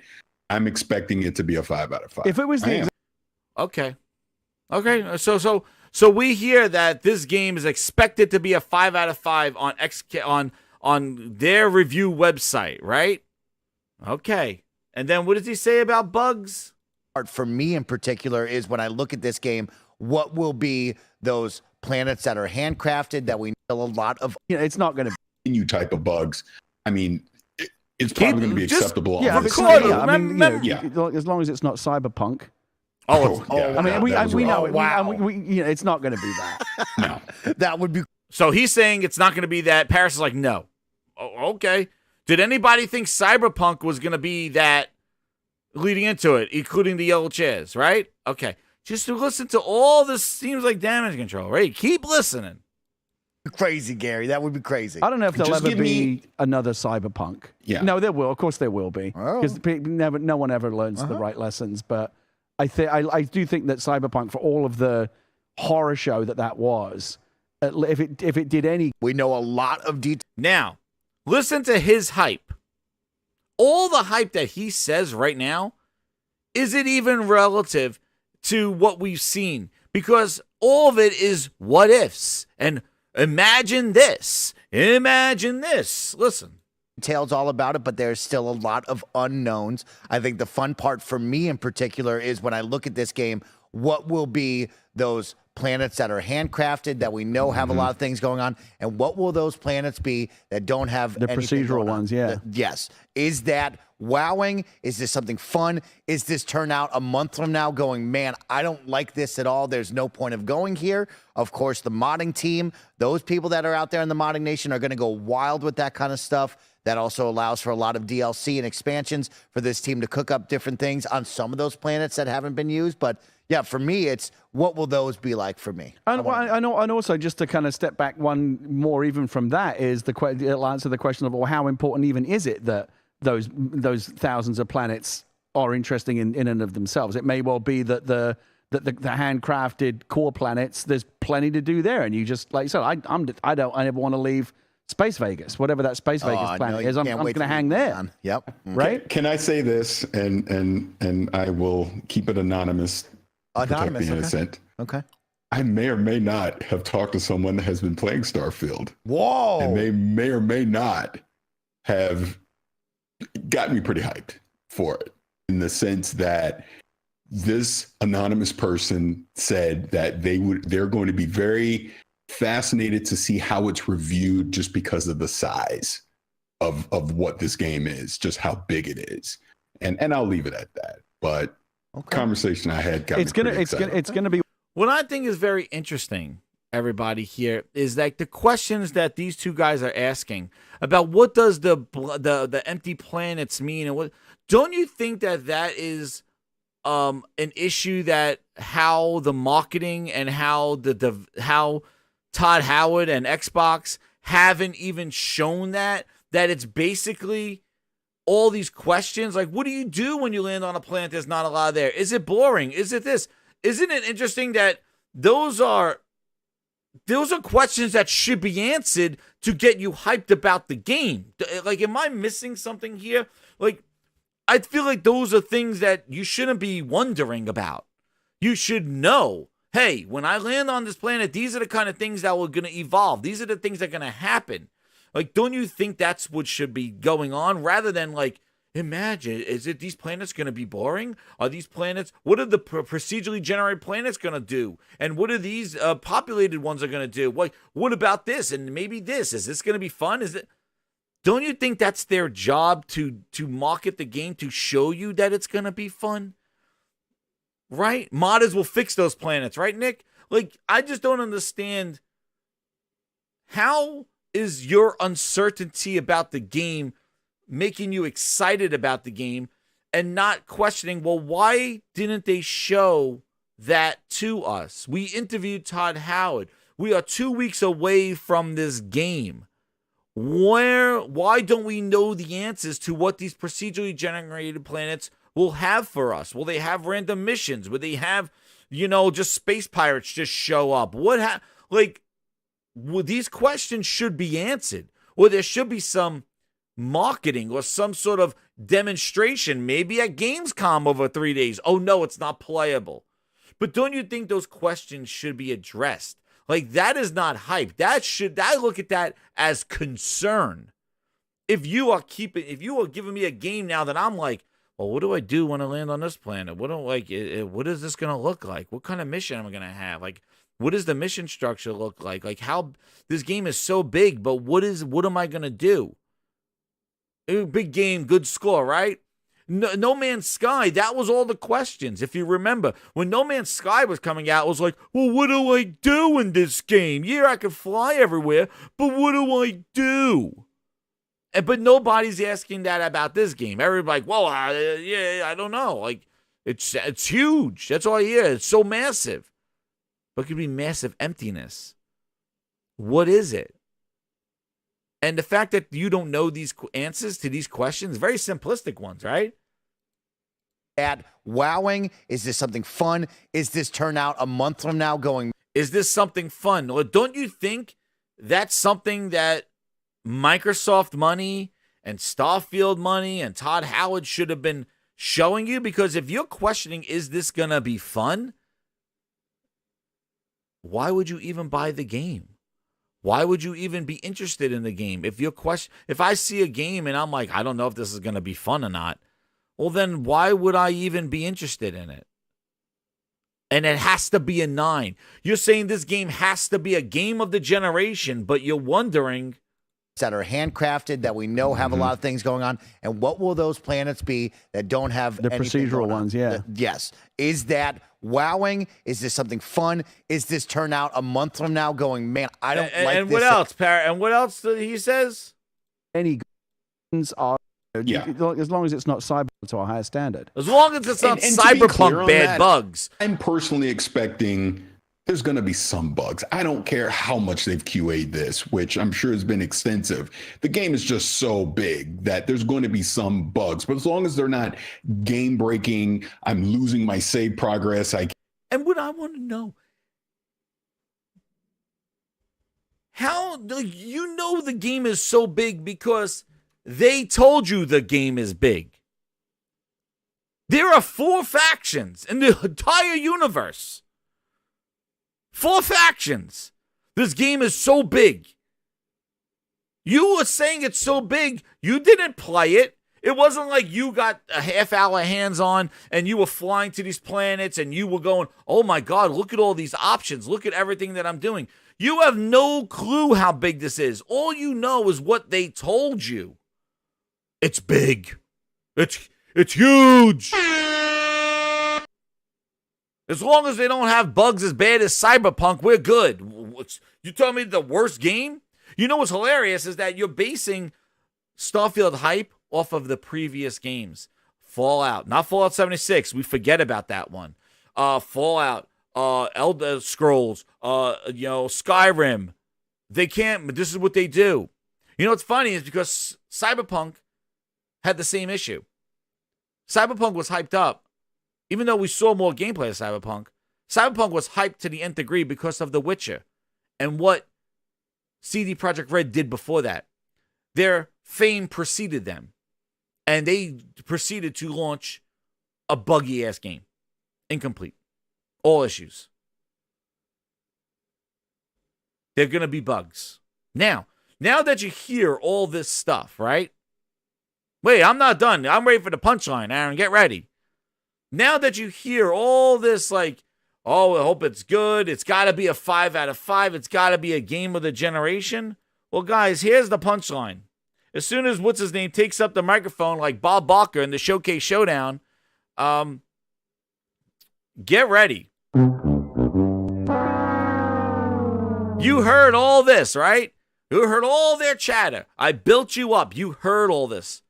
I'm expecting it to be a 5 out of 5. If it was the okay. Okay, so we hear that this game is expected to be a 5 out of 5 on their review website, right? Okay. And then what does he say about bugs? For me in particular is when I look at this game, what will be those planets that are handcrafted that we know a lot of? It's not going to be new type of bugs. I mean, it's probably going to be acceptable. Yeah, on this I scale. mean, as long as it's not cyberpunk. Yeah, I mean, we know it. wow. It's not going to be that. No. That would be. So he's saying it's not going to be that. Paris is like, no. Oh, okay. Did anybody think Cyberpunk was going to be that leading into it, including the yellow chairs, right? Okay. Just to listen to all this seems like damage control, right? Keep listening. Crazy, Gary. That would be crazy. I don't know if there'll Just ever give be me- another Cyberpunk. Yeah. No, there will. Of course, there will be. Oh. Because no one ever learns the right lessons. But I do think that Cyberpunk, for all of the horror show that was, if it did any, we know a lot of detail. Now, listen to his hype. All the hype that he says right now, is it even relative to what we've seen? Because all of it is what ifs and imagine this. Listen. Details all about it, but there's still a lot of unknowns. I think the fun part for me in particular is when I look at this game, what will be those planets that are handcrafted that we know have a lot of things going on, and what will those planets be that don't have the anything procedural going on? ones, yeah. Yes. Is that wowing? Is this something fun? Is this turn out a month from now going, man, I don't like this at all. There's no point of going here. Of course, the modding team, those people that are out there in the modding nation are going to go wild with that kind of stuff. That also allows for a lot of DLC and expansions for this team to cook up different things on some of those planets that haven't been used. But yeah, for me, it's what will those be like for me? And also, just to kind of step back one more even from that, is it'll answer the question of, well, how important even is it that those thousands of planets are interesting in and of themselves? It may well be that the handcrafted core planets, there's plenty to do there, and you just, like you said, I never want to leave Space Vegas, whatever that Space Vegas planet is. I'm going to hang there. Yep. Right? Can I say this, and I will keep it anonymous. Protect the innocent. Okay. I may or may not have talked to someone that has been playing Starfield. Whoa. And they may or may not have got me pretty hyped for it, in the sense that this anonymous person said that they're going to be very fascinated to see how it's reviewed, just because of the size of what this game is, just how big it is. And I'll leave it at that. But conversation I had got it's gonna be. What I think is very interesting, everybody here, is like the questions that these two guys are asking about what does the empty planets mean, and what don't you think that is an issue that how the marketing and how how Todd Howard and Xbox haven't even shown that it's basically all these questions, like, what do you do when you land on a planet there's not a lot there? Is it boring? Is it this? Isn't it interesting that those are questions that should be answered to get you hyped about the game? Like, am I missing something here? Like, I feel like those are things that you shouldn't be wondering about. You should know, hey, when I land on this planet, these are the kind of things that are going to evolve. These are the things that are going to happen. Like, don't you think that's what should be going on, rather than, like, imagine, is it these planets going to be boring? Are these planets, what are the procedurally generated planets going to do? And what are these populated ones are going to do? What about this? And maybe this, is this going to be fun? Is it? Don't you think that's their job to market the game, to show you that it's going to be fun? Right? Modders will fix those planets, right, Nick? Like, I just don't understand, how is your uncertainty about the game making you excited about the game and not questioning, well, why didn't they show that to us? We interviewed Todd Howard. We are 2 weeks away from this game. Why don't we know the answers to what these procedurally generated planets will have for us? Will they have random missions? Will they have, just space pirates just show up? These questions should be answered, or there should be some marketing or some sort of demonstration, maybe at Gamescom over 3 days. Oh no, it's not playable. But don't you think those questions should be addressed? Like, that is not hype. I look at that as concern. If you are giving me a game now that I'm like, well, what do I do when I land on this planet? What is this going to look like? What kind of mission am I going to have? Like, what does the mission structure look like? Like, how this game is so big, but what am I going to do? Big game, good score, right? No Man's Sky, that was all the questions. If you remember, when No Man's Sky was coming out, it was like, well, what do I do in this game? Yeah, I can fly everywhere, but what do I do? But nobody's asking that about this game. Everybody's like, well, I don't know. Like, it's huge. That's all I hear. It's so massive. But it could be massive emptiness. What is it? And the fact that you don't know these answers to these questions, very simplistic ones, right? At wowing, is this something fun? Is this turn out a month from now going? Is this something fun? Or don't you think that's something that Microsoft money and Starfield money and Todd Howard should have been showing you? Because if you're questioning, is this going to be fun? Why would you even buy the game? Why would you even be interested in the game? If I see a game and I'm like, I don't know if this is going to be fun or not, well, then why would I even be interested in it? And it has to be a 9. You're saying this game has to be a game of the generation, but you're wondering that are handcrafted, that we know have a lot of things going on, and what will those planets be that don't have the procedural ones? Yeah. Yes. Is that wowing? Is this something fun? Is this turn out a month from now going, man, I don't like and this. What else, And what else he says? Any guns are, as long as it's not cyber to a higher standard. As long as it's not and to be clear cyberpunk on bad that, bugs. I'm personally expecting there's going to be some bugs. I don't care how much they've QA'd this, which I'm sure has been extensive. The game is just so big that there's going to be some bugs. But as long as they're not game breaking, I'm losing my save progress. And what I want to know, how you know the game is so big because they told you the game is big. There are 4 factions in the entire universe. 4 factions. This game is so big. You were saying it's so big. You didn't play it. It wasn't like you got a half-hour hands-on and you were flying to these planets and you were going, oh my God, look at all these options. Look at everything that I'm doing. You have no clue how big this is. All you know is what they told you. It's big. It's huge. As long as they don't have bugs as bad as Cyberpunk, we're good. You tell me the worst game? You know what's hilarious is that you're basing Starfield hype off of the previous games. Fallout, not Fallout 76. We forget about that one. Fallout, Elder Scrolls, Skyrim. They can't, but this is what they do. You know what's funny is because Cyberpunk had the same issue. Cyberpunk was hyped up. Even though we saw more gameplay of Cyberpunk was hyped to the nth degree because of The Witcher and what CD Projekt Red did before that. Their fame preceded them, and they proceeded to launch a buggy-ass game. Incomplete. All issues. They're going to be bugs. Now that you hear all this stuff, right? Wait, I'm not done. I'm ready for the punchline, Aaron. Get ready. Now that you hear all this, like, oh, I hope it's good. It's got to be a 5 out of 5. It's got to be a game of the generation. Well, guys, here's the punchline. As soon as what's-his-name takes up the microphone like Bob Barker in the Showcase Showdown, get ready. You heard all this, right? You heard all their chatter. I built you up. You heard all this.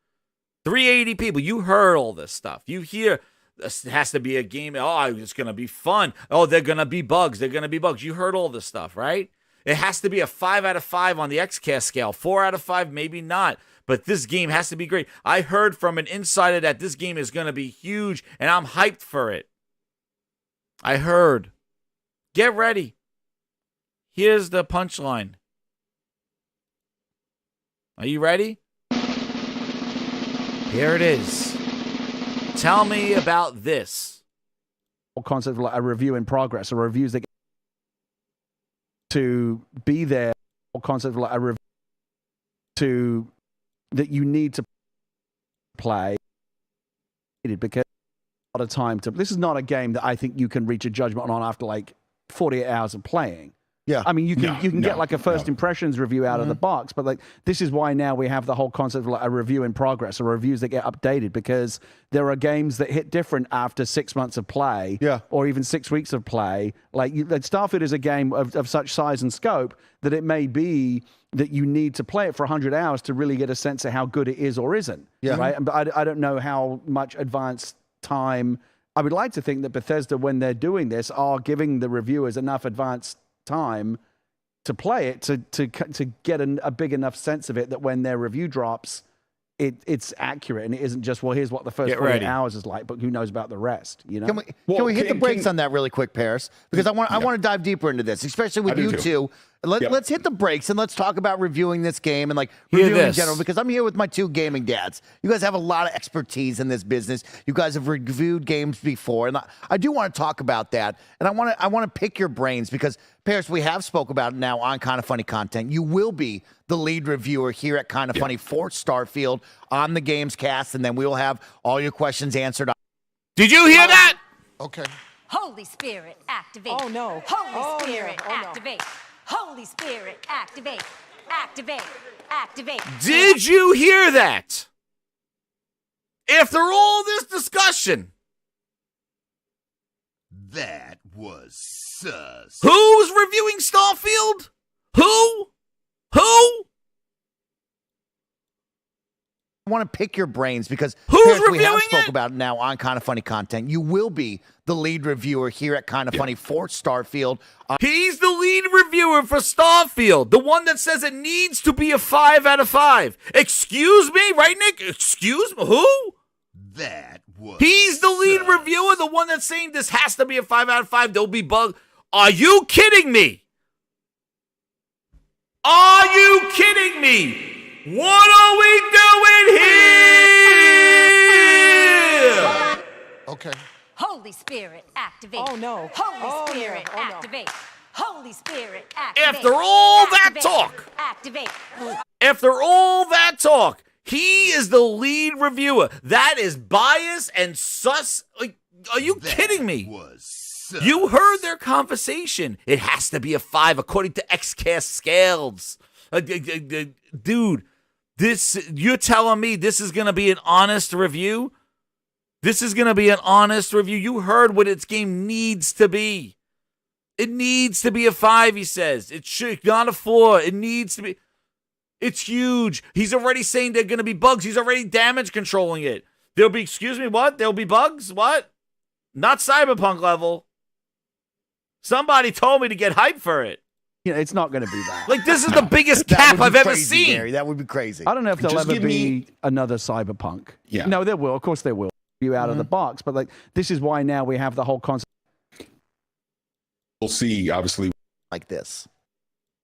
380 people, you heard all this stuff. You hear... This has to be a game. Oh, it's going to be fun. Oh, they're going to be bugs. They're going to be bugs. You heard all this stuff, right? It has to be a 5 out of 5 on the XCast scale. 4 out of 5, maybe not. But this game has to be great. I heard from an insider that this game is going to be huge, and I'm hyped for it. I heard. Get ready. Here's the punchline. Are you ready? Here it is. Tell me about this. concept of like a review in progress, or reviews that to be there, or concept of like a review that you need to play because a lot of time to. This is not a game that I think you can reach a judgment on after like 48 hours of playing. Yeah, I mean, you can get like a first impressions review out of the box, but like this is why now we have the whole concept of like a review in progress, or reviews that get updated, because there are games that hit different after 6 months of play, or even 6 weeks of play. Like Starfield is a game of such size and scope that it may be that you need to play it for 100 hours to really get a sense of how good it is or isn't. Right, but I don't know how much advanced time. I would like to think that Bethesda, when they're doing this, are giving the reviewers enough advanced time to play it to get a big enough sense of it that when their review drops, it's accurate and it isn't just, well, here's what the first 48 hours is like, but who knows about the rest, you know? Can we hit the brakes on that really quick, Paris? Because I want to dive deeper into this, especially with you two. Let's hit the brakes and let's talk about reviewing this game and like reviewing in general, because I'm here with my two gaming dads. You guys have a lot of expertise in this business. You guys have reviewed games before, and I do want to talk about that. And I want to pick your brains because, Paris, we have spoke about it now on Kind of Funny Content. You will be the lead reviewer here at Kind of Funny for Starfield on the Games Cast, and then we will have all your questions answered. Did you hear that? Okay. Holy Spirit, activate. Oh, no. Holy Spirit, no. Oh, no. activate. Holy Spirit, activate. Activate. Activate. Did you hear that? After all this discussion, that was sus. Who's reviewing Starfield? Who? I want to pick your brains because Who's Paris, we have reviewing spoke it? about it now on Kind of Funny Content. You will be the lead reviewer here at Kind of Funny for Starfield. He's the lead reviewer for Starfield, the one that says it needs to be a 5 out of 5. Excuse me, right, Nick? Excuse me, who? That was He's the lead reviewer, the one that's saying this has to be a 5 out of 5. There'll be bugs. Are you kidding me? Are you kidding me? What are we doing here? Okay. Holy Spirit, activate. Oh, no. Holy Spirit, activate. Holy Spirit, activate. After all that talk, Activate. after all that talk, he is the lead reviewer. That is bias and sus. Like, are you kidding me? You heard their conversation. It has to be a 5 according to XCast scales. Dude, you're telling me this is going to be an honest review? This is going to be an honest review. You heard what its game needs to be. It needs to be a 5, he says. It should not a 4. It needs to be. It's huge. He's already saying there are going to be bugs. He's already damage controlling it. There'll be, excuse me, what? There'll be bugs? What? Not Cyberpunk level. Somebody told me to get hyped for it. You know, it's not going to be that. Like, this is the biggest cap I've ever seen. Gary. That would be crazy. I don't know if there'll Just ever give be me- another Cyberpunk. Yeah. No, there will. Of course there will. You out of the box. But like, this is why now we have the whole concept. We'll see, obviously. Like this.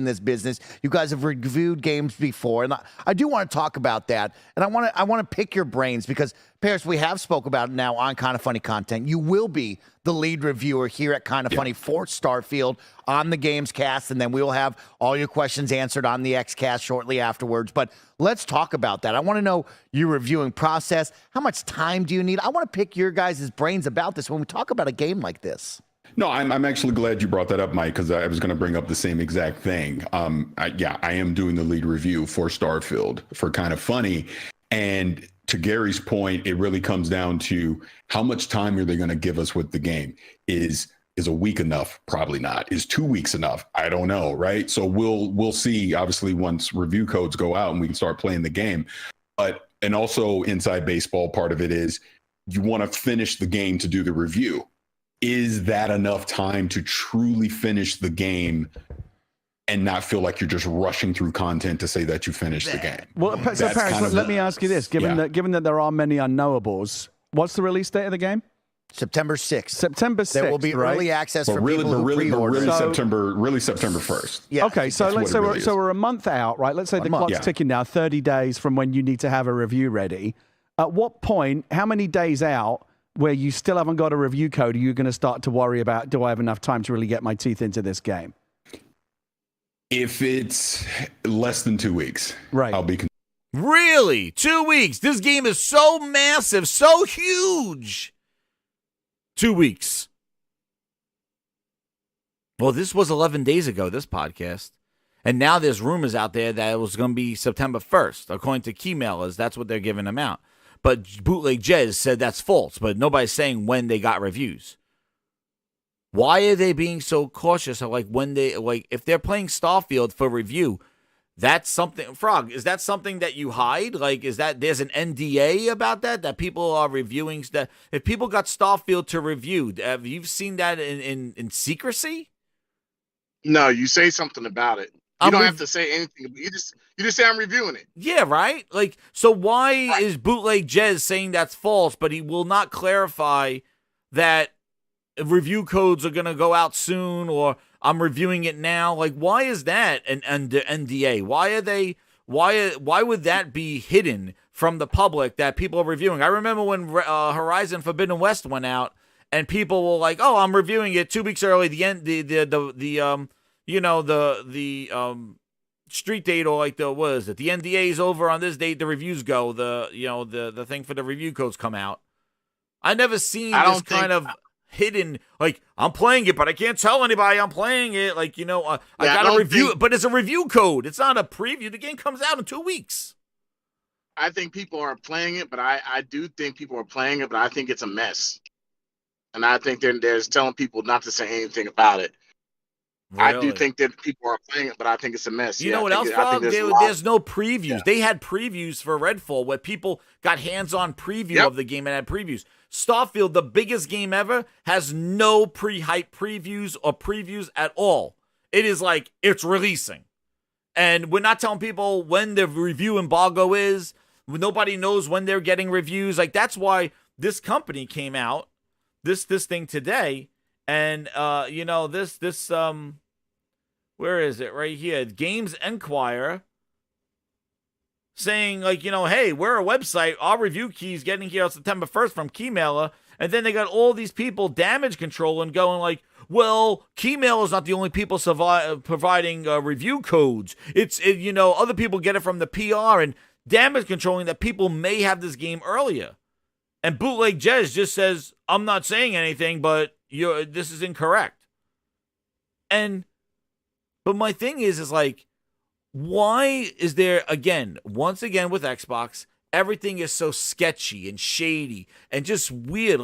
In this business, you guys have reviewed games before, and I do want to talk about that. And I want to pick your brains because, Paris, we have spoke about it now on Kind of Funny Content. You will be the lead reviewer here at Kind of Funny for Starfield on the Games Cast, and then we will have all your questions answered on the X Cast shortly afterwards. But let's talk about that. I want to know your reviewing process. How much time do you need? I want to pick your guys' brains about this when we talk about a game like this. No, I'm actually glad you brought that up, Mike, because I was going to bring up the same exact thing. I am doing the lead review for Starfield for Kind of Funny. And to Gary's point, it really comes down to how much time are they going to give us with the game? Is a week enough? Probably not. Is 2 weeks enough? I don't know, right? So we'll see, obviously, once review codes go out and we can start playing the game. And also inside baseball, part of it is you want to finish the game to do the review. Is that enough time to truly finish the game and not feel like you're just rushing through content to say that you finished the game? Well, so Paris, let me ask you this. Given that there are many unknowables, what's the release date of the game? September 6th. September 6th. There will be early access for people who pre-order. Really September 1st. Yeah. Okay, so let's say we're a month out, right? Let's say the clock's ticking now, 30 days from when you need to have a review ready. At what point, how many days out where you still haven't got a review code, are you going to start to worry about, do I have enough time to really get my teeth into this game? If it's less than 2 weeks, right, I'll be. Really? 2 weeks? This game is so massive, so huge. 2 weeks. Well, this was 11 days ago, this podcast. And now there's rumors out there that it was going to be September 1st. According to Keymailers, that's what they're giving them out. But Bootleg Jez said that's false, but nobody's saying when they got reviews. Why are they being so cautious of when they, if they're playing Starfield for review, that's something, Frog, is that something that you hide? Is that there's an NDA about that people are reviewing? That if people got Starfield to review, have you seen that in secrecy? No, you say something about it. You don't have to say anything. You just say I'm reviewing it. Yeah, right? So why is Bootleg Jez saying that's false, but he will not clarify that review codes are going to go out soon or I'm reviewing it now? Why is that an NDA? Why would that be hidden from the public that people are reviewing? I remember when Horizon Forbidden West went out and people were like, "Oh, I'm reviewing it 2 weeks early." The street date, or what is it? The NDA is over on this date. The reviews go. The thing for the review codes come out. I never seen this kind of hidden. I'm playing it, but I can't tell anybody I'm playing it. I gotta review it, but it's a review code. It's not a preview. The game comes out in 2 weeks. I think people are playing it, but I do think people are playing it, but I think it's a mess. And I think they're telling people not to say anything about it. Really? I do think that people are playing it, but I think it's a mess. You know what else, Rob? There's no previews. Yeah. They had previews for Redfall where people got hands-on preview of the game and had previews. Starfield, the biggest game ever, has no pre-hype previews or previews at all. It is it's releasing. And we're not telling people when the review embargo is. Nobody knows when they're getting reviews. That's why this company came out, this thing today, and where is it? Right here. Games Enquirer saying hey, we're a website. Our review key is getting here on September 1st from Keymailer. And then they got all these people damage control and going well, Keymailer is not the only people providing review codes. Other people get it from the PR and damage controlling that people may have this game earlier. And Bootleg Jez just says, I'm not saying anything, but this is incorrect. But my thing is why is there, once again with Xbox, everything is so sketchy and shady and just weird.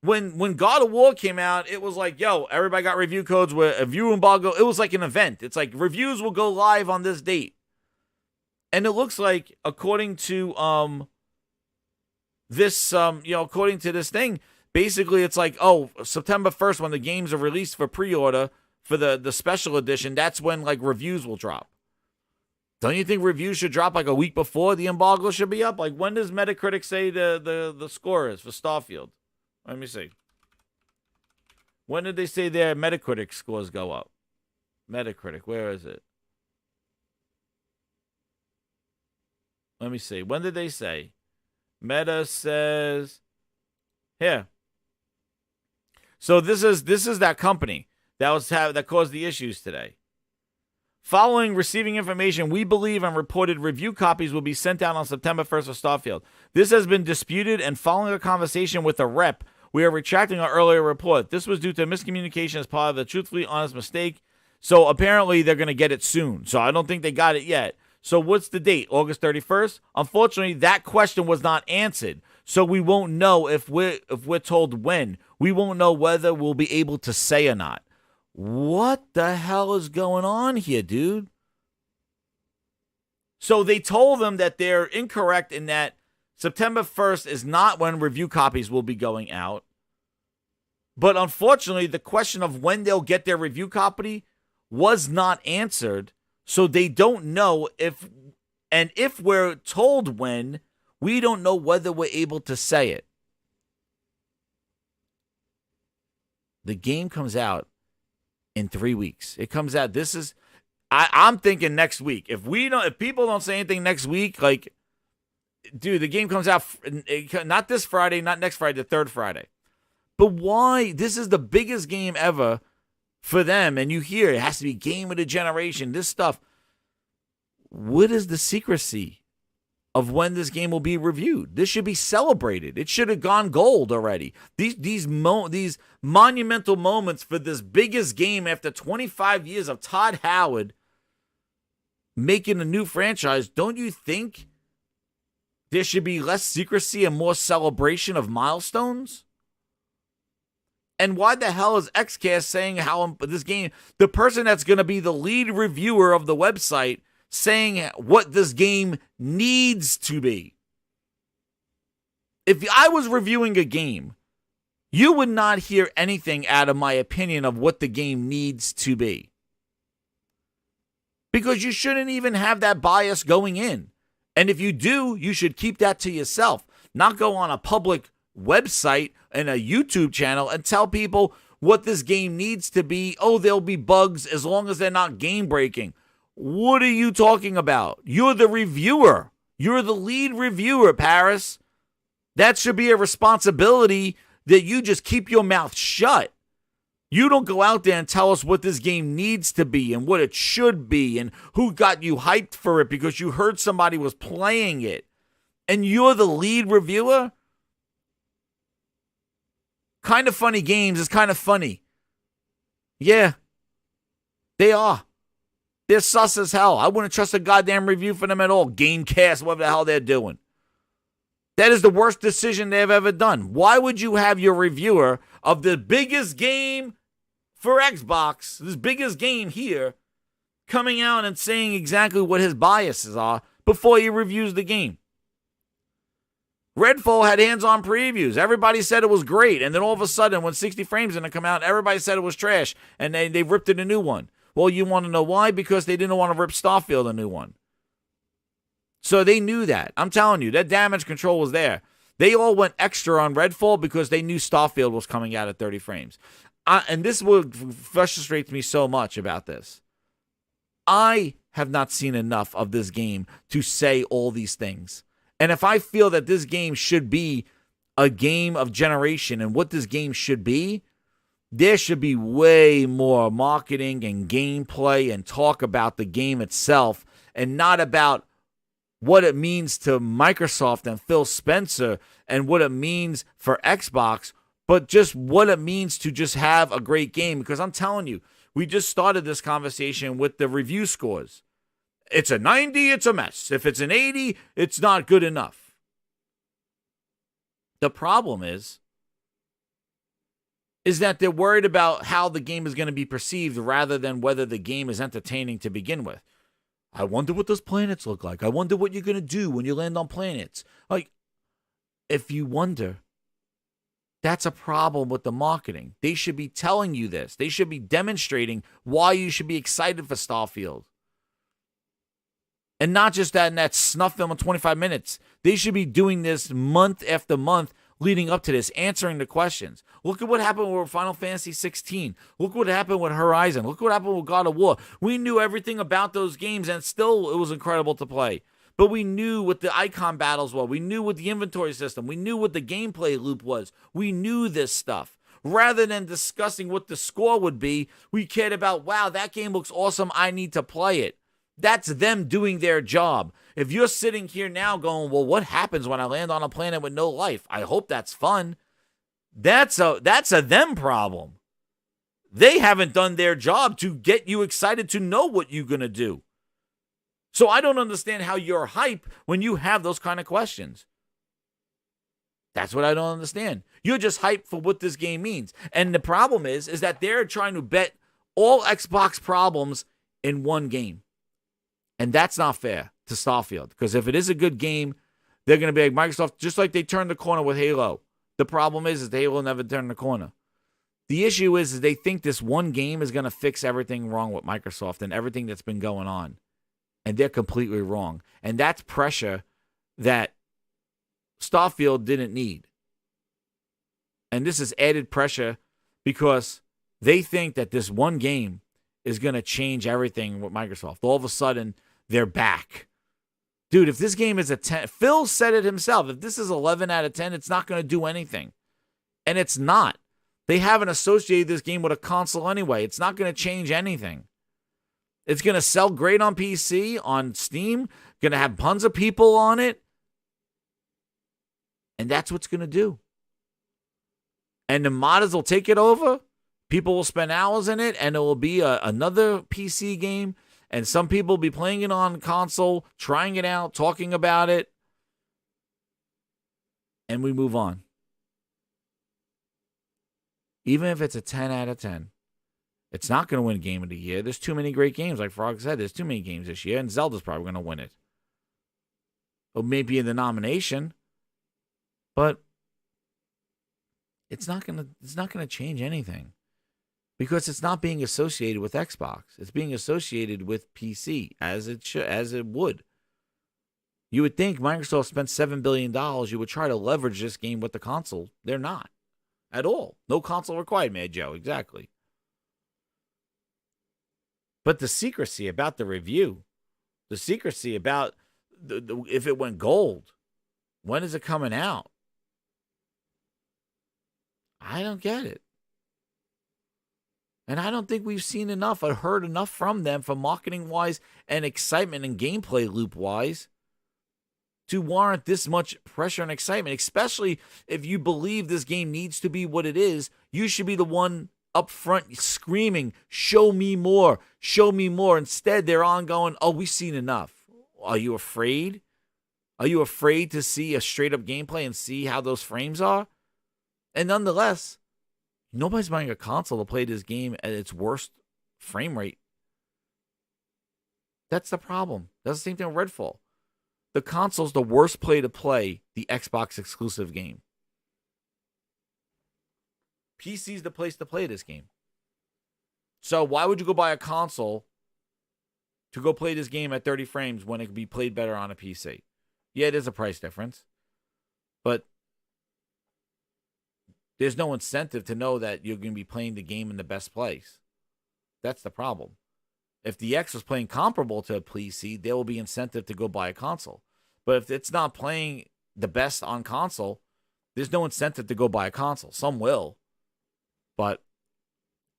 When God of War came out, it was yo, everybody got review codes with a view embargo. It was like an event. It's reviews will go live on this date. And it looks according to according to this thing, basically it's September 1st when the games are released for pre-order for the special edition, that's when reviews will drop. Don't you think reviews should drop a week before the embargo should be up? When does Metacritic say the score is for Starfield? Let me see. When did they say their Metacritic scores go up? Metacritic, where is it? Let me see. When did they say? Meta says here. So this is that company that caused the issues today. Following receiving information, we believe and reported review copies will be sent out on September 1st for Starfield. This has been disputed, and following a conversation with a rep, we are retracting our earlier report. This was due to miscommunication as part of a truthfully honest mistake. So apparently they're going to get it soon. So I don't think they got it yet. So what's the date? August 31st? Unfortunately, that question was not answered. So we won't know if we're told when. We won't know whether we'll be able to say or not. What the hell is going on here, dude? So they told them that they're incorrect in that September 1st is not when review copies will be going out. But unfortunately, the question of when they'll get their review copy was not answered. So they don't know if we're told when, we don't know whether we're able to say it. The game comes out in 3 weeks. It comes out. I'm thinking next week. If people don't say anything next week, dude, the game comes out not this Friday, not next Friday, the third Friday. But why? This is the biggest game ever for them, and you hear it has to be game of the generation, this stuff. What is the secrecy of when this game will be reviewed? This should be celebrated. It should have gone gold already. These monumental moments for this biggest game after 25 years of Todd Howard making a new franchise, don't you think there should be less secrecy and more celebration of milestones? And why the hell is XCast saying how this game, the person that's going to be the lead reviewer of the website, saying what this game needs to be? If I was reviewing a game, you would not hear anything out of my opinion of what the game needs to be. Because you shouldn't even have that bias going in. And if you do, you should keep that to yourself. Not go on a public website and a YouTube channel and tell people what this game needs to be. Oh, there'll be bugs as long as they're not game breaking. What are you talking about? You're the reviewer. You're the lead reviewer, Paris. That should be a responsibility that you just keep your mouth shut. You don't go out there and tell us what this game needs to be and what it should be and who got you hyped for it because you heard somebody was playing it. And you're the lead reviewer? Kind of Funny Games is kind of funny. Yeah, they are. They're sus as hell. I wouldn't trust a goddamn review for them at all. Gamecast, whatever the hell they're doing. That is the worst decision they've ever done. Why would you have your reviewer of the biggest game for Xbox, this biggest game here, coming out and saying exactly what his biases are before he reviews the game? Redfall had hands-on previews. Everybody said it was great. And then all of a sudden, when 60 frames didn't come out, everybody said it was trash. And they ripped it a new one. Well, you want to know why? Because they didn't want to rip Starfield a new one. So they knew that. I'm telling you, that damage control was there. They all went extra on Redfall because they knew Starfield was coming out at 30 frames. And this is what frustrates me so much about this. I have not seen enough of this game to say all these things. And if I feel that this game should be a game of generation and what this game should be, there should be way more marketing and gameplay and talk about the game itself and not about what it means to Microsoft and Phil Spencer and what it means for Xbox, but just what it means to just have a great game. Because I'm telling you, we just started this conversation with the review scores. It's a 90, it's a mess. If it's an 80, it's not good enough. The problem is that they're worried about how the game is going to be perceived rather than whether the game is entertaining to begin with. I wonder what those planets look like. I wonder what you're going to do when you land on planets. Like, if you wonder, that's a problem with the marketing. They should be telling you this. They should be demonstrating why you should be excited for Starfield. And not just that in that snuff film of 25 minutes. They should be doing this month after month leading up to this, answering the questions. Look at what happened with Final Fantasy 16. Look what happened with Horizon. Look what happened with God of War. We knew everything about those games, and still it was incredible to play. But we knew what the icon battles were. We knew what the inventory system. We knew what the gameplay loop was. We knew this stuff. Rather than discussing what the score would be, we cared about, wow, that game looks awesome. I need to play it. That's them doing their job. If you're sitting here now going, well, what happens when I land on a planet with no life? I hope that's fun. That's a them problem. They haven't done their job to get you excited to know what you're going to do. So I don't understand how you're hype when you have those kind of questions. That's what I don't understand. You're just hyped for what this game means. And the problem is that they're trying to bet all Xbox problems in one game. And that's not fair to Starfield. Because if it is a good game, they're going to be like Microsoft, just like they turned the corner with Halo. The problem is that Halo never turned the corner. The issue is they think this one game is going to fix everything wrong with Microsoft and everything that's been going on. And they're completely wrong. And that's pressure that Starfield didn't need. And this is added pressure because they think that this one game is going to change everything with Microsoft. All of a sudden, they're back. Dude, if this game is a 10, Phil said it himself. If this is 11 out of 10, it's not going to do anything. And it's not. They haven't associated this game with a console anyway. It's not going to change anything. It's going to sell great on PC, on Steam, going to have tons of people on it. And that's what's going to do. And the modders will take it over. People will spend hours in it, and it will be another PC game. And some people will be playing it on console, trying it out, talking about it. And we move on. Even if it's a 10 out of 10, it's not going to win Game of the Year. There's too many great games. Like Frog said, there's too many games this year, and Zelda's probably going to win it. Or maybe in the nomination. But it's not going to change anything. Because it's not being associated with Xbox. It's being associated with PC, as it would. You would think Microsoft spent $7 billion. You would try to leverage this game with the console. They're not. At all. No console required, Mad Joe. Exactly. But the secrecy about the review, the secrecy about if it went gold, when is it coming out? I don't get it. And I don't think we've seen enough or heard enough from them for marketing-wise and excitement and gameplay loop-wise to warrant this much pressure and excitement, especially if you believe this game needs to be what it is. You should be the one up front screaming, show me more, show me more. Instead, they're on going, oh, we've seen enough. Are you afraid? Are you afraid to see a straight-up gameplay and see how those frames are? And nonetheless, nobody's buying a console to play this game at its worst frame rate. That's the problem. That's the same thing with Redfall. The console's the worst play to play the Xbox exclusive game. PC's the place to play this game. So why would you go buy a console to go play this game at 30 frames when it could be played better on a PC? Yeah, it is a price difference. But there's no incentive to know that you're going to be playing the game in the best place. That's the problem. If the X was playing comparable to a PC, there will be incentive to go buy a console. But if it's not playing the best on console, there's no incentive to go buy a console. Some will. But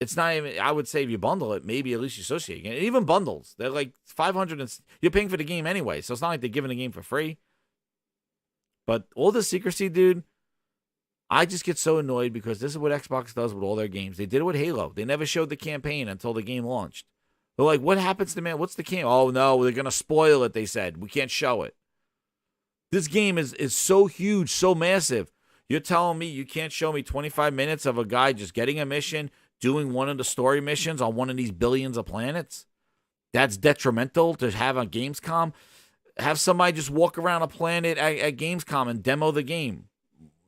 it's not even, I would say if you bundle it, maybe at least you associate it. And even bundles, they're like $500 and you're paying for the game anyway. So it's not like they're giving the game for free. But all the secrecy, dude, I just get so annoyed because this is what Xbox does with all their games. They did it with Halo. They never showed the campaign until the game launched. They're like, what happens to man? What's the campaign? Oh, no, they're going to spoil it, they said. We can't show it. This game is so huge, so massive. You're telling me you can't show me 25 minutes of a guy just getting a mission, doing one of the story missions on one of these billions of planets? That's detrimental to have on Gamescom? Have somebody just walk around a planet at Gamescom and demo the game.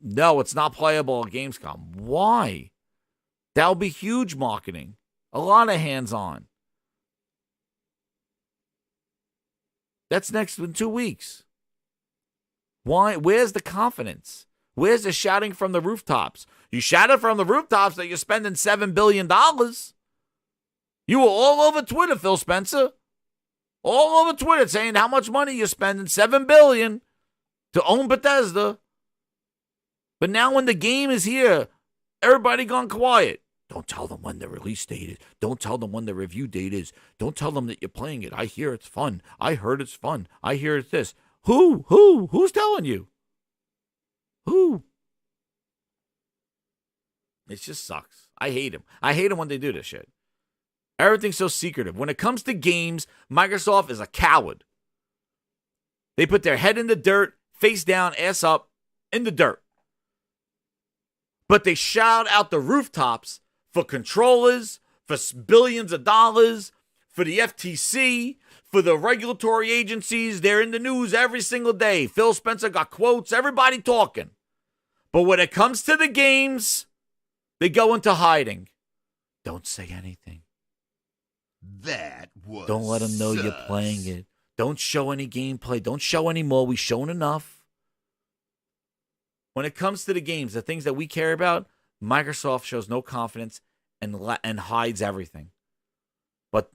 No, it's not playable at Gamescom. Why? That'll be huge marketing. A lot of hands-on. That's next in 2 weeks. Why? Where's the confidence? Where's the shouting from the rooftops? You shouted from the rooftops that you're spending $7 billion. You were all over Twitter, Phil Spencer. All over Twitter saying how much money you're spending, $7 billion, to own Bethesda. But now when the game is here, everybody gone quiet. Don't tell them when the release date is. Don't tell them when the review date is. Don't tell them that you're playing it. I hear it's fun. I heard it's fun. I hear it's this. Who's telling you? Who? It just sucks. I hate him. I hate him when they do this shit. Everything's so secretive. When it comes to games, Microsoft is a coward. They put their head in the dirt, face down, ass up, in the dirt. But they shout out the rooftops for controllers, for billions of dollars, for the FTC, for the regulatory agencies. They're in the news every single day. Phil Spencer got quotes, everybody talking. But when it comes to the games, they go into hiding. Don't say anything. That was Don't let them know you're playing it. Don't show any gameplay. Don't show any more. We've shown enough. When it comes to the games, the things that we care about, Microsoft shows no confidence and hides everything. But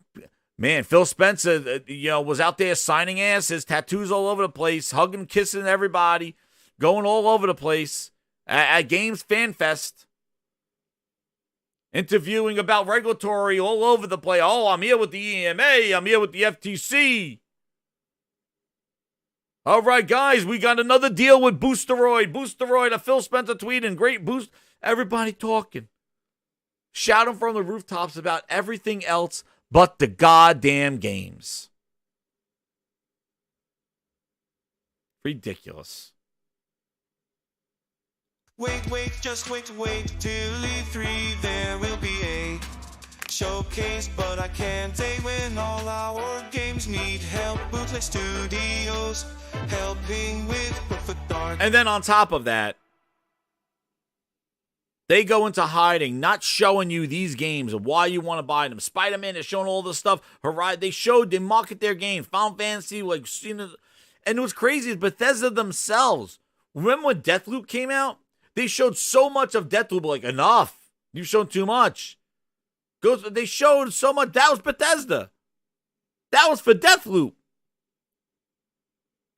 Man, Phil Spencer, was out there signing asses, tattoos all over the place, hugging, kissing everybody, going all over the place at Games Fan Fest, interviewing about regulatory all over the place. Oh, I'm here with the EMA. I'm here with the FTC. All right, guys, we got another deal with Boosteroid. Boosteroid, a Phil Spencer tweet and great boost. Everybody talking. Shouting from the rooftops about everything else but the goddamn games. Ridiculous. Wait, just wait till E3. There will be a showcase, but I can't say when all our games need help. Bootleg Studios helping with perfect art. And then on top of that, they go into hiding, not showing you these games and why you want to buy them. Spider-Man is showing all this stuff. They market their games. Final Fantasy, and what's crazy is Bethesda themselves. Remember when Deathloop came out? They showed so much of Deathloop, enough. You've shown too much. They showed so much. That was Bethesda. That was for Deathloop.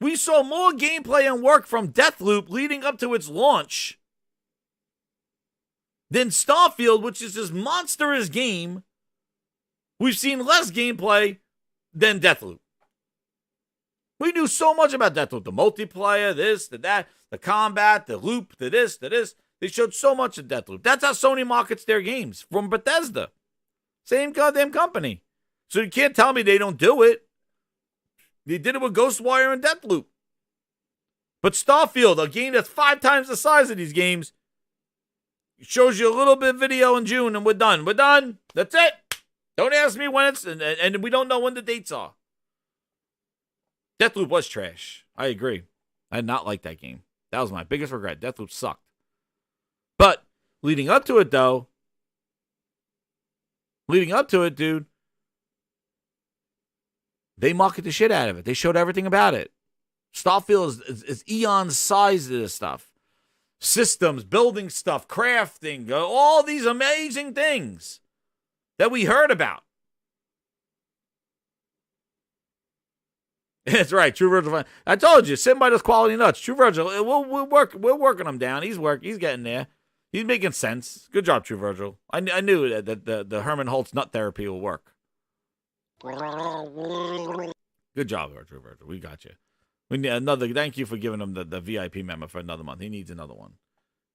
We saw more gameplay and work from Deathloop leading up to its launch than Starfield, which is this monstrous game. We've seen less gameplay than Deathloop. We knew so much about Deathloop. The multiplayer, this, the that, the combat, the loop, the this, the this. They showed so much of Deathloop. That's how Sony markets their games, from Bethesda. Same goddamn company. So you can't tell me they don't do it. They did it with Ghostwire and Deathloop. But Starfield, a game that's 5 times the size of these games, shows you a little bit of video in June and we're done. We're done. That's it. Don't ask me when it's, and we don't know when the dates are. Deathloop was trash. I agree. I did not like that game. That was my biggest regret. Deathloop sucked. But leading up to it, dude, they market the shit out of it. They showed everything about it. Starfield is eons size of this stuff. Systems, building stuff, crafting, all these amazing things that we heard about. That's right, True Virgil. I told you, sitting by those quality nuts. True Virgil, we're working him down. He's getting there. He's making sense. Good job, True Virgil. I knew that the Herman Holtz nut therapy will work. Good job, True Virgil. We got you. We need another. Thank you for giving him the VIP member for another month. He needs another one.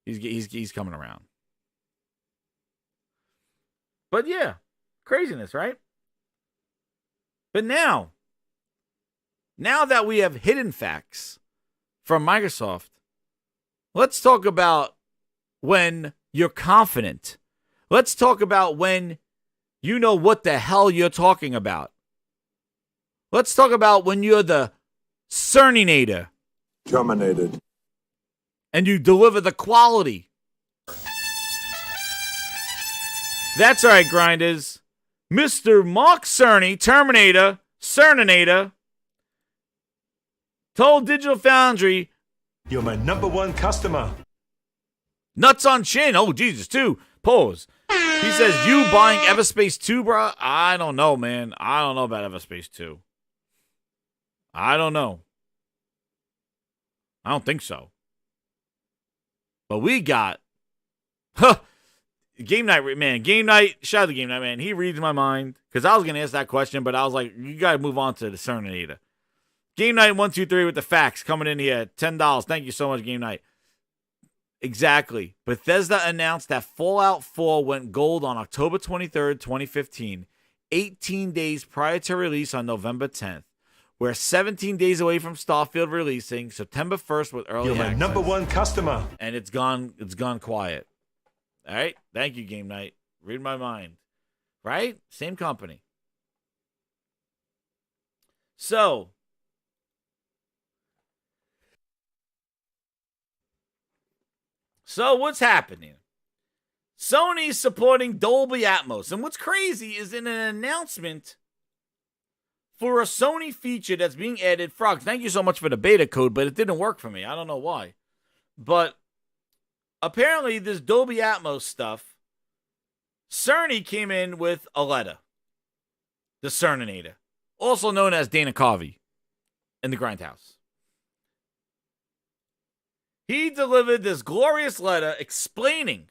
He's coming around. But yeah, craziness, right? But now that we have hidden facts from Microsoft, let's talk about when you're confident. Let's talk about when you know what the hell you're talking about. Let's talk about when you're the Cerny Letter. Terminated. And you deliver the quality. That's right, grinders. Mr. Mark Cerny, Terminator, Cerninator, told Digital Foundry, "You're my #1 customer." Nuts on chin. Oh, Jesus, too. Pause. He says, you buying Everspace 2, bro? I don't know, man. I don't know about Everspace 2. I don't know. I don't think so. But we got... Game Night, man. Game Night. Shout out to Game Night, man. He reads my mind. Because I was going to ask that question, but I was like, you got to move on to the Cerninator. Game Night 123 with the facts coming in here. $10. Thank you so much, Game Night. Exactly. Bethesda announced that Fallout 4 went gold on October 23rd, 2015, 18 days prior to release on November 10th. We're 17 days away from Starfield releasing September 1st with early access. You're my #1 customer. And it's gone quiet. All right? Thank you, Game Night. Read my mind. Right? Same company. So, what's happening? Sony's supporting Dolby Atmos. And what's crazy is in an announcement for a Sony feature that's being added. Frog, thank you so much for the beta code, but it didn't work for me. I don't know why. But apparently this Dolby Atmos stuff, Cerny came in with a letter. the Cerninator, also known as Dana Carvey in the Grindhouse. He delivered this glorious letter explaining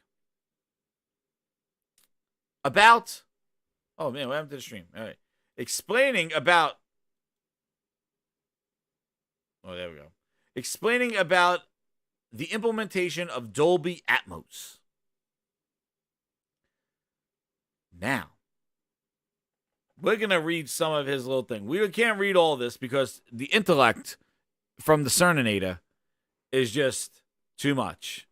about... Oh, man, what happened to the stream? All right. Explaining about... Oh, there we go. Explaining about the implementation of Dolby Atmos. Now, we're going to read some of his little thing. We can't read all this because the intellect from the Cerninator is just too much.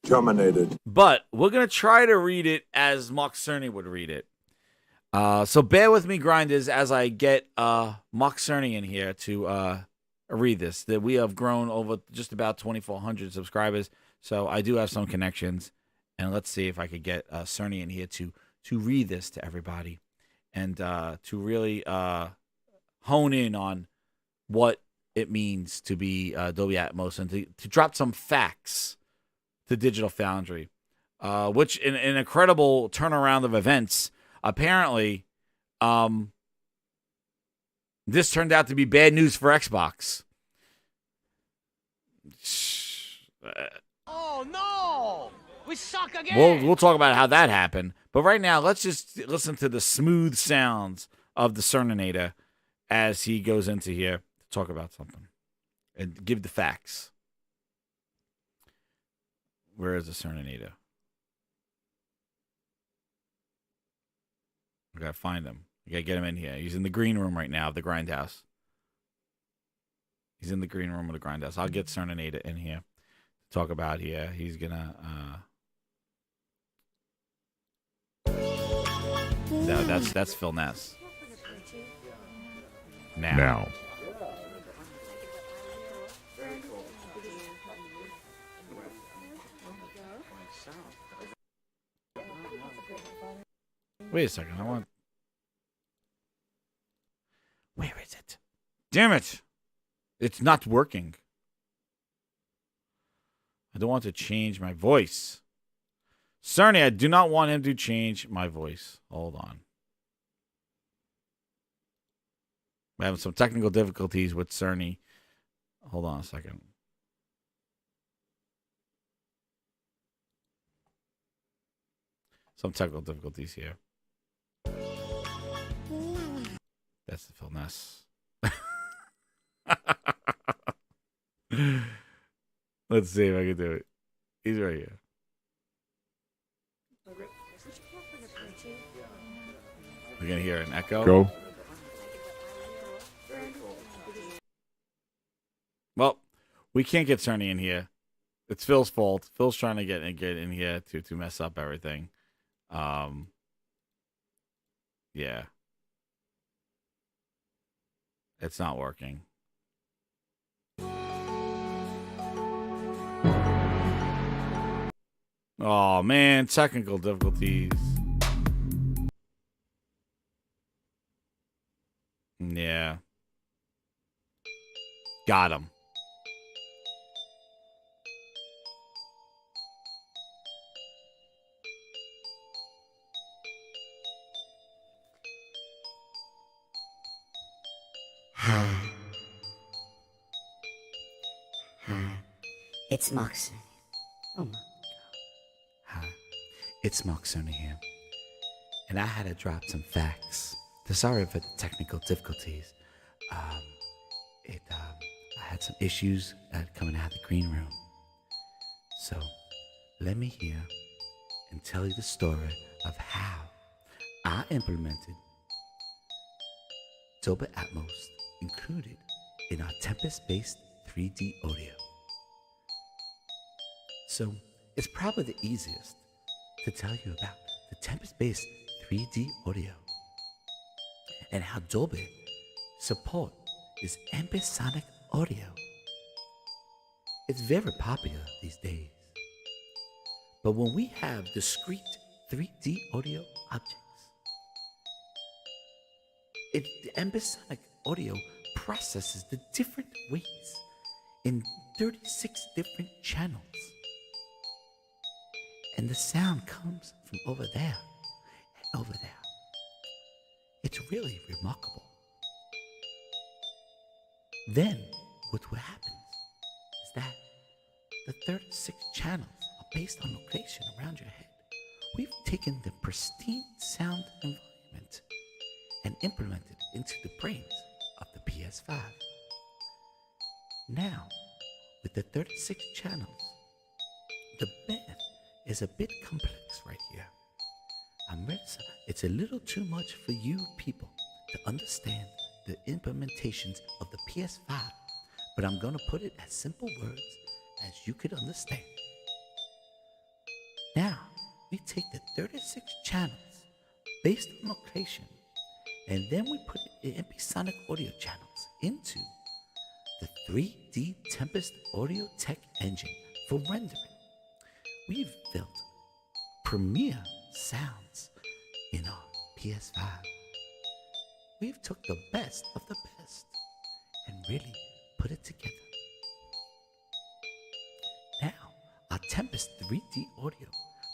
Terminated. But we're going to try to read it as Mark Cerny would read it. So bear with me, grinders, as I get Mark Cerny in here to read this. That we have grown over just about 2,400 subscribers, so I do have some connections. And let's see if I could get Cerny in here to read this to everybody and to really hone in on what it means to be Dolby Atmos and to drop some facts to Digital Foundry, which in an incredible turnaround of events, apparently this turned out to be bad news for Xbox. Oh no! We suck again! We'll talk about how that happened. But right now, let's just listen to the smooth sounds of the Cerninator as he goes into here to talk about something and give the facts. Where is the Cerninator? We gotta find him. We gotta get him in here. He's in the green room right now of the Grindhouse. He's in the green room of the Grindhouse. I'll get Cerninator in here to talk about here. He's gonna no, that's Phil Ness. Now. Wait a second. I want... Where is it? Damn it. It's not working. I don't want to change my voice. Cerny, I do not want him to change my voice. Hold on. We're having some technical difficulties with Cerny. Hold on a second. Some technical difficulties here. That's the Phil Ness. Let's see if I can do it. He's right here. We're going to hear an echo. Go. Well, we can't get Cerny in here. It's Phil's fault. Phil's trying to get in here to mess up everything. Yeah. It's not working. Oh, man. Technical difficulties. Yeah. Got him. It's Mark Cerny. Oh my God. Hi, it's Mark Cerny here. And I had to drop some facts. Sorry for the technical difficulties. I had some issues coming out of the green room. So, let me hear and tell you the story of how I implemented Dolby Atmos included in our Tempest-based 3D audio. So, it's probably the easiest to tell you about the Tempest-based 3D audio and how Dolby support is ambisonic audio. It's very popular these days. But when we have discrete 3D audio objects, the ambisonic audio processes the different ways in 36 different channels. And the sound comes from over there over there. It's really remarkable. Then, what happens is that the 36 channels are based on location around your head. We've taken the pristine sound environment and implemented it into the brains of the PS5. Now, with the 36 channels, the math is a bit complex right here. It's a little too much for you people to understand the implementations of the PS5, but I'm going to put it as simple words as you could understand. Now, we take the 36 channels based on location, and then we put the episonic audio channels into the 3D Tempest Audio Tech engine for rendering. We've built premier sounds in our PS5. We've took the best of the best and really put it together. Now, our Tempest 3D audio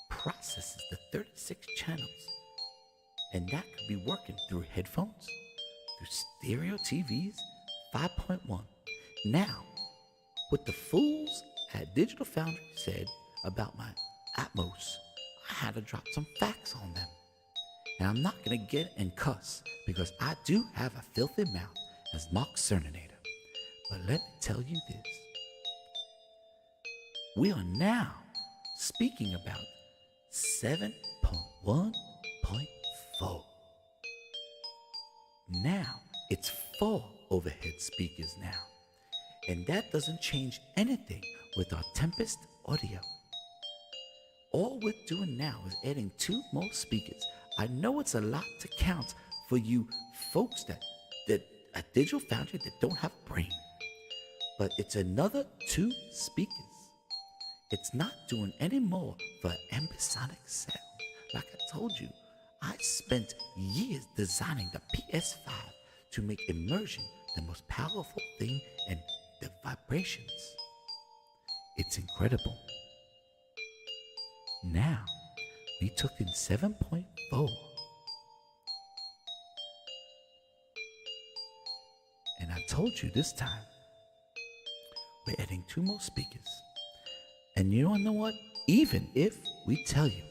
processes the 36 channels, and that could be working through headphones, through stereo TVs, 5.1. Now, what the fools at Digital Foundry said about my Atmos, I had to drop some facts on them. And I'm not going to get and cuss because I do have a filthy mouth as Mark Cerny Letter. But let me tell you this. We are now speaking about 7.1.4. Now it's 4 overhead speakers now. And that doesn't change anything with our Tempest audio. All we're doing now is adding 2 more speakers. I know it's a lot to count for you folks that at Digital Foundry that don't have a brain. But it's another 2 speakers. It's not doing any more for ambisonic sound. Like I told you, I spent years designing the PS5 to make immersion the most powerful thing in the vibrations. It's incredible. Now, we took in 7.4. And I told you this time, we're adding 2 more speakers. And you don't know what? Even if we tell you,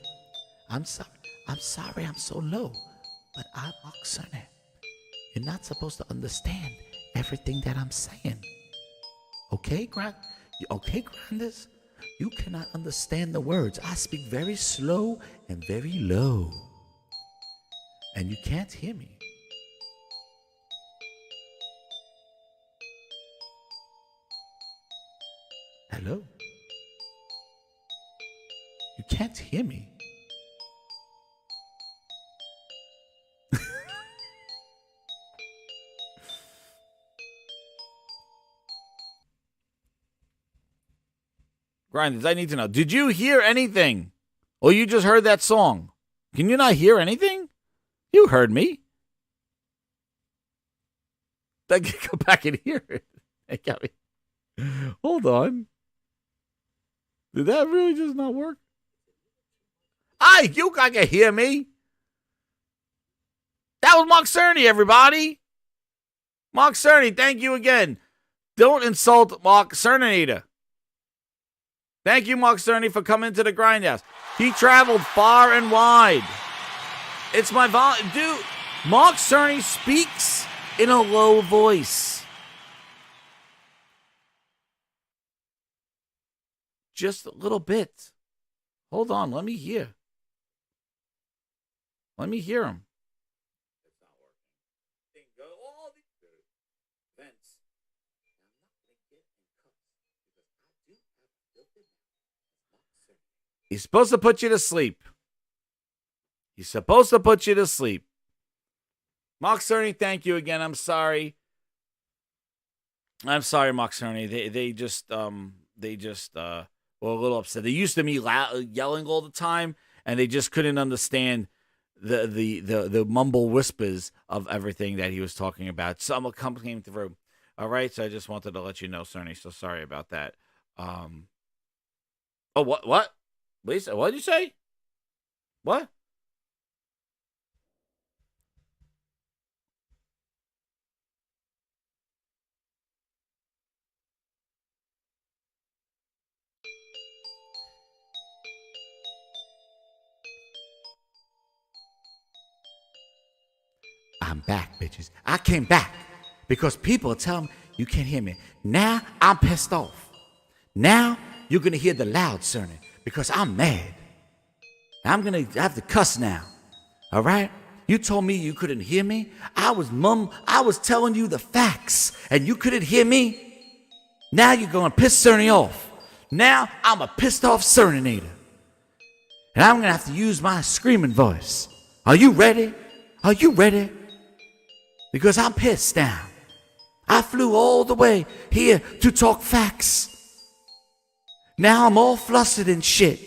I'm sorry I'm so low, but I'm Mark Cerny. You're not supposed to understand everything that I'm saying. Okay, Grinders? You cannot understand the words. I speak very slow and very low. And you can't hear me. Hello? You can't hear me. Grinders, I need to know. Did you hear anything? Or you just heard that song? Can you not hear anything? You heard me. I can go back and hear it. It got me. Hold on. Did that really just not work? You can hear me. That was Mark Cerny, everybody. Mark Cerny, thank you again. Don't insult Mark Cerny. Thank you, Mark Cerny, for coming to the Grindhouse. He traveled far and wide. It's my dude. Mark Cerny speaks in a low voice. Just a little bit. Hold on, let me hear. Let me hear him. He's supposed to put you to sleep. He's supposed to put you to sleep. Mark Cerny, thank you again. I'm sorry. I'm sorry, Mark Cerny. They just were a little upset. They used to me yelling all the time, and they just couldn't understand the mumble whispers of everything that he was talking about. Some came through. All right, so I just wanted to let you know, Cerny. So sorry about that. Oh, what? Lisa, what did you say? What? I'm back, bitches. I came back because people tell me you can't hear me. Now I'm pissed off. Now you're gonna hear the loud Cerny because I'm mad. I'm gonna have to cuss now. All right? You told me you couldn't hear me. I was telling you the facts, and you couldn't hear me. Now you're gonna piss Cerny off. Now I'm a pissed off Cerninator. And I'm gonna have to use my screaming voice. Are you ready? Are you ready? Because I'm pissed now. I flew all the way here to talk facts. Now I'm all flustered and shit.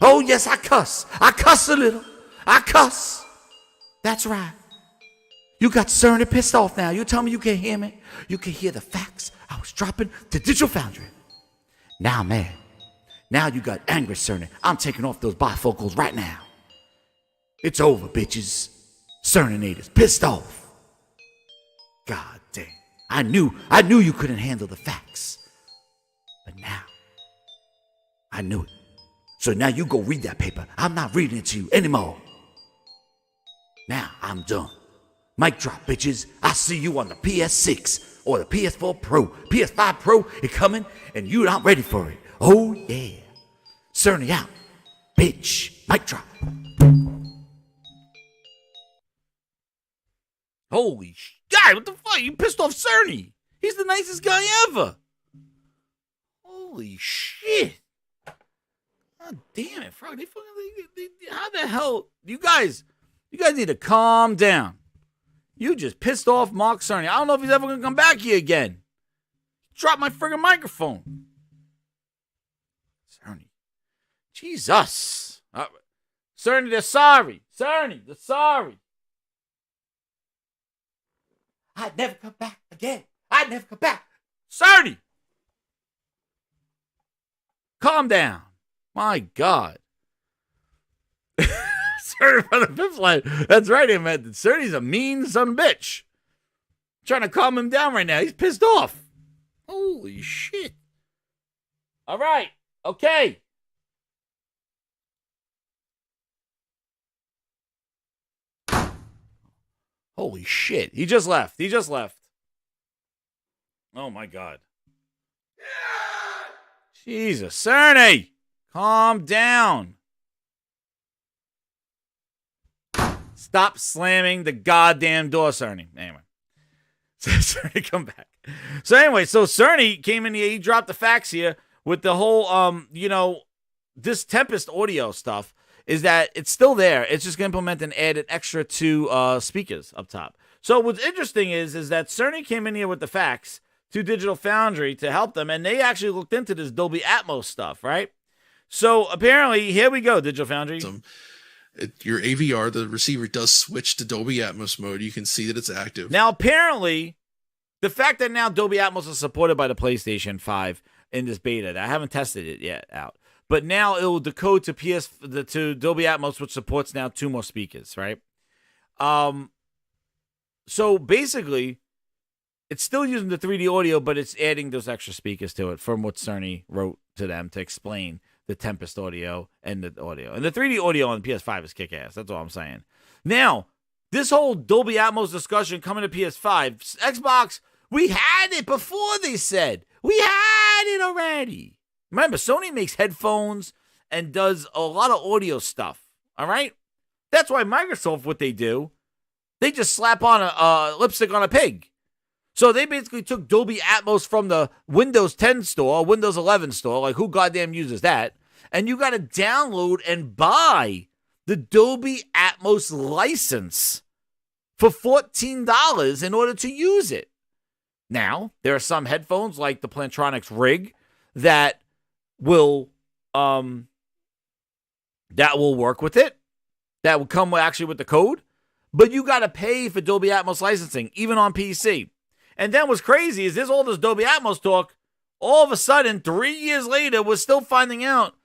Oh yes, I cuss. I cuss a little. I cuss. That's right. You got Cerny pissed off now. You tell me you can't hear me. You can hear the facts I was dropping to Digital Foundry. Now, man. Now you got angry Cerny. I'm taking off those bifocals right now. It's over, bitches. Cerninator's pissed off. God damn. I knew you couldn't handle the facts. But now, I knew it. So now you go read that paper. I'm not reading it to you anymore. Now I'm done. Mic drop, bitches. I see you on the PS6 or the PS4 Pro. PS5 Pro is coming and you're not ready for it. Oh yeah. Cerny out. Bitch. Mic drop. Holy God, what the fuck? You pissed off Cerny. He's the nicest guy ever. Holy shit. God damn it, Frog. How the hell? You guys need to calm down. You just pissed off Mark Cerny. I don't know if he's ever going to come back here again. Drop my friggin' microphone. Cerny. Jesus. Cerny, they're sorry. Cerny, they're sorry. I'd never come back again. I'd never come back. Cerny. Calm down. My God. Cerny from the fifth line. That's right, man. Cerny's a mean son of a bitch. I'm trying to calm him down right now. He's pissed off. Holy shit. All right. Okay. Holy shit. He just left. Oh, my God. Jesus. Cerny. Calm down. Stop slamming the goddamn door, Cerny. Anyway. Cerny, come back. So anyway, Cerny came in here. He dropped the facts here with the whole, this Tempest audio stuff is that it's still there. It's just going to implement and add an extra 2 speakers up top. So what's interesting is that Cerny came in here with the facts to Digital Foundry to help them, and they actually looked into this Dolby Atmos stuff, right? So apparently, here we go, Digital Foundry. Your AVR, the receiver does switch to Dolby Atmos mode. You can see that it's active. Now, apparently, the fact that now Dolby Atmos is supported by the PlayStation 5 in this beta, I haven't tested it yet out, but now it will decode to to Dolby Atmos, which supports now 2 more speakers, right? So basically, it's still using the 3D audio, but it's adding those extra speakers to it from what Cerny wrote to them to explain the Tempest audio and the audio. And the 3D audio on the PS5 is kick-ass. That's all I'm saying. Now, this whole Dolby Atmos discussion coming to PS5, Xbox, we had it before, they said. We had it already. Remember, Sony makes headphones and does a lot of audio stuff, all right? That's why Microsoft, what they do, they just slap on a lipstick on a pig. So they basically took Dolby Atmos from the Windows 10 store, Windows 11 store, like who goddamn uses that? And you got to download and buy the Dolby Atmos license for $14 in order to use it. Now, there are some headphones like the Plantronics Rig that will work with it. That will come actually with the code. But you got to pay for Dolby Atmos licensing, even on PC. And then what's crazy is there's all this Dolby Atmos talk. All of a sudden, 3 years later, we're still finding out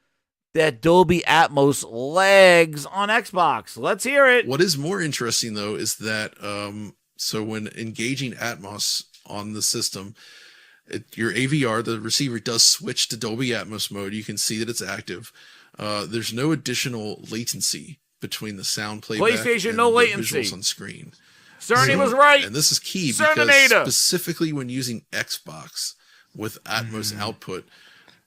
that Dolby Atmos lags on Xbox. Let's hear it. What is more interesting, though, is that so when engaging Atmos on the system, your AVR, the receiver does switch to Dolby Atmos mode. You can see that it's active. There's no additional latency between the sound playback PlayStation, and no the latency. visuals on screen. Cerny was right. And this is key Cerny because Letter. specifically when using Xbox with Atmos output,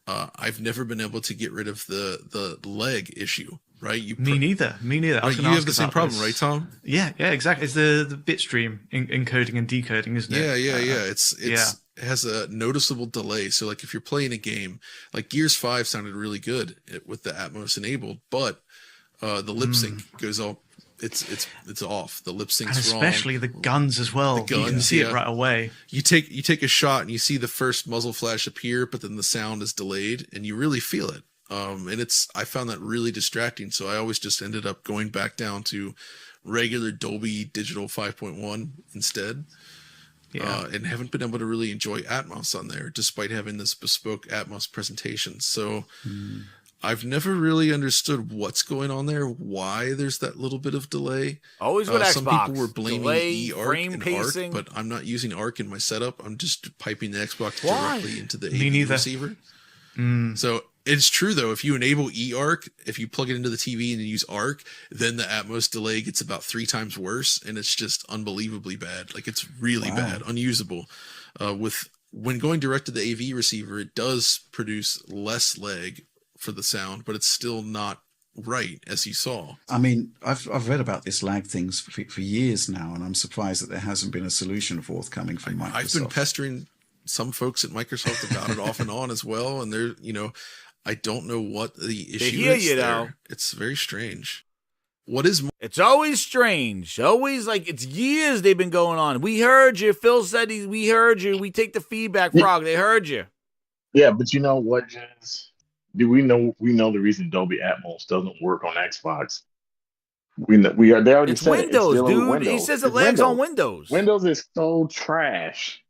I've never been able to get rid of the lag issue. Right? Me neither. I Right, was you gonna have ask the same about problem, this. right, Tom? Yeah, exactly. It's the bitstream encoding and decoding, isn't it? Yeah. It has a noticeable delay. So like if you're playing a game, like Gears 5 sounded really good with the Atmos enabled, but the lip sync goes all it's off. The lip sync's And wrong. especially the guns as well. The guns, you can see it right away. You take a shot and you see the first muzzle flash appear, but then the sound is delayed and you really feel it. And I found that really distracting. So I always just ended up going back down to regular Dolby Digital 5.1 instead. And haven't been able to really enjoy Atmos on there, despite having this bespoke Atmos presentation. So I've never really understood what's going on there, why there's that little bit of delay. Always with Some Xbox. people were blaming Delay, eARC frame and pacing. ARC, but I'm not using ARC in my setup. I'm just piping the Xbox Why? directly into the Me AV neither. receiver. So it's true though, if you enable eARC, if you plug it into the TV and you use ARC, then the Atmos delay gets about 3 times worse, and it's just unbelievably bad. Like it's really bad, unusable. When going direct to the AV receiver, it does produce less lag for the sound, but it's still not right, as you saw. I mean, I've read about this lag things for years now, and I'm surprised that there hasn't been a solution forthcoming from Microsoft. I've been pestering some folks at Microsoft about it off and on as well, and they're, I don't know what the issue hear is you, there. though. It's very strange. What is It's always strange. Always like it's years they've been going on. We heard you. Phil said we heard you. We take the feedback, Frog. They heard you. Yeah, but you know what, Jens? Do we know the reason Dolby Atmos doesn't work on Xbox? They already It's said Windows, it. It's dude. Windows. He says it It's lags on Windows. Windows. Windows is so trash.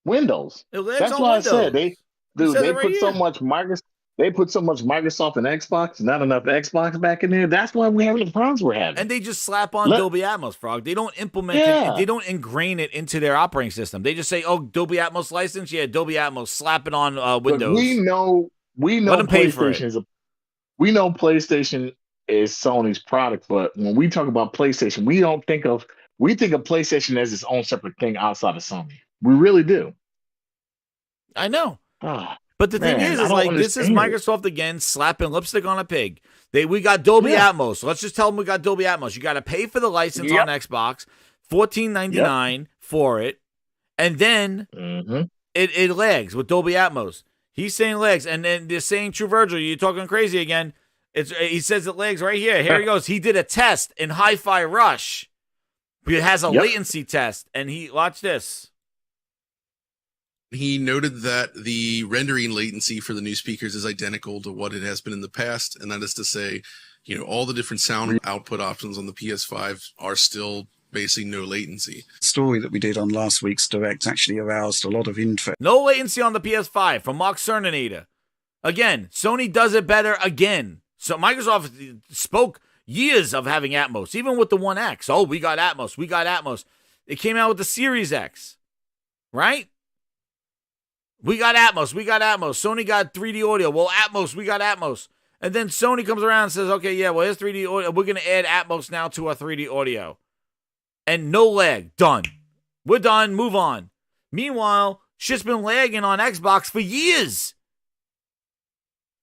Windows. It lags That's on why Windows. I said they said it right put so here. much Microsoft. They put so much Microsoft and Xbox, not enough Xbox back in there. That's why we're having the problems we're having. And they just slap on Dolby Atmos, Frog. They don't implement Yeah. it. They don't ingrain it into their operating system. They just say, "Oh, Dolby Atmos license, yeah, Dolby Atmos, slap it on Windows." Look, we know Let 'em pay for it. We know PlayStation is Sony's product, but when we talk about PlayStation, we think of PlayStation as its own separate thing outside of Sony. We really do. I know. Ah, But the thing man, is I don't like this is understand it. Microsoft again slapping lipstick on a pig. We got Dolby Yeah. Atmos. Let's just tell them we got Dolby Atmos. You got to pay for the license Yep. on Xbox, $14.99 for it, and then it lags with Dolby Atmos. He's saying lags, and then they're saying True Virgil. You're talking crazy again. He says it lags right here. Here he goes. He did a test in Hi-Fi Rush. It has a latency test, and watch this. He noted that the rendering latency for the new speakers is identical to what it has been in the past, and that is to say, all the different sound output options on the PS5 are still basically no latency. Story that we did on last week's Direct actually aroused a lot of interest. No latency on the PS5 from Mark Cerny. Again, Sony does it better again. So Microsoft spoke years of having Atmos, even with the One X. Oh, we got Atmos. We got Atmos. It came out with the Series X, right? We got Atmos. We got Atmos. Sony got 3D audio. Well, Atmos. We got Atmos. And then Sony comes around and says, okay, yeah, well, here's 3D audio. We're going to add Atmos now to our 3D audio. And no lag. Done. We're done. Move on. Meanwhile, shit's been lagging on Xbox for years.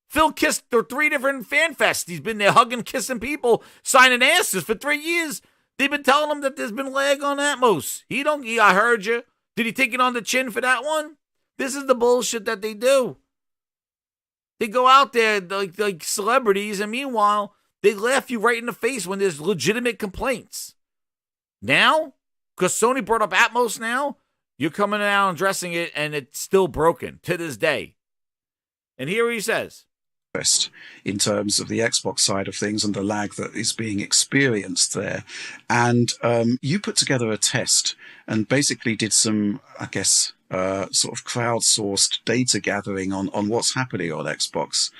Phil kissed the 3 different fan fests. He's been there hugging, kissing people, signing asses for 3 years. They've been telling him that there's been lag on Atmos. I heard you. Did he take it on the chin for that one? This is the bullshit that they do. They go out there like celebrities, and meanwhile, they laugh you right in the face when there's legitimate complaints. Now, because Sony brought up Atmos now, you're coming out and addressing it, and it's still broken to this day. And here he says. In terms of the Xbox side of things and the lag that is being experienced there. And you put together a test and basically did some, I guess, sort of crowdsourced data gathering on what's happening on Xbox.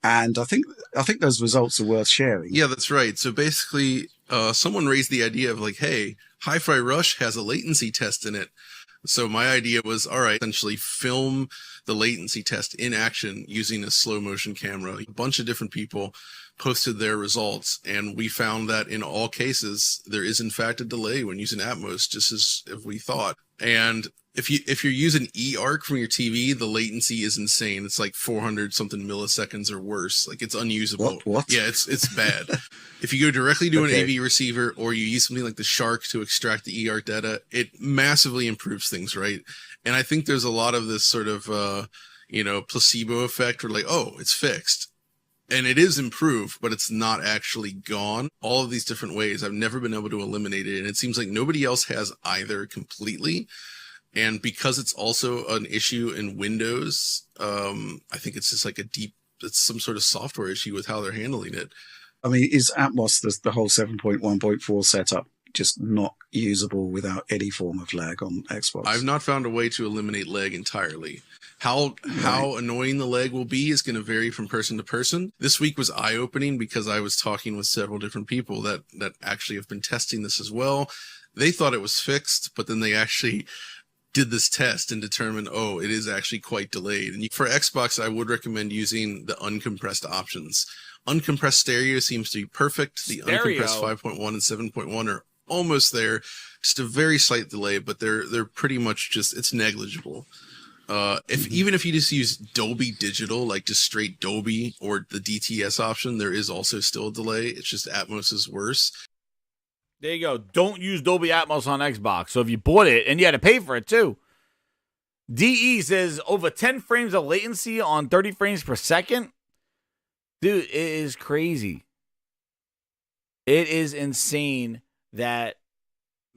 And I think those results are worth sharing. Yeah, that's right. So basically, someone raised the idea of like, hey, Hi-Fi Rush has a latency test in it. So my idea was, all right, essentially film the latency test in action using a slow motion camera. A bunch of different people posted their results, and we found that in all cases there is in fact a delay when using Atmos, just as if we thought. And if you're using eARC from your TV, the latency is insane. It's like 400 something milliseconds or worse. Like, it's unusable. What? Yeah, it's bad. If you go directly to Okay. an AV receiver, or you use something like the Shark to extract the eARC data, it massively improves things, right? And I think there's a lot of this sort of placebo effect, where like, oh, it's fixed. And it is improved, but it's not actually gone. All of these different ways, I've never been able to eliminate it. And it seems like nobody else has either completely. And because it's also an issue in Windows, I think it's just like it's some sort of software issue with how they're handling it. I mean, is Atmos, the whole 7.1.4 setup, just not usable without any form of lag on Xbox? I've not found a way to eliminate lag entirely. How annoying the lag will be is going to vary from person to person. This week was eye-opening because I was talking with several different people that actually have been testing this as well. They thought it was fixed, but then they actually did this test and determined, oh, it is actually quite delayed. And for Xbox, I would recommend using the uncompressed options. Uncompressed stereo seems to be perfect. The uncompressed 5.1 and 7.1 are almost there. Just a very slight delay, but they're pretty much just, it's negligible. Even if you just use Dolby Digital, like just straight Dolby or the DTS option, there is also still a delay. It's just Atmos is worse. There you go. Don't use Dolby Atmos on Xbox. So if you bought it, and you had to pay for it too. DE says over 10 frames of latency on 30 frames per second. Dude, it is crazy. It is insane that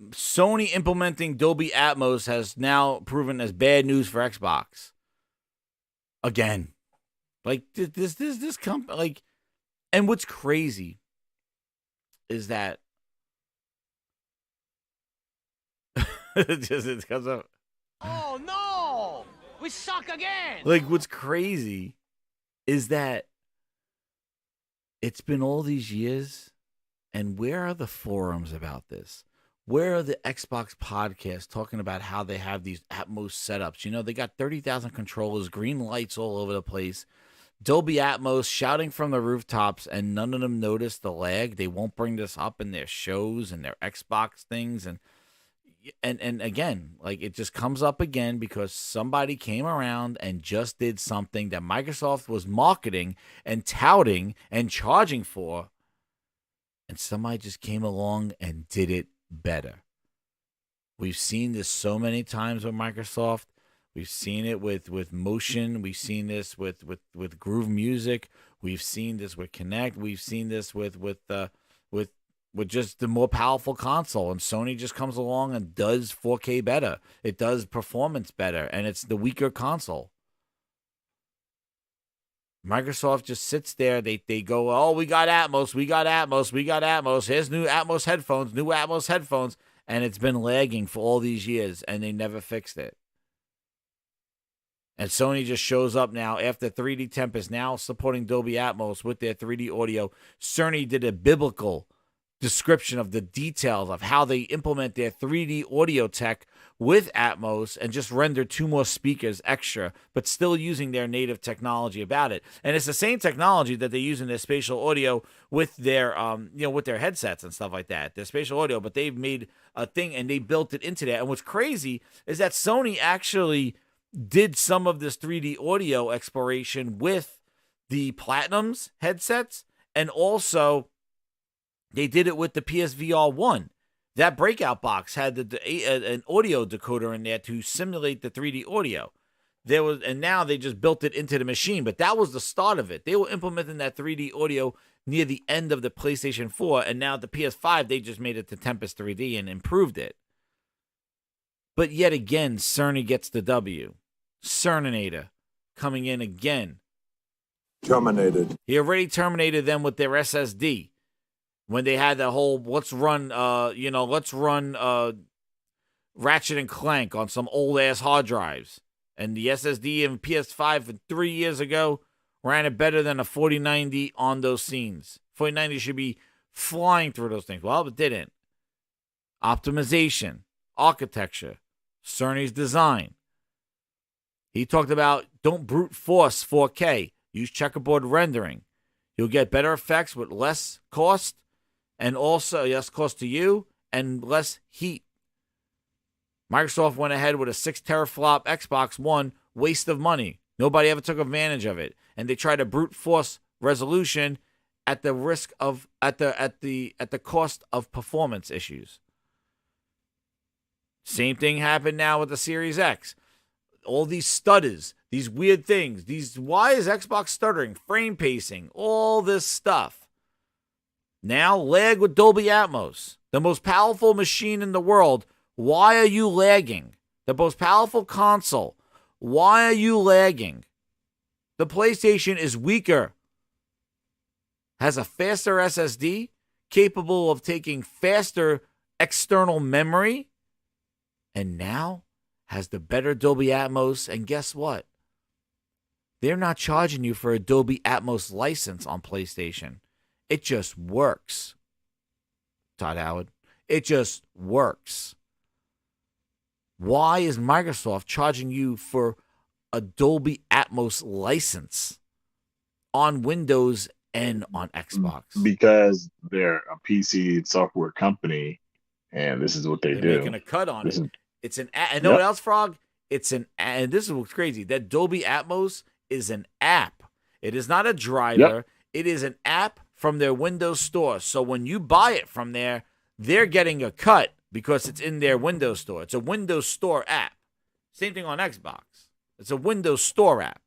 Sony implementing Dolby Atmos has now proven as bad news for Xbox. Again. Like, this company, like, and what's crazy is that it comes up. Oh no! We suck again! Like, what's crazy is that it's been all these years, and where are the forums about this? Where are the Xbox podcasts talking about how they have these Atmos setups? You know, they got 30,000 controllers, green lights all over the place, Dolby Atmos shouting from the rooftops, and none of them notice the lag. They won't bring this up in their shows and their Xbox things. And again, like, it just comes up again because somebody came around and just did something that Microsoft was marketing and touting and charging for, and somebody just came along and did it better. We've seen this so many times with Microsoft. We've seen it with motion. We've seen this with Groove Music. We've seen this with Kinect. We've seen this with just the more powerful console, and Sony just comes along and does 4K better. It does performance better, and it's the weaker console. Microsoft just sits there. They go, oh, we got Atmos, we got Atmos, we got Atmos. Here's new Atmos headphones, and it's been lagging for all these years, and they never fixed it. And Sony just shows up now after 3D Temp is now supporting Dolby Atmos with their 3D audio. Cerny did a biblical description of the details of how they implement their 3D audio tech with Atmos and just render 2 more speakers extra, but still using their native technology about it. And it's the same technology that they use in their spatial audio with their, with their headsets and stuff like that. Their spatial audio, but they've made a thing and they built it into that. And what's crazy is that Sony actually did some of this 3D audio exploration with the Platinums headsets, and also they did it with the PSVR 1. That breakout box had an audio decoder in there to simulate the 3D audio. And now they just built it into the machine, but that was the start of it. They were implementing that 3D audio near the end of the PlayStation 4, and now the PS5, they just made it to Tempest 3D and improved it. But yet again, Cerny gets the W. Cerninator coming in again. Terminated. He already terminated them with their SSD. When they had the whole let's run Ratchet and Clank on some old ass hard drives, and the SSD in PS5 from 3 years ago ran it better than a 4090 on those scenes. 4090 should be flying through those things. Well, it didn't. Optimization, architecture, Cerny's design. He talked about don't brute force 4K. Use checkerboard rendering. You'll get better effects with less cost, and also less cost to you and less heat. Microsoft went ahead with a 6 teraflop Xbox One, waste of money. Nobody ever took advantage of it, and they tried to brute force resolution at the risk of at the cost of performance issues. Same thing happened now with the Series X. All these stutters, these weird things, why is Xbox stuttering, frame pacing, all this stuff. Now lag with Dolby Atmos, the most powerful machine in the world. Why are you lagging? The most powerful console. Why are you lagging? The PlayStation is weaker. Has a faster SSD, capable of taking faster external memory, and now has the better Dolby Atmos. And guess what? They're not charging you for a Dolby Atmos license on PlayStation. It just works. Todd Howard. It just works. Why is Microsoft charging you for a Dolby Atmos license on Windows and on Xbox? Because they're a PC software company, and this is what they're making a cut on it. It's an app. And know what else, Frog? It's an and this is what's crazy. That Dolby Atmos is an app. It is not a driver. It is an app from their Windows store. So when you buy it from there, they're getting a cut because it's in their Windows store. It's a Windows Store app. Same thing on Xbox. It's a Windows Store app.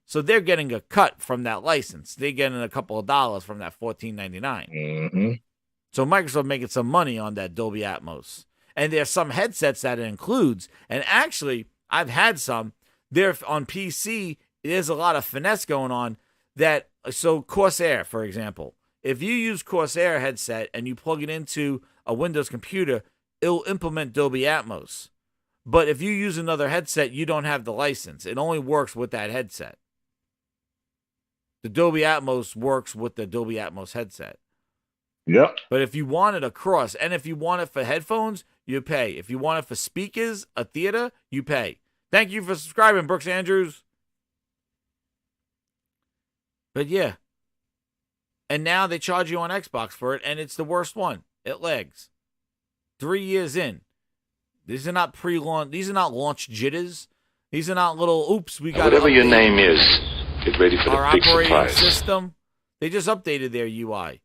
So they're getting a cut from that license. They're getting a couple of dollars from that $14.99. Mm-hmm. So Microsoft making some money on that Dolby Atmos. And there's some headsets that it includes. And actually, I've had some. There on PC, there's a lot of finesse going on. So Corsair, for example, if you use Corsair headset and you plug it into a Windows computer, it'll implement Dolby Atmos. But if you use another headset, you don't have the license. It only works with that headset. The Dolby Atmos works with the Dolby Atmos headset. Yep. But if you want it across, and if you want it for headphones, you pay. If you want it for speakers, a theater, you pay. Thank you for subscribing, Brooks Andrews. But yeah. And now they charge you on Xbox for it, and it's the worst one. It lags. 3 years in. These are not pre-launch. These are not launch jitters. These are not little, oops, we got whatever your name is, get ready for our the big operating surprise. system. They just updated their UI.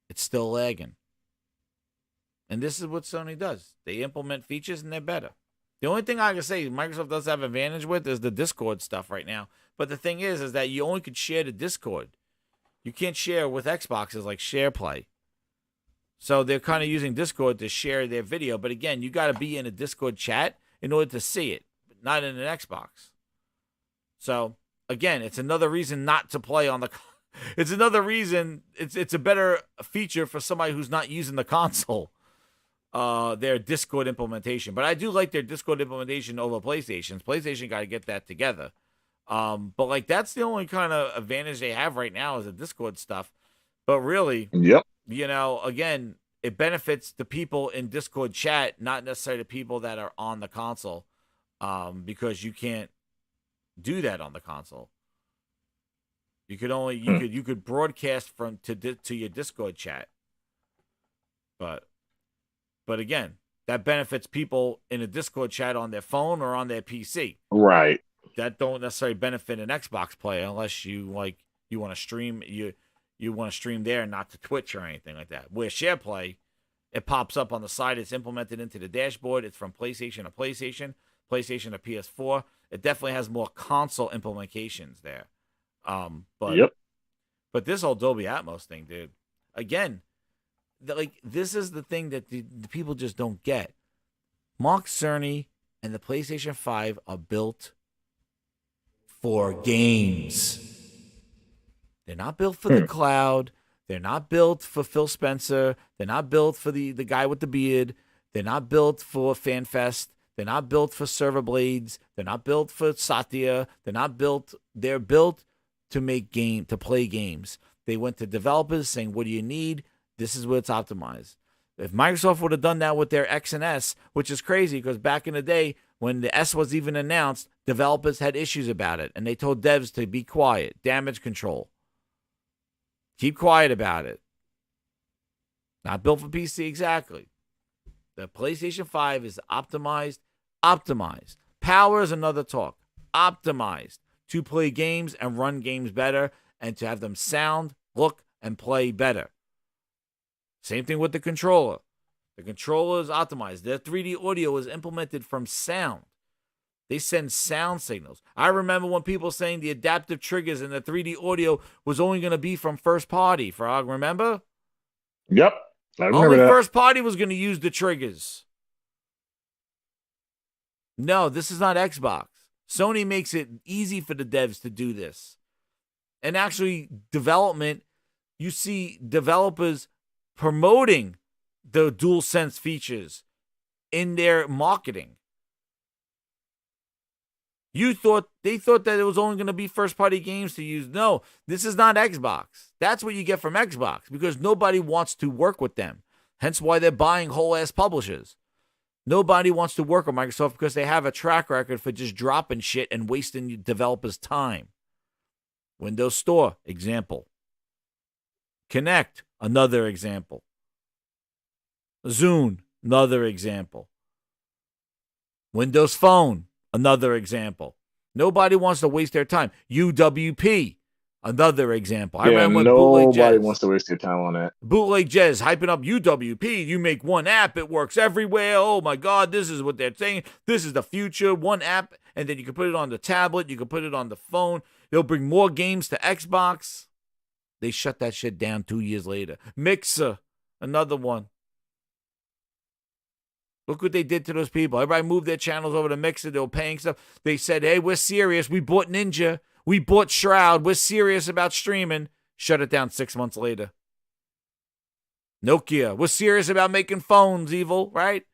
It's still lagging. And this is what Sony does. They implement features and they're better. The only thing I can say Microsoft does have advantage with is the Discord stuff right now. But the thing is that you only could share the Discord. You can't share with Xboxes like SharePlay. So they're kind of using Discord to share their video. But again, you got to be in a Discord chat in order to see it, not in an Xbox. So again, it's another reason not to play on the. It's another reason. It's a better feature for somebody who's not using the console. Their Discord implementation, but I do like their Discord implementation over PlayStation's. PlayStation got to get that together. But like that's the only kind of advantage they have right now is the Discord stuff. But really, you know, again, it benefits the people in Discord chat, not necessarily the people that are on the console, because you can't do that on the console. You could only you could broadcast from to your Discord chat, but again, that benefits people in a Discord chat on their phone or on their PC. Right. That don't necessarily benefit an Xbox player unless you want to stream you want to stream there and not to Twitch or anything like that. Where SharePlay, it pops up on the side. It's implemented into the dashboard. It's from PlayStation to PlayStation to PS4. It definitely has more console implementations there. But this whole Dolby Atmos thing, dude, again, this is the thing that the people just don't get. Mark Cerny and the PlayStation 5 are built for games. They're not built for the cloud. They're not built for Phil Spencer. They're not built for the guy with the beard. They're not built for FanFest. They're not built for server blades. They're not built for Satya. They're built to play games. They went to developers saying, what do you need? This is where it's optimized. If Microsoft would have done that with their X and S, which is crazy because back in the day when the S was even announced, developers had issues about it, and they told devs to be quiet, damage control. Keep quiet about it. Not built for PC, exactly. The PlayStation 5 is optimized. Power is another talk. Optimized to play games and run games better and to have them sound, look, and play better. Same thing with the controller. The controller is optimized. Their 3D audio is implemented from sound. They send sound signals. I remember when people saying the adaptive triggers in the 3D audio was only going to be from first party. Frog, remember? Yep. I remember Only that. first party was going to use the triggers. No, this is not Xbox. Sony makes it easy for the devs to do this. And actually, development, you see developers promoting the DualSense features in their marketing. They thought that it was only going to be first-party games to use. No, this is not Xbox. That's what you get from Xbox because nobody wants to work with them. Hence why they're buying whole-ass publishers. Nobody wants to work with Microsoft because they have a track record for just dropping shit and wasting developers' time. Windows Store, example. Kinect, another example. Zune, another example. Windows Phone, another example. Nobody wants to waste their time. UWP, another example. I remember when nobody wants to waste their time on that. Bootleg Jez hyping up UWP. You make one app, it works everywhere. Oh my God, this is what they're saying. This is the future. One app, and then you can put it on the tablet. You can put it on the phone. It'll bring more games to Xbox. They shut that shit down 2 years later. Mixer, another one. Look what they did to those people. Everybody moved their channels over to Mixer. They were paying stuff. They said, hey, we're serious. We bought Ninja. We bought Shroud. We're serious about streaming. Shut it down 6 months later. Nokia. We're serious about making phones, Evil, right?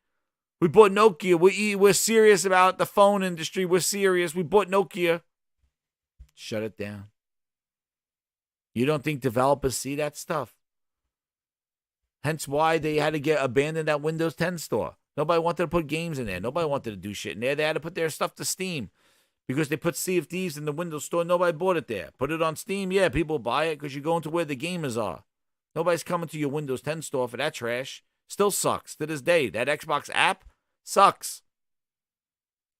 We bought Nokia. We're serious about the phone industry. We're serious. We bought Nokia. Shut it down. You don't think developers see that stuff? Hence why they had to abandon that Windows 10 store. Nobody wanted to put games in there. Nobody wanted to do shit in there. They had to put their stuff to Steam because they put Sea of Thieves in the Windows Store. Nobody bought it there. Put it on Steam. Yeah, people buy it because you're going to where the gamers are. Nobody's coming to your Windows 10 store for that trash. Still sucks to this day. That Xbox app sucks.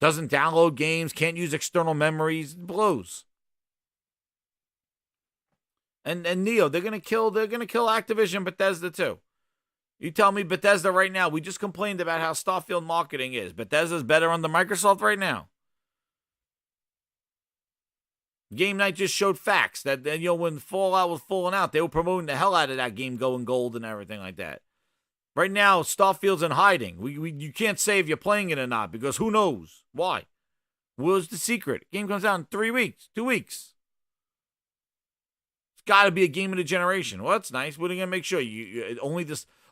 Doesn't download games. Can't use external memories. It blows. And Neo, they're gonna kill Activision, Bethesda too. You tell me Bethesda right now. We just complained about how Starfield marketing is. Bethesda's better under Microsoft right now. Game Night just showed facts that when Fallout was falling out, they were promoting the hell out of that game going gold and everything like that. Right now, Starfield's in hiding. You can't say if you're playing it or not because who knows why. What's the secret? Game comes out in 3 weeks, 2 weeks. It's got to be a game of the generation. Well, that's nice. What are you gonna make sure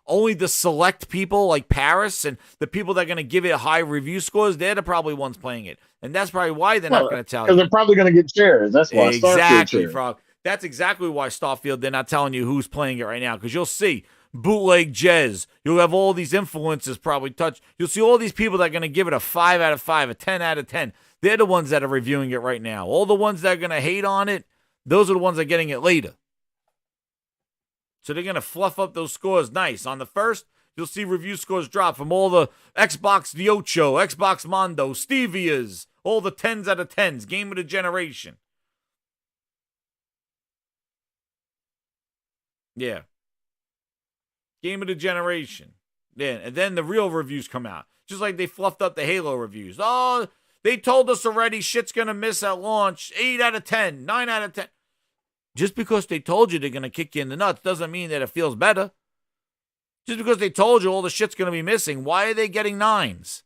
only the select people like Paris and the people that are going to give it high review scores, they're the probably ones playing it. And that's probably why they're not going to tell you. Because they're probably going to get shares. That's why. Exactly, Frog. That's exactly why Starfield, they're not telling you who's playing it right now. Because you'll see Bootleg Jez. You'll have all these influencers probably touch. You'll see all these people that are going to give it a 5 out of 5, a 10 out of 10. They're the ones that are reviewing it right now. All the ones that are going to hate on it, those are the ones that are getting it later. So they're going to fluff up those scores nice. On the first, you'll see review scores drop from all the Xbox The Ocho, Xbox Mondo, Stevias, all the 10s out of 10s, game of the generation. Yeah. Game of the generation. Yeah, and then the real reviews come out. Just like they fluffed up the Halo reviews. Oh, they told us already shit's going to miss at launch. 8 out of 10, 9 out of 10. Just because they told you they're going to kick you in the nuts doesn't mean that it feels better. Just because they told you all the shit's going to be missing, why are they getting 9s?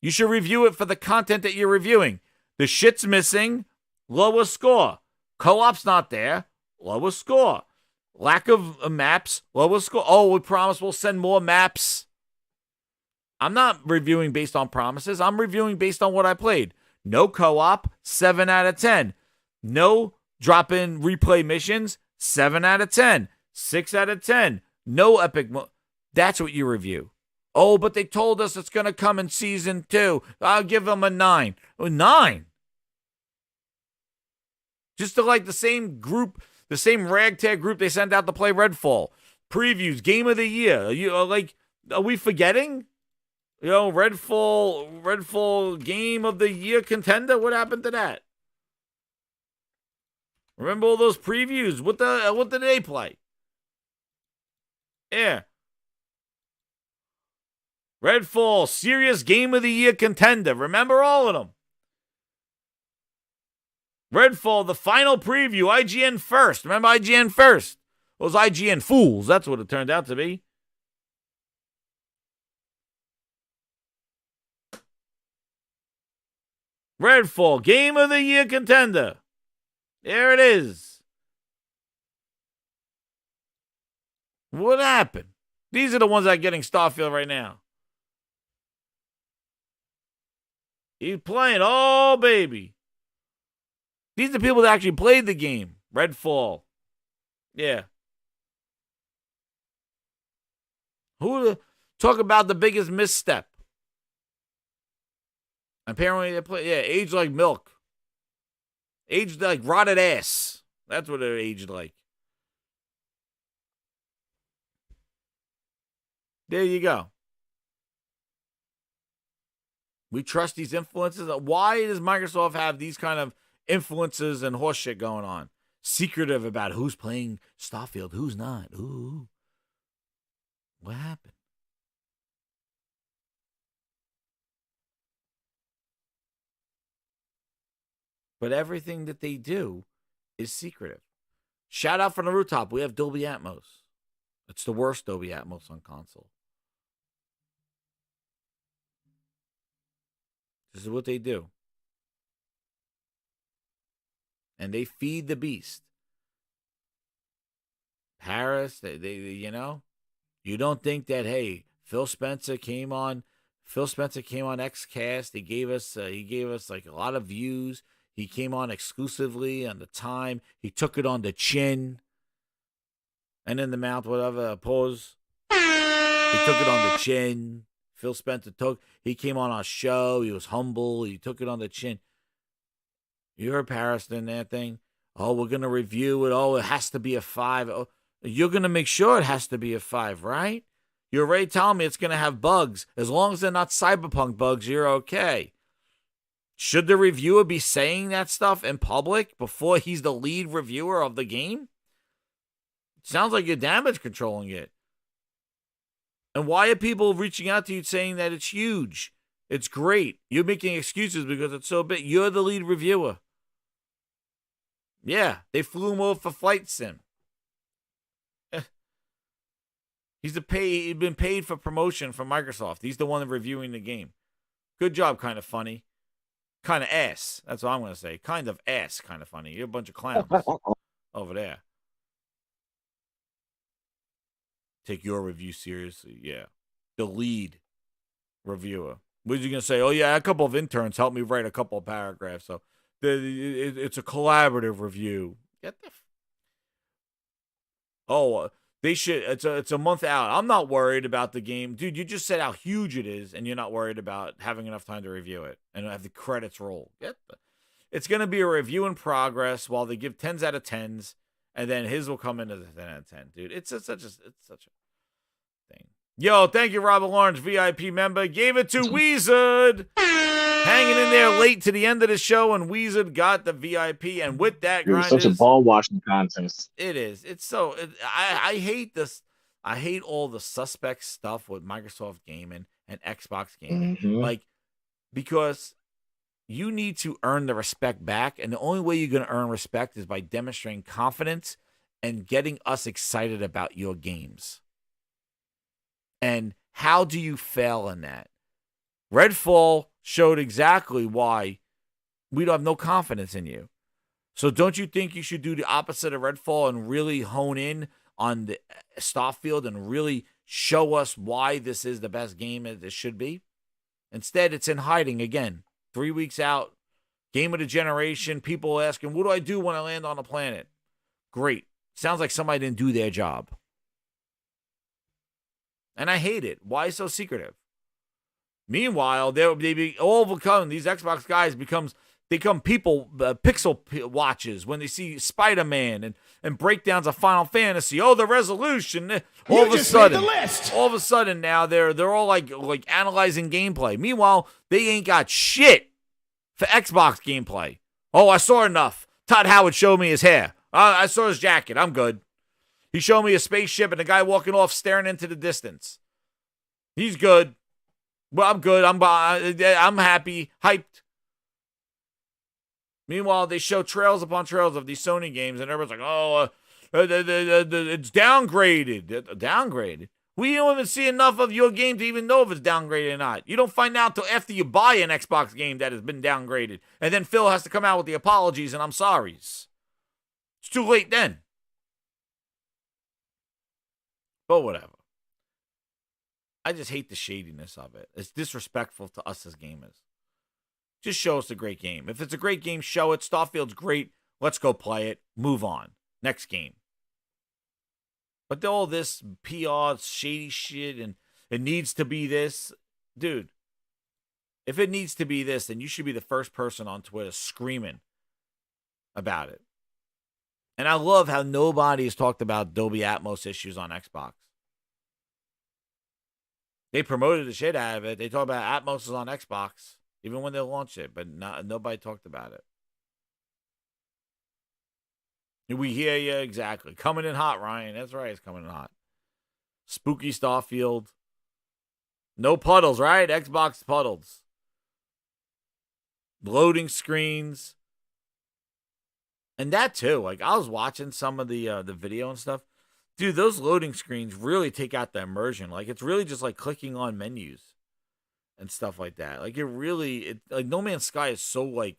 You should review it for the content that you're reviewing. The shit's missing, lower score. Co-op's not there, lower score. Lack of maps, lower score. Oh, we promise we'll send more maps. I'm not reviewing based on promises. I'm reviewing based on what I played. No co-op, 7 out of 10. No drop-in replay missions, 7 out of 10. 6 out of 10. No epic. That's what you review. Oh, but they told us it's going to come in Season 2. I'll give them a 9. Oh, 9? Just to like the same group The same ragtag group they sent out to play Redfall. Previews, game of the year. Are we forgetting? Redfall game of the year contender. What happened to that? Remember all those previews? What did they play? Yeah. Redfall, serious game of the year contender. Remember all of them. Redfall, the final preview, IGN first. Remember IGN first? Those IGN fools. That's what it turned out to be. Redfall, game of the year contender. There it is. What happened? These are the ones that are getting Starfield right now. He's playing. Oh, baby. These are the people that actually played the game. Redfall. Yeah. Talk about the biggest misstep. Apparently they play. Yeah, aged like milk. Aged like rotted ass. That's what they're aged like. There you go. We trust these influences. Why does Microsoft have these kind of influences and horseshit going on? Secretive about who's playing Starfield, who's not. Ooh. What happened? But everything that they do is secretive. Shout out from the rooftop. We have Dolby Atmos. It's the worst Dolby Atmos on console. This is what they do. And they feed the beast. Paris, they you don't think that, hey, Phil Spencer came on XCast. He gave us like a lot of views. He came on exclusively on the time. He took it on the chin and in the mouth, whatever, pause. He took it on the chin. Phil Spencer he came on our show. He was humble. He took it on the chin. You heard Paris in that thing? Oh, we're going to review it. Oh, it has to be a 5. Oh, you're going to make sure it has to be a 5, right? You're already telling me it's going to have bugs. As long as they're not cyberpunk bugs, you're okay. Should the reviewer be saying that stuff in public before he's the lead reviewer of the game? It sounds like you're damage controlling it. And why are people reaching out to you saying that it's huge? It's great. You're making excuses because it's so big. You're the lead reviewer. Yeah, they flew him over for Flight Sim. He's been paid for promotion from Microsoft. He's the one reviewing the game. Good job, kind of funny. Kind of ass. That's what I'm going to say. Kind of ass, kind of funny. You're a bunch of clowns over there. Take your review seriously. Yeah. The lead reviewer. What are you going to say? Oh, yeah, a couple of interns helped me write a couple of paragraphs. So it's a collaborative review. They should. It's a month out. I'm not worried about the game. Dude, you just said how huge it is, and you're not worried about having enough time to review it and have the credits roll. It's going to be a review in progress while they give 10s out of 10s, and then his will come in as a 10 out of 10. Dude, it's such a thing. Yo, thank you, Robert Lawrence, VIP member. Gave it to Weezard. Hanging in there late to the end of the show, and Weezard got the VIP. And with that, it was such a ball washing contest. It is. It's so. I hate this. I hate all the suspect stuff with Microsoft gaming and Xbox gaming. Mhm. Because you need to earn the respect back, and the only way you're going to earn respect is by demonstrating confidence and getting us excited about your games. And how do you fail in that? Redfall showed exactly why we don't have no confidence in you. So don't you think you should do the opposite of Redfall and really hone in on the Starfield and really show us why this is the best game as it should be? Instead, it's in hiding again. 3 weeks out, game of the generation, people asking, what do I do when I land on a planet? Great. Sounds like somebody didn't do their job. And I hate it. Why so secretive? Meanwhile, they be all of a sudden, these Xbox guys becomes They come watchers when they see Spider-Man and breakdowns of Final Fantasy. Oh, the resolution. All of a sudden now they're all like analyzing gameplay. Meanwhile, they ain't got shit for Xbox gameplay. Oh, I saw enough. Todd Howard showed me his hair. I saw his jacket. I'm good. He showed me a spaceship and a guy walking off staring into the distance. He's good. Well, I'm good. I'm happy, hyped. Meanwhile, they show trails upon trails of these Sony games, and everyone's like, "Oh, it's downgraded." Downgraded. We don't even see enough of your game to even know if it's downgraded or not. You don't find out till after you buy an Xbox game that has been downgraded, and then Phil has to come out with the apologies and I'm sorries. It's too late then. But whatever. I just hate the shadiness of it. It's disrespectful to us as gamers. Just show us a great game. If it's a great game, show it. Starfield's great. Let's go play it. Move on. Next game. But all this PR, shady shit, and it needs to be this. Dude, if it needs to be this, then you should be the first person on Twitter screaming about it. And I love how nobody has talked about Dolby Atmos issues on Xbox. They promoted the shit out of it. They talk about Atmos is on Xbox. Even when they launched it, but nobody talked about it. We hear you exactly. Coming in hot, Ryan. That's right, it's coming in hot. Spooky Starfield. No puddles, right? Xbox puddles. Loading screens. And that too. Like, I was watching some of the video and stuff. Dude, those loading screens really take out the immersion. Like, it's really just like clicking on menus and stuff like that. Like, like No Man's Sky is so like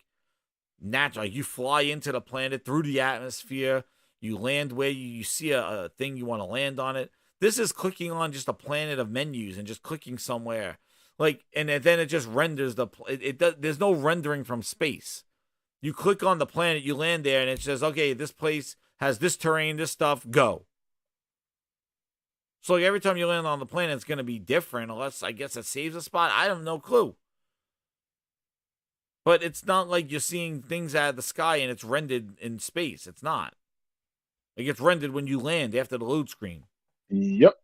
natural. Like, you fly into the planet through the atmosphere, you land where you see a thing you want to land on it. This is clicking on just a planet of menus and just clicking somewhere. Like, and then it just renders there's no rendering from space. You click on the planet, you land there, and it says, okay, this place has this terrain, this stuff, go. So like, every time you land on the planet, it's going to be different, unless I guess it saves a spot. I have no clue. But it's not like you're seeing things out of the sky and it's rendered in space. It's not. It gets rendered when you land after the load screen. Yep.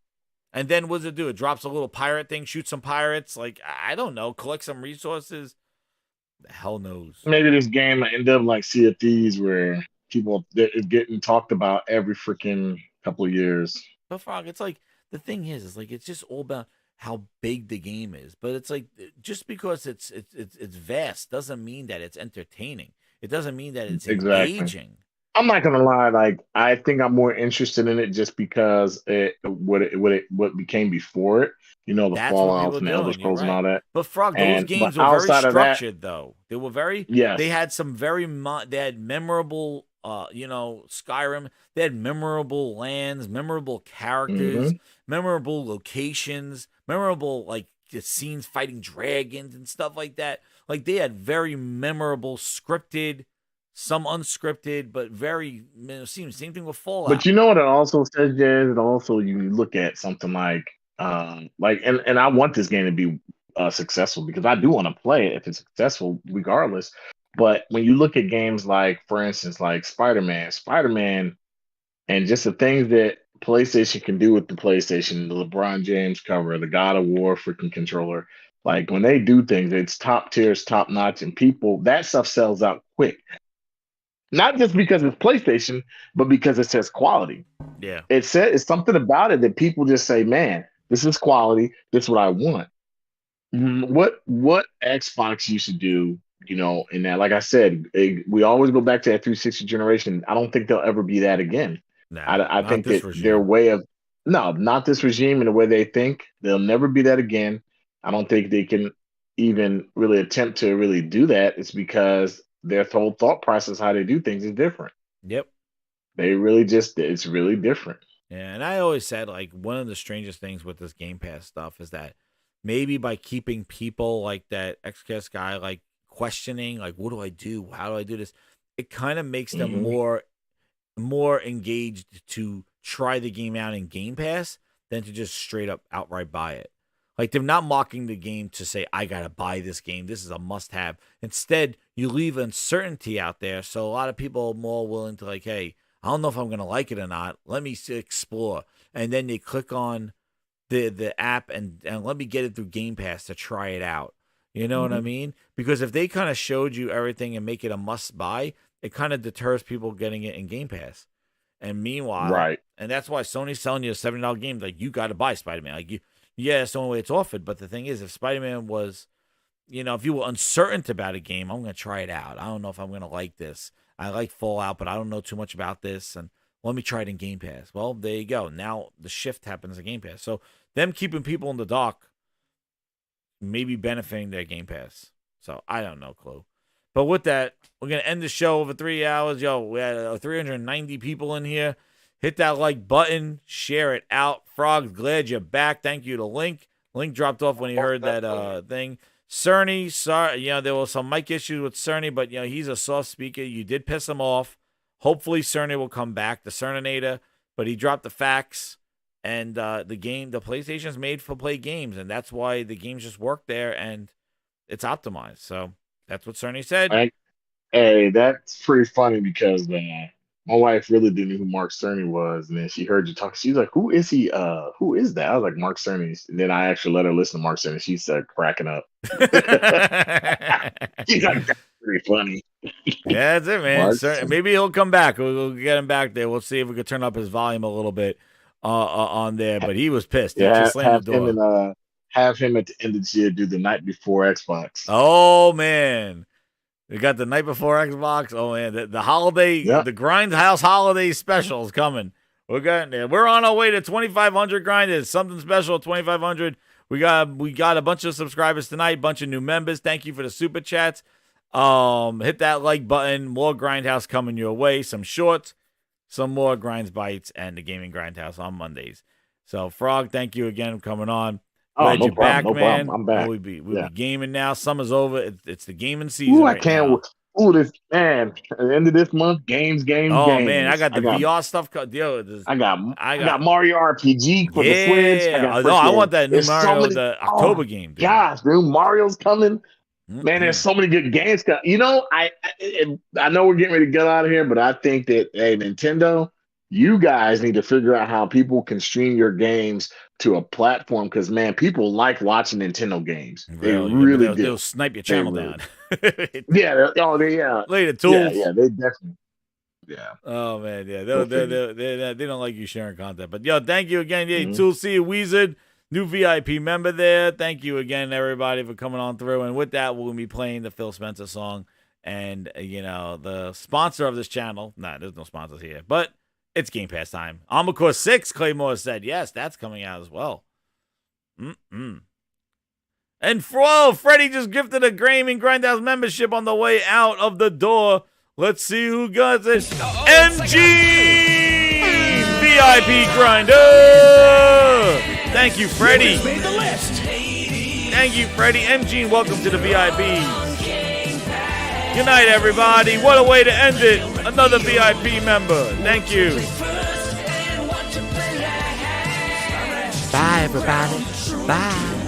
And then what does it do? It drops a little pirate thing, shoots some pirates. Like, I don't know, collect some resources. The hell knows. Maybe this game will end up like Sea of Thieves, where people it's getting talked about every freaking couple of years. But Frog, it's like, the thing is like, it's just all about how big the game is. But it's like, just because it's vast doesn't mean that it's entertaining. It doesn't mean that it's engaging. I'm not gonna lie, like, I think I'm more interested in it just because what became before it. You know, the Fallout and the Elder Scrolls and all that. But Frog, those games were very structured, though. They were very. Yes. They had some they had memorable. Skyrim. They had memorable lands, memorable characters, memorable locations, memorable like scenes fighting dragons and stuff like that. Like, they had very memorable scripted, some unscripted, but very same thing with Fallout. But you know what it also says, Jazz? It also, you look at something like and I want this game to be successful, because I do want to play it if it's successful, regardless. But when you look at games like, for instance, like Spider-Man, and just the things that PlayStation can do with the PlayStation, the LeBron James cover, the God of War freaking controller, like, when they do things, it's top tier, it's top notch, and that stuff sells out quick. Not just because it's PlayStation, but because it says quality. Yeah. It's something about it that people just say, man, this is quality, this is what I want. What Xbox used to do, in that, like I said, we always go back to that 360 generation. I don't think they'll ever be that again. I think that their way of, not this regime and the way they think, they'll never be that again. I don't think they can even really attempt to really do that. It's because their whole thought process, how they do things, is different. Yep. It's really different. Yeah, and I always said, like, one of the strangest things with this Game Pass stuff is that maybe by keeping people like that XCast guy, like, questioning, like, what do I do? How do I do this? It kind of makes them more engaged to try the game out in Game Pass than to just straight up outright buy it. Like, they're not mocking the game to say, I gotta buy this game, this is a must-have. Instead, you leave uncertainty out there. So a lot of people are more willing to like, hey, I don't know if I'm going to like it or not. Let me explore. And then they click on the app and let me get it through Game Pass to try it out. You know what I mean? Because if they kind of showed you everything and make it a must buy, it kind of deters people getting it in Game Pass. And meanwhile, right. And that's why Sony's selling you a $70 game. Like, you got to buy Spider-Man. Like, yeah, it's the only way it's offered. But the thing is, if Spider-Man was, if you were uncertain about a game, I'm going to try it out. I don't know if I'm going to like this. I like Fallout, but I don't know too much about this. And let me try it in Game Pass. Well, there you go. Now the shift happens in Game Pass. So them keeping people in the dark may be benefiting their Game Pass. So I don't know, clue. But with that, we're going to end the show over 3 hours. Yo, we had 390 people in here. Hit that like button. Share it out. Frog, glad you're back. Thank you to Link. Link dropped off when he heard that thing. Cerny, sorry, there was some mic issues with Cerny, but, he's a soft speaker. You did piss him off. Hopefully Cerny will come back, the Cerninator, but he dropped the facts. And the PlayStation's made for play games, and that's why the games just work there, and it's optimized. So that's what Cerny said. Hey, that's pretty funny because my wife really didn't know who Mark Cerny was, and then she heard you talk. She's like, "Who is he? Who is that?" I was like, "Mark Cerny." And then I actually let her listen to Mark Cerny. She started cracking up. She's like, "That's pretty funny." Yeah, that's it, man. Maybe he'll come back. We'll get him back there. We'll see if we can turn up his volume a little bit on there. But he was pissed. Yeah, he slammed the door. Have him at the end of the year do the night before Xbox. Oh man. We got the night before Xbox. Oh man, the holiday, the Grindhouse holiday special is coming. We're on our way to 2,500 grinders. Something special, 2,500. We got a bunch of subscribers tonight, bunch of new members. Thank you for the super chats. Hit that like button. More Grindhouse coming your way. Some shorts, some more Grinds Bites, and the Gaming Grindhouse on Mondays. So Frog, thank you again for coming on. Glad you're back, man. I'm back. We'll be gaming now. Summer's over. It's the gaming season. Ooh, I can't. Ooh, this man. At the end of this month, games. Oh man, I got the VR stuff. I got Mario RPG for the Switch. I want that new Mario, the October game. Dude. Gosh, dude, Mario's coming. Man, there's so many good games. I know we're getting ready to get out of here, but I think that Nintendo, you guys need to figure out how people can stream your games to a platform because, man, people like watching Nintendo games. They really do. They'll snipe your channel down. Yeah. Later, tools. Yeah, they definitely. Yeah. Oh, man, yeah. They don't like you sharing content. But, thank you again. Yeah, Tools, see you, Wizard. New VIP member there. Thank you again, everybody, for coming on through. And with that, we'll be playing the Phil Spencer song. And, the sponsor of this channel. Nah, there's no sponsors here. But it's Game Pass time. Armored Core 6, Claymore said. Yes, that's coming out as well. And Freddie just gifted a Gaming Grindhouse membership on the way out of the door. Let's see who got it. MG! VIP Grinder! Thank you, Freddie. Thank you, Freddie. MG, welcome to the VIPs. Good night, everybody. What a way to end it. Another VIP member. Thank you. Bye, everybody. Bye.